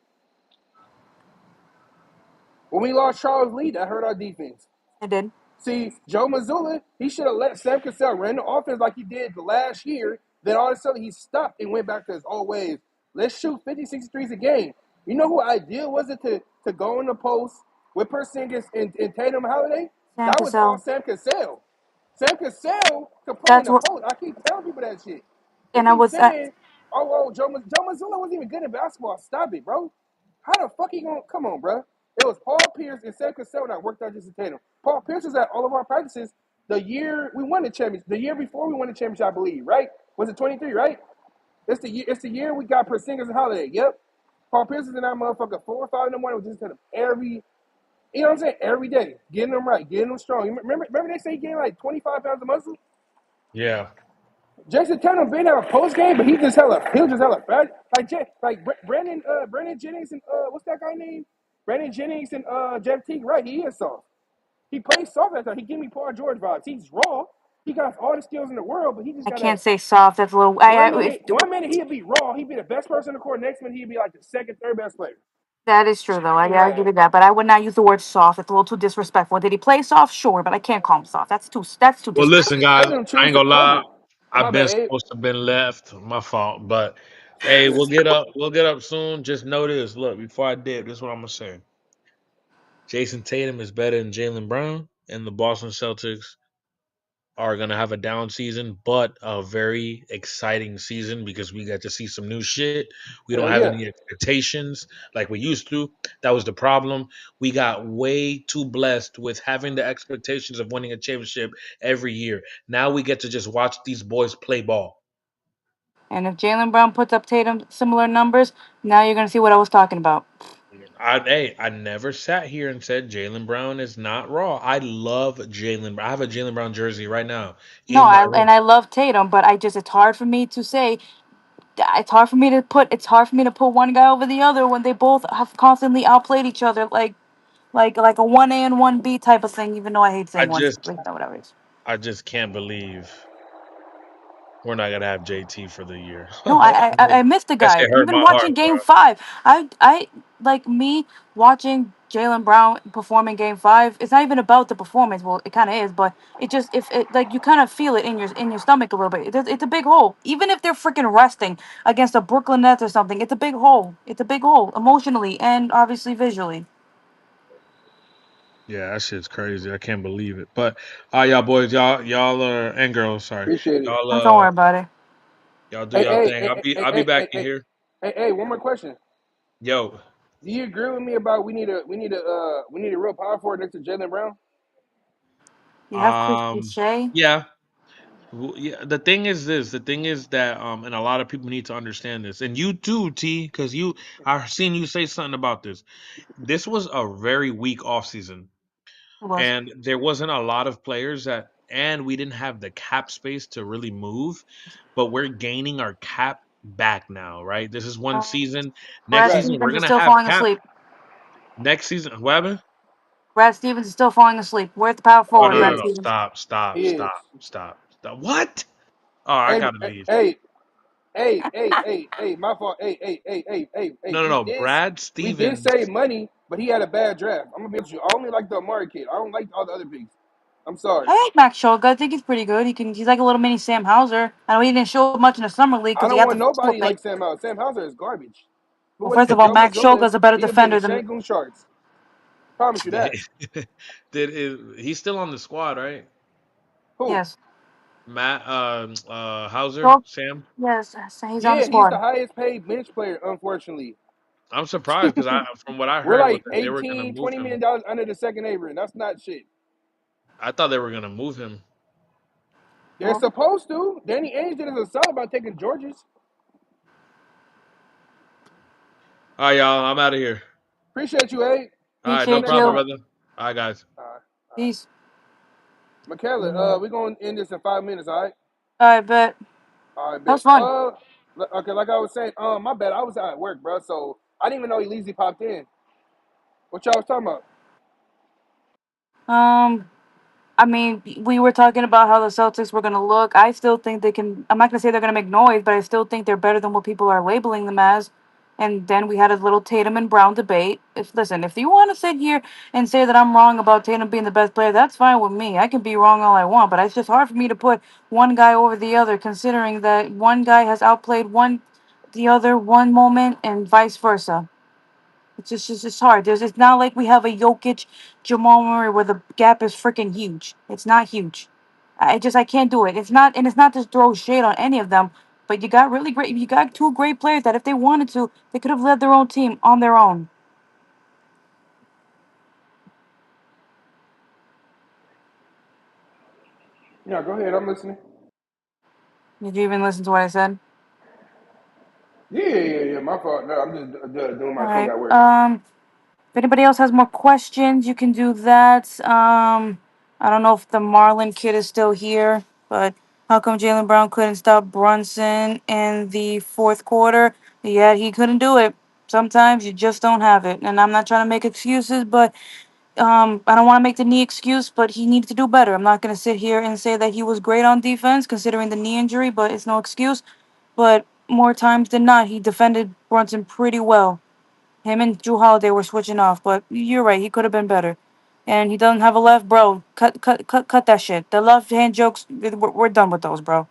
When we lost Charles Lee, that hurt our defense. I did. See, Joe Mazzulla, he should have let Sam Cassell run the offense like he did the last year. Then all of a sudden he stopped and went back to his old ways. Let's shoot 50, 60 threes a game. You know who idea was it to go in the post with Porzingis and Tatum Holiday? Sam That was all Cassell. Sam Cassell. Sam Cassell could play in That's the what. post. I keep telling people that shit. They And I keep was. saying, Joe Mazzulla wasn't even good in basketball. Stop it, bro. How the fuck he gonna come on, bro? It was Paul Pierce and Sam Cassell that worked out Jayson Tatum. Paul Pierce was at all of our practices the year we won the championship. The year before we won the championship, I believe, right? Was it 23, right? It's the year we got Porzingis and Holiday. Yep. Paul Pierce is in that motherfucker 4 or 5 in the morning with Jayson Tatum every you know what I'm saying? Every day. Getting them right, getting them strong. Remember they say he gained like 25 pounds of muscle? Yeah. Jason Tatum been out post game, but he was just hella fat. Brandon Jennings and what's that guy name? Brandon Jennings and Jeff Teague, right? He is soft. He plays soft at time. He give me Paul George vibes. He's raw. He got all the skills in the world, but he just I got can't that say soft. That's a little. one minute he'd be raw, he'd be the best person in the court. Next minute he'd be like the second, third best player. That is true, though. Shit ain't I give right. you that, but I would not use the word soft. It's a little too disrespectful. Did he play soft? Sure, but I can't call him soft. That's too Well, listen, disrespectful. guys. Tatum I choose ain't to gonna lie. dribble. My I've been bad, Abe. supposed to have been left. My fault. But hey, we'll get up. We'll get up soon. Just know this. Look, before I dip, this is what I'm gonna say. Jason Tatum is better than Jalen Brown, and the Boston Celtics are going to have a down season, but a very exciting season because we got to see some new shit. We don't Hell have yeah. any expectations like we used to. That was the problem. We got way too blessed with having the expectations of winning a championship every year. Now we get to just watch these boys play ball. And if Jalen Brown puts up Tatum similar numbers, now you're gonna see what I was talking about. I never sat here and said Jalen Brown is not raw. I love Jalen. I have a Jalen Brown jersey right now No, in my room. I love Tatum, but it's hard for me to say. It's hard for me to put one guy over the other when they both have constantly outplayed each other, like a 1A and 1B type of thing. Even though I hate I saying one, just like, no, whatever it is. I just can't believe we're not gonna have JT for the year. No, I missed the That guy. shit hurt Even my heart, watching bro. Game 5, I like me watching Jaylen Brown performing Game 5. It's not even about the performance. Well, it kind of is, but it just if it like you kind of feel it in your stomach a little bit. It's a big hole. Even if they're freaking resting against the Brooklyn Nets or something, it's a big hole. It's a big hole emotionally and obviously visually. Yeah, that shit's crazy. I can't believe it. But y'all boys, y'all and girls, sorry. Appreciate it. Y'all Don't worry about it. y'all do Hey, y'all hey, thing. hey, hey, I'll be hey, back hey, in hey, here. hey, one more question. Yo. Do you agree with me about we need a real power forward next to Jaylen Brown? You have Chris Shea. Yeah. Yeah, the thing is this. The thing is that and a lot of people need to understand this. And you too, T, because I've seen you say something about this. This was a very weak offseason. It was. And there wasn't a lot of players and we didn't have the cap space to really move, but we're gaining our cap back now, right? This is one Um, season. Next Brad Right. season we're Stevens is gonna still have falling cap. asleep. Next season, what happened? Brad Stevens is still falling asleep. Where's the power Oh forward, He no, no, Brad no! is. Stevens? Stop, stop, He is. stop, stop, stop! What? Oh, I Hey, gotta leave. hey, hey, my fault. Hey. No, no, no. Brad We did save Stevens. money, but he had a bad draft. I'm gonna be with you. I only like the Amari kid. I don't like all the other picks. I'm sorry. I like Max Shoga. I think he's pretty good. He's like a little mini Sam Hauser. I know he didn't show much in the summer league I because he don't had the want physical nobody thing. like Sam Hauser. Sam Hauser is garbage. Who Well, was first to of all, Joe Max Mazzulla, Shoga's a better he'll be in the defender than Shangoon Sharks. Promise you that. He's still on the squad, right? Who? yes. Matt Hauser, So Sam. yes, he's on the Yeah, he's the squad. highest paid bench player, unfortunately. I'm surprised because from what I We're heard was like that they were gonna 18, move $20 him. million under the second Avery, and that's not shit. I thought they were gonna move him. They're Well, supposed to. Danny Ainge did us a solid by taking Georges. All right, y'all. I'm out of here. Appreciate you, Abe. All right, See you no appreciate next problem, you. time. brother. All right, guys. All right. All right. Peace. Michaela, we're going to end this in 5 minutes, all right? I bet All right, that bet. was fun. Okay, like I was saying, my bad. I was at work, bro, so I didn't even know Elise popped in. What y'all was talking about? Um, I mean, we were talking about how the Celtics were gonna look. I still think they can. I'm not gonna say they're gonna make noise, but I still think they're better than what people are labeling them as. And then we had a little Tatum and Brown debate. If you want to sit here and say that I'm wrong about Tatum being the best player, that's fine with me. I can be wrong all I want, but it's just hard for me to put one guy over the other, considering that one guy has outplayed the other one moment, and vice versa. It's just hard. It's not like we have a Jokic, Jamal Murray where the gap is freaking huge. It's not huge. I can't do it. It's not to throw shade on any of them, but you got two great players that if they wanted to, they could have led their own team on their own. Yeah, go ahead. I'm listening. Did you even listen to what I said? Yeah. My fault. No, I'm just doing All my thing right. at work. If anybody else has more questions, you can do that. I don't know if the Marlin kid is still here, but how come Jalen Brown couldn't stop Brunson in the fourth quarter? Yeah, he couldn't do it. Sometimes you just don't have it. And I'm not trying to make excuses, but I don't want to make the knee excuse, but he needed to do better. I'm not going to sit here and say that he was great on defense considering the knee injury, but it's no excuse. But more times than not, he defended Brunson pretty well. Him and Drew Holiday were switching off, but you're right. He could have been better. And he doesn't have a left, bro. Cut that shit. The left hand jokes, we're done with those, bro.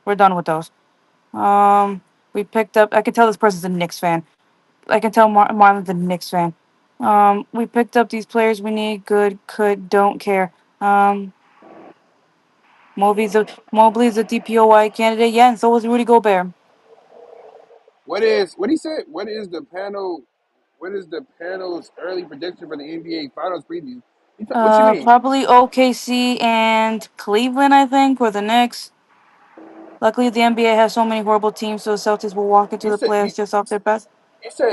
We're done with those. Um, we picked up. I can tell this person's a Knicks fan. I can tell Marlon's a Knicks fan. We picked up these players we need. Good, could, don't care. Mobley's a DPOY candidate. Yeah, and so was Rudy Gobert. What he said? What is the panel? What is the panel's early prediction for the NBA Finals preview? What you mean? Probably OKC and Cleveland, I think, or the Knicks. Luckily, the NBA has so many horrible teams, so the Celtics will walk into You the said playoffs just off their best.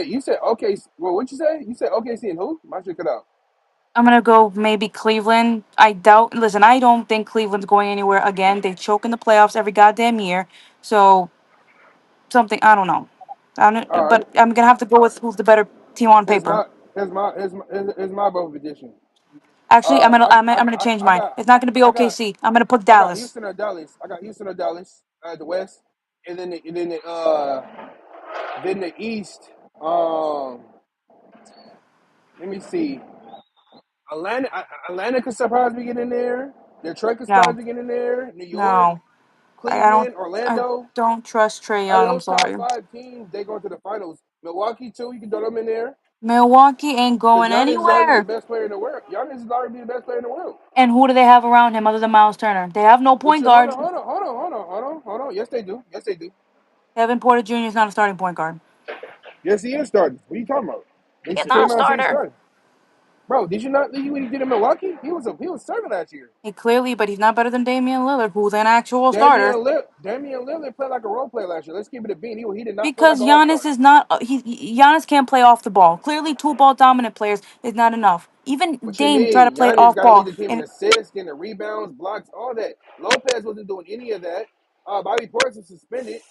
you said okay. Well, what you say? You said OKC and who? My shit cut out. I'm gonna go maybe Cleveland. I doubt. Listen, I don't think Cleveland's going anywhere again. They choke in the playoffs every goddamn year. So something I don't know. I don't, All right. but I'm gonna have to go with who's the better team on Here's paper. my here's my vote prediction. Actually, I'm gonna change I mine. got It's not gonna be I got OKC. I'm gonna put I got Dallas. Houston or Dallas. I got Houston or Dallas at the West, and then the East. Um, Let me see. Atlanta could surprise me getting in there. Detroit could surprise No, me getting in there. New York, no. I don't. Cleveland, I Orlando. don't trust Trey Out of Young. I'm those top sorry. five teams, they go to the finals. Milwaukee too. You can throw them in there Milwaukee ain't because going Giannis is arguably the anywhere. best player in the world. Giannis is arguably the best player in the world. And who do they have around him other than Miles Turner? They have no But point you hold guard. on, hold on, hold on, hold on, hold on, hold on. Yes, they do. Yes, they do. Kevin Porter Jr. is not a starting point guard. Yes, he is starting. What are you talking about? They He is not a came out and said he's starter. starting. Bro, did you not leave when he did in Milwaukee? He was serving last year. He clearly, but he's not better than Damian Lillard, who's an actual starter. Damian Lillard played like a role player last year. Let's keep it a bean. He did not play like Because an all Giannis star. is not. Giannis can't play off the ball. Clearly, two ball dominant players is not enough. Even What you Dame tried to mean? play it Giannis off got to lead ball, the team in and assists, getting the rebounds, blocks, all that. Lopez wasn't doing any of that. Bobby Portis was suspended.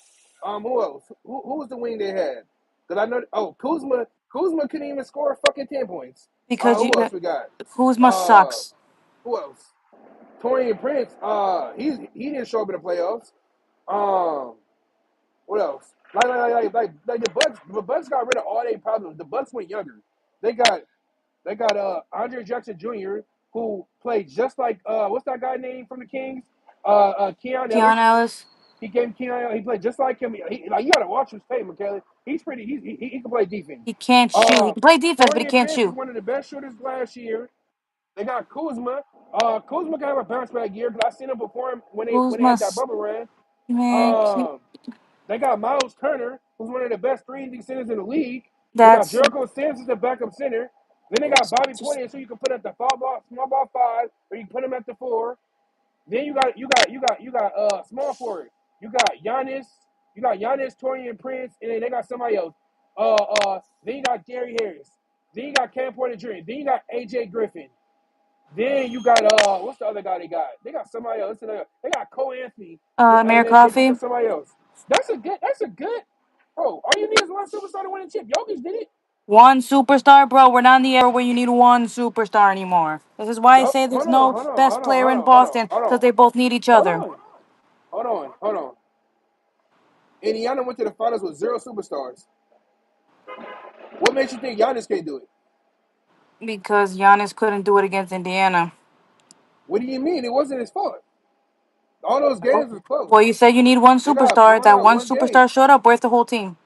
Who else? Who was the wing they had? Because I know. Oh, Kuzma. Kuzma couldn't even score fucking 10 points. because Who else we got? Kuzma Uh, sucks. who else? Torian Prince. He didn't show up in the playoffs. Um, what else? Like the Bucks. The Bucks got rid of all their problems. The Bucks went younger. They got they got Andre Jackson Jr. who played just like what's that guy name from the Kings? Keon Ellis. Keon Ellis, He gave Keon Ellis. He played just like him. Like you gotta watch his tape, McKelly. He's pretty. He can play defense. he can't shoot. He Uh, can play defense, but he Torian can't Prince is shoot. one of the best shooters last year. They got Kuzma. Kuzma can have a bounce back year because I seen him perform when they Kuzma, had that bubble run. man, Um, they got Miles Turner, who's one of the best 3-and-D centers in the league. They got that's Jericho Sims as the backup center. Then they got Bobby Portis, so you can put at the small ball five, or you can put him at the four. Then you got small forward. You got Giannis, Torian Prince, and then they got somebody else. Then you got Gary Harris. Then you got Cam Porter Jr. Then you got AJ Griffin. Then you got what's the other guy they got? They got somebody else. They got Cole Anthony. Mayor They picked Coffee. up somebody else. That's a good. Bro, all you need is one superstar to win a chip. Jokic did it. One superstar, bro. We're not in the era where you need one superstar anymore. This is why I Nope. say there's Hold on, no hold on, best hold on, player hold in on, hold on, Boston hold because on, they both need each hold other. on, hold on. Indiana went to the finals with zero superstars. What makes you think Giannis can't do it? Because Giannis couldn't do it against Indiana. What do you mean? It wasn't his fault. All those games was close. Well, you said you need one They got superstar. blown That out one one game. superstar showed up. Where's the whole team?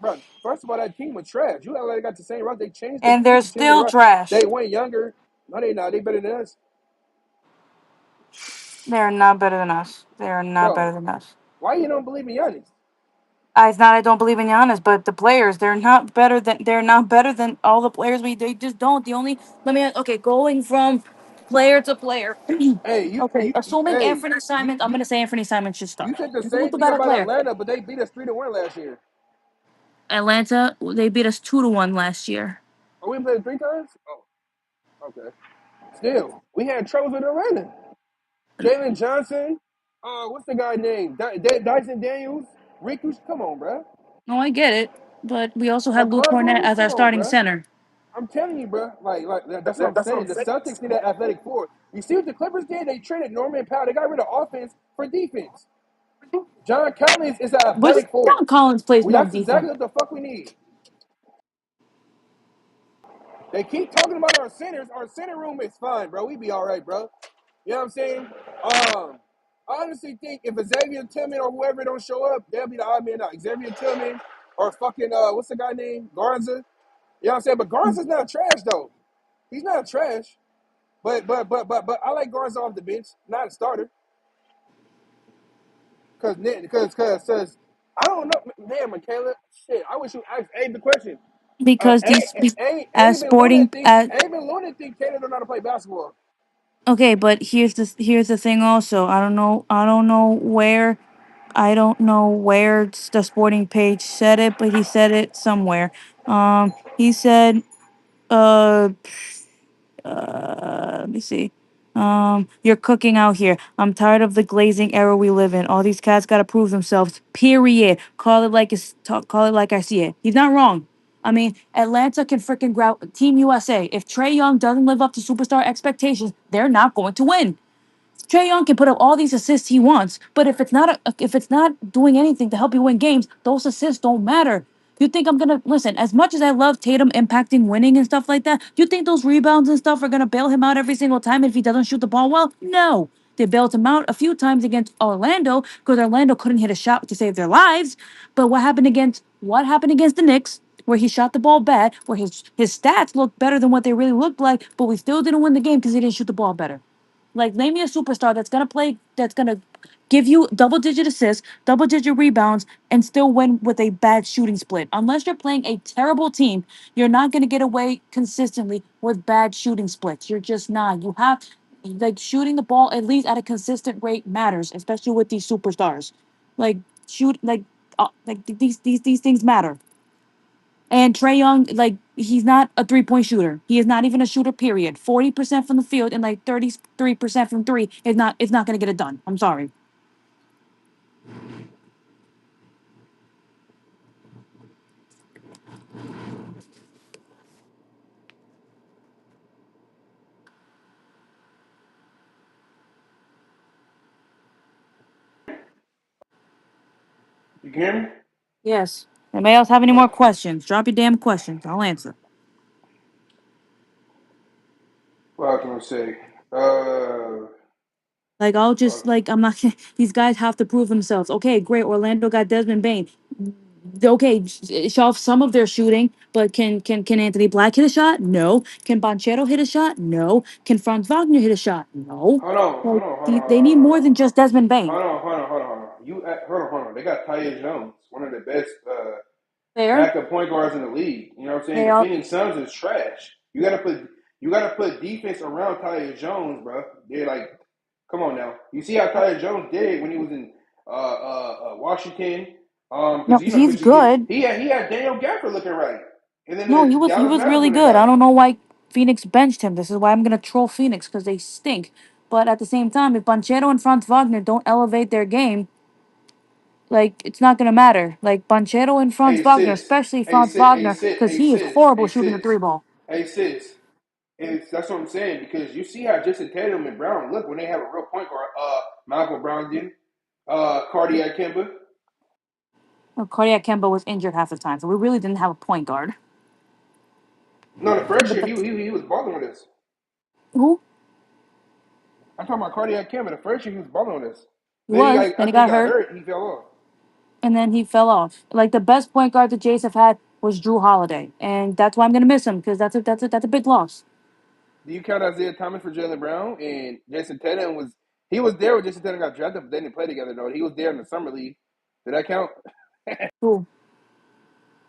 Bro, first of all, that team was trash. You act like they got the same roster. They changed the And they're team still around. trash. They went younger. No, they not. They better than us, They're not better than us. They're not better bro. than us. Why you don't believe in Giannis? It's not I don't believe in Giannis, but the players they're not better than all the players they just don't. The only let me okay going from player to player. Hey, Okay, assuming Anthony you, Simons, I'm you, gonna say Anthony Simons should you start. said the Who's same the thing better about player? Atlanta, but they beat us 3-1 last year. Atlanta, they beat us 2-1 last year. Oh, we played 3 times. Oh, okay. Still, we had troubles with Atlanta. Jalen Johnson. What's the guy name? Dyson Daniels. Rikus. Come on, bro. No, I get it, but we also had Luke Cornett Okongwu. as our Come on, starting bro. center. I'm telling you, bro. Like that's what I'm saying. The Celtics need that athletic forward. You see what the Clippers did? They traded Norman Powell. They got rid of offense for defense. John Collins is an But athletic forward. John Collins plays no That's defense exactly what the fuck we need. They keep talking about our centers. Our center room is fine, bro. We be all right, bro. You know what I'm saying? I honestly think if Xavier Tillman or whoever don't show up, they'll be the odd man out. Xavier Tillman or fucking what's the guy name? Garza. You know what I'm saying? But Garza's not trash though. He's not trash. But I like Garza off the bench, not a starter. Cause I don't know, man, Michaela. Shit, I wish you asked Abe the question. because as sporting Abe Luna think Tatum don't know how to play basketball. okay, but here's the thing also. I don't know where the sporting page said it, but he said it somewhere. He said uh let me see. You're cooking out here. I'm tired of the glazing era we live in. All these cats gotta prove themselves. Period. Call it like I see it. He's not wrong. I mean, Atlanta can freaking grab Team USA. If Trey Young doesn't live up to superstar expectations, they're not going to win. Trey Young can put up all these assists he wants, but if it's not doing anything to help you win games, those assists don't matter. You think I'm gonna listen? As much as I love Tatum impacting winning and stuff like that, you think those rebounds and stuff are gonna bail him out every single time if he doesn't shoot the ball well? No. They bailed him out a few times against Orlando because Orlando couldn't hit a shot to save their lives. But what happened against the Knicks, where he shot the ball bad, where his stats looked better than what they really looked like, but we still didn't win the game because he didn't shoot the ball better. Like, name me a superstar that's gonna play, that's gonna give you double digit assists, double digit rebounds, and still win with a bad shooting split. Unless you're playing a terrible team, you're not gonna get away consistently with bad shooting splits. You're just not. You have like shooting the ball at least at a consistent rate matters, especially with these superstars. Like shoot these things matter. And Trey Young, like, he's not a 3-point shooter. He is not even a shooter, period. 40% from the field and like 33% from three is not, it's not gonna get it done. I'm sorry. You can hear me? Yes. Anybody else have any more questions? Drop your damn questions. I'll answer. What I was gonna say? Uh, Like, I'll just fuck. like, I'm not these guys have to prove themselves. Okay, great. Orlando got Desmond Bain. Okay, show off some of their shooting, but can Anthony Black hit a shot? No. Can Banchero hit a shot? No. Can Franz Wagner hit a shot? No. Hold on, hold Like, on, hold on, hold they on, need hold more on. than just Desmond Bain. Hold on. Hold on. They got Tyus Jones, one of the best Fair. backup point guards in the league. You know what I'm saying? They The are. Phoenix Suns is trash. You gotta put defense around Tyus Jones, bro. They're like, come on now. You see how Tyus Jones did when he was in Washington? No, Because you know the he's bitches get good. he had Daniel Gafford looking right, and then No, he the was he Dallas was Mavericks really went and good. got I him. don't know why Phoenix benched him. This is why I'm gonna troll Phoenix because they stink. But at the same time, if Banchero and Franz Wagner don't elevate their game, like, it's not gonna matter. Like, Banchero and Franz Hey Wagner, sis, especially Franz Wagner, because hey he is sis, horrible shooting the three ball. hey sis. And that's what I'm saying because you see how Jason Tatum and Brown look when they have a real point guard. Malcolm Brogdon, Cardiac Kimber. Well, Cardiac Kemba was injured half the time, so we really didn't have a point guard. No, the first But year the, he was balling with us. who I'm talking about Cardiac Kimber. The first year he was balling with us. he Then was? Then he after he got got hurt, hurt, he fell off. and then he fell off. Like, the best point guard the Jays have had was Drew Holiday, and that's why I'm gonna miss him because that's a big loss. Do you count Isaiah Thomas for Jalen Brown and Jason Tatum was he was there when Jason Tatum got drafted, but they didn't play together though. He was there in the summer league. Did that count? Who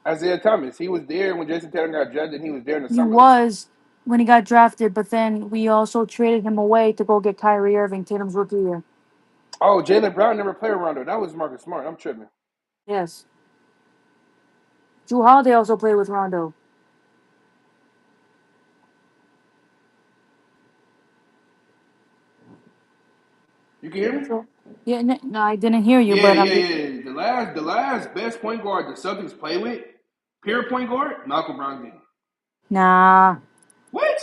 Isaiah Thomas. He was there when Jason Tatum got drafted. And he was there in the he summer league. was when he got drafted, but then we also traded him away to go get Kyrie Irving, Tatum's rookie year. Oh, Jalen Brown never played around Rondo. That was Marcus Smart. I'm tripping. Yes, Drew Holiday also played with Rondo. You can hear me? So yeah, no, I didn't hear you, Yeah, but I'm yeah, just yeah. The last best point guard the Celtics play with, pure point guard, Malcolm Brogdon. nah. What?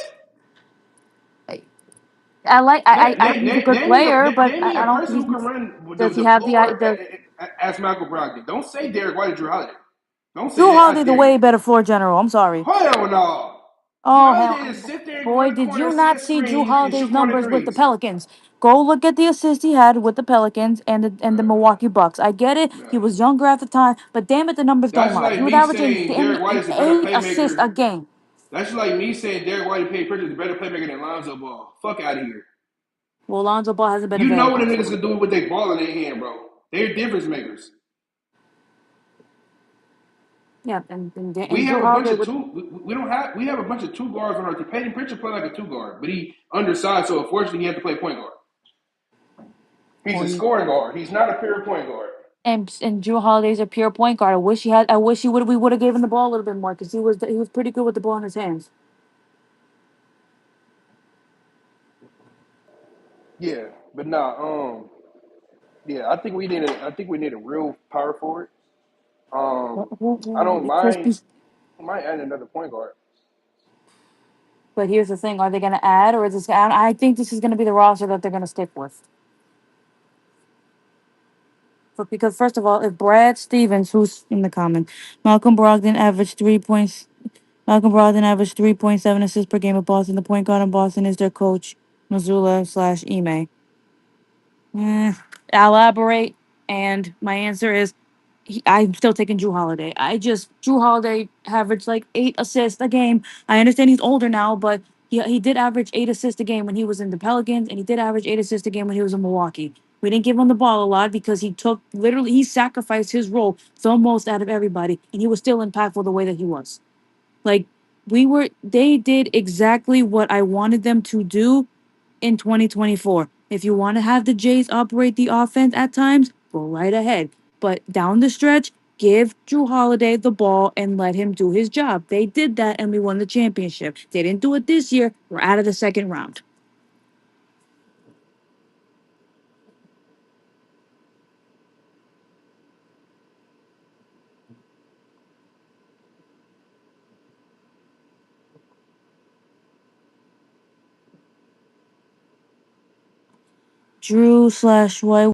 I like he's a good Name me player, but name me a I don't person who can run does he the have floor the as Malcolm Brogdon. Don't say Derek White or Drew Holiday. Don't say Drew that. I Holiday the dare way you. better floor general. I'm sorry. Hell no. Drew Oh Holiday hell, is sit there in boy, one did corner, you set not see Drew screens, and Holiday's shoot corner numbers with the threes. Pelicans? Go look at the assist he had with the Pelicans and the Bruh, Milwaukee Bucks. I get it, he bruh. was younger at the time, but damn it, the numbers don't That's lie. He like was me averaging saying damn Derek near White is a better 8 assists playmaker. a game. That's like me saying Derek White and Peyton Pritchard is a better playmaker than Lonzo Ball. Fuck out of here. Well, Lonzo Ball hasn't been You know what the available, niggas so can do with their ball in their hand, bro. They're difference makers. yeah, We and Drew have a bunch Holiday of with two. We don't have. We have a bunch of two guards on our team. Peyton Pritchard play like a two guard, but he undersized, so unfortunately he had to play point guard. He's well, a he scoring guard. He's not a pure point guard. and Drew Holiday's a pure point guard. I wish he would we would have given the ball a little bit more because he was pretty good with the ball in his hands. Yeah, but nah. Yeah, I think we need a real power forward. I don't mind. Crispy. I might add another point guard. But here's the thing: are they going to add, or is this? I think this is going to be the roster that they're going to stick with. Because first of all, if Brad Stevens, who's in the comment, Malcolm Brogdon averaged 3 points. Malcolm Brogdon averaged 3.7 assists per game with Boston. The point guard in Boston is their coach, Missoula slash Ime. Elaborate, and my answer is I'm still taking Drew Holiday. Drew Holiday averaged like 8 assists a game. I understand he's older now, but he did average 8 assists a game when he was in the Pelicans, and he did average 8 assists a game when he was in Milwaukee. We didn't give him the ball a lot because he sacrificed his role the most out of everybody, and he was still impactful the way that he was. Like they did exactly what I wanted them to do in 2024. If you want to have the Jays operate the offense at times, go right ahead. But down the stretch, give Drew Holiday the ball and let him do his job. They did that and we won the championship. They didn't do it this year. We're out of the second round. Drew slash White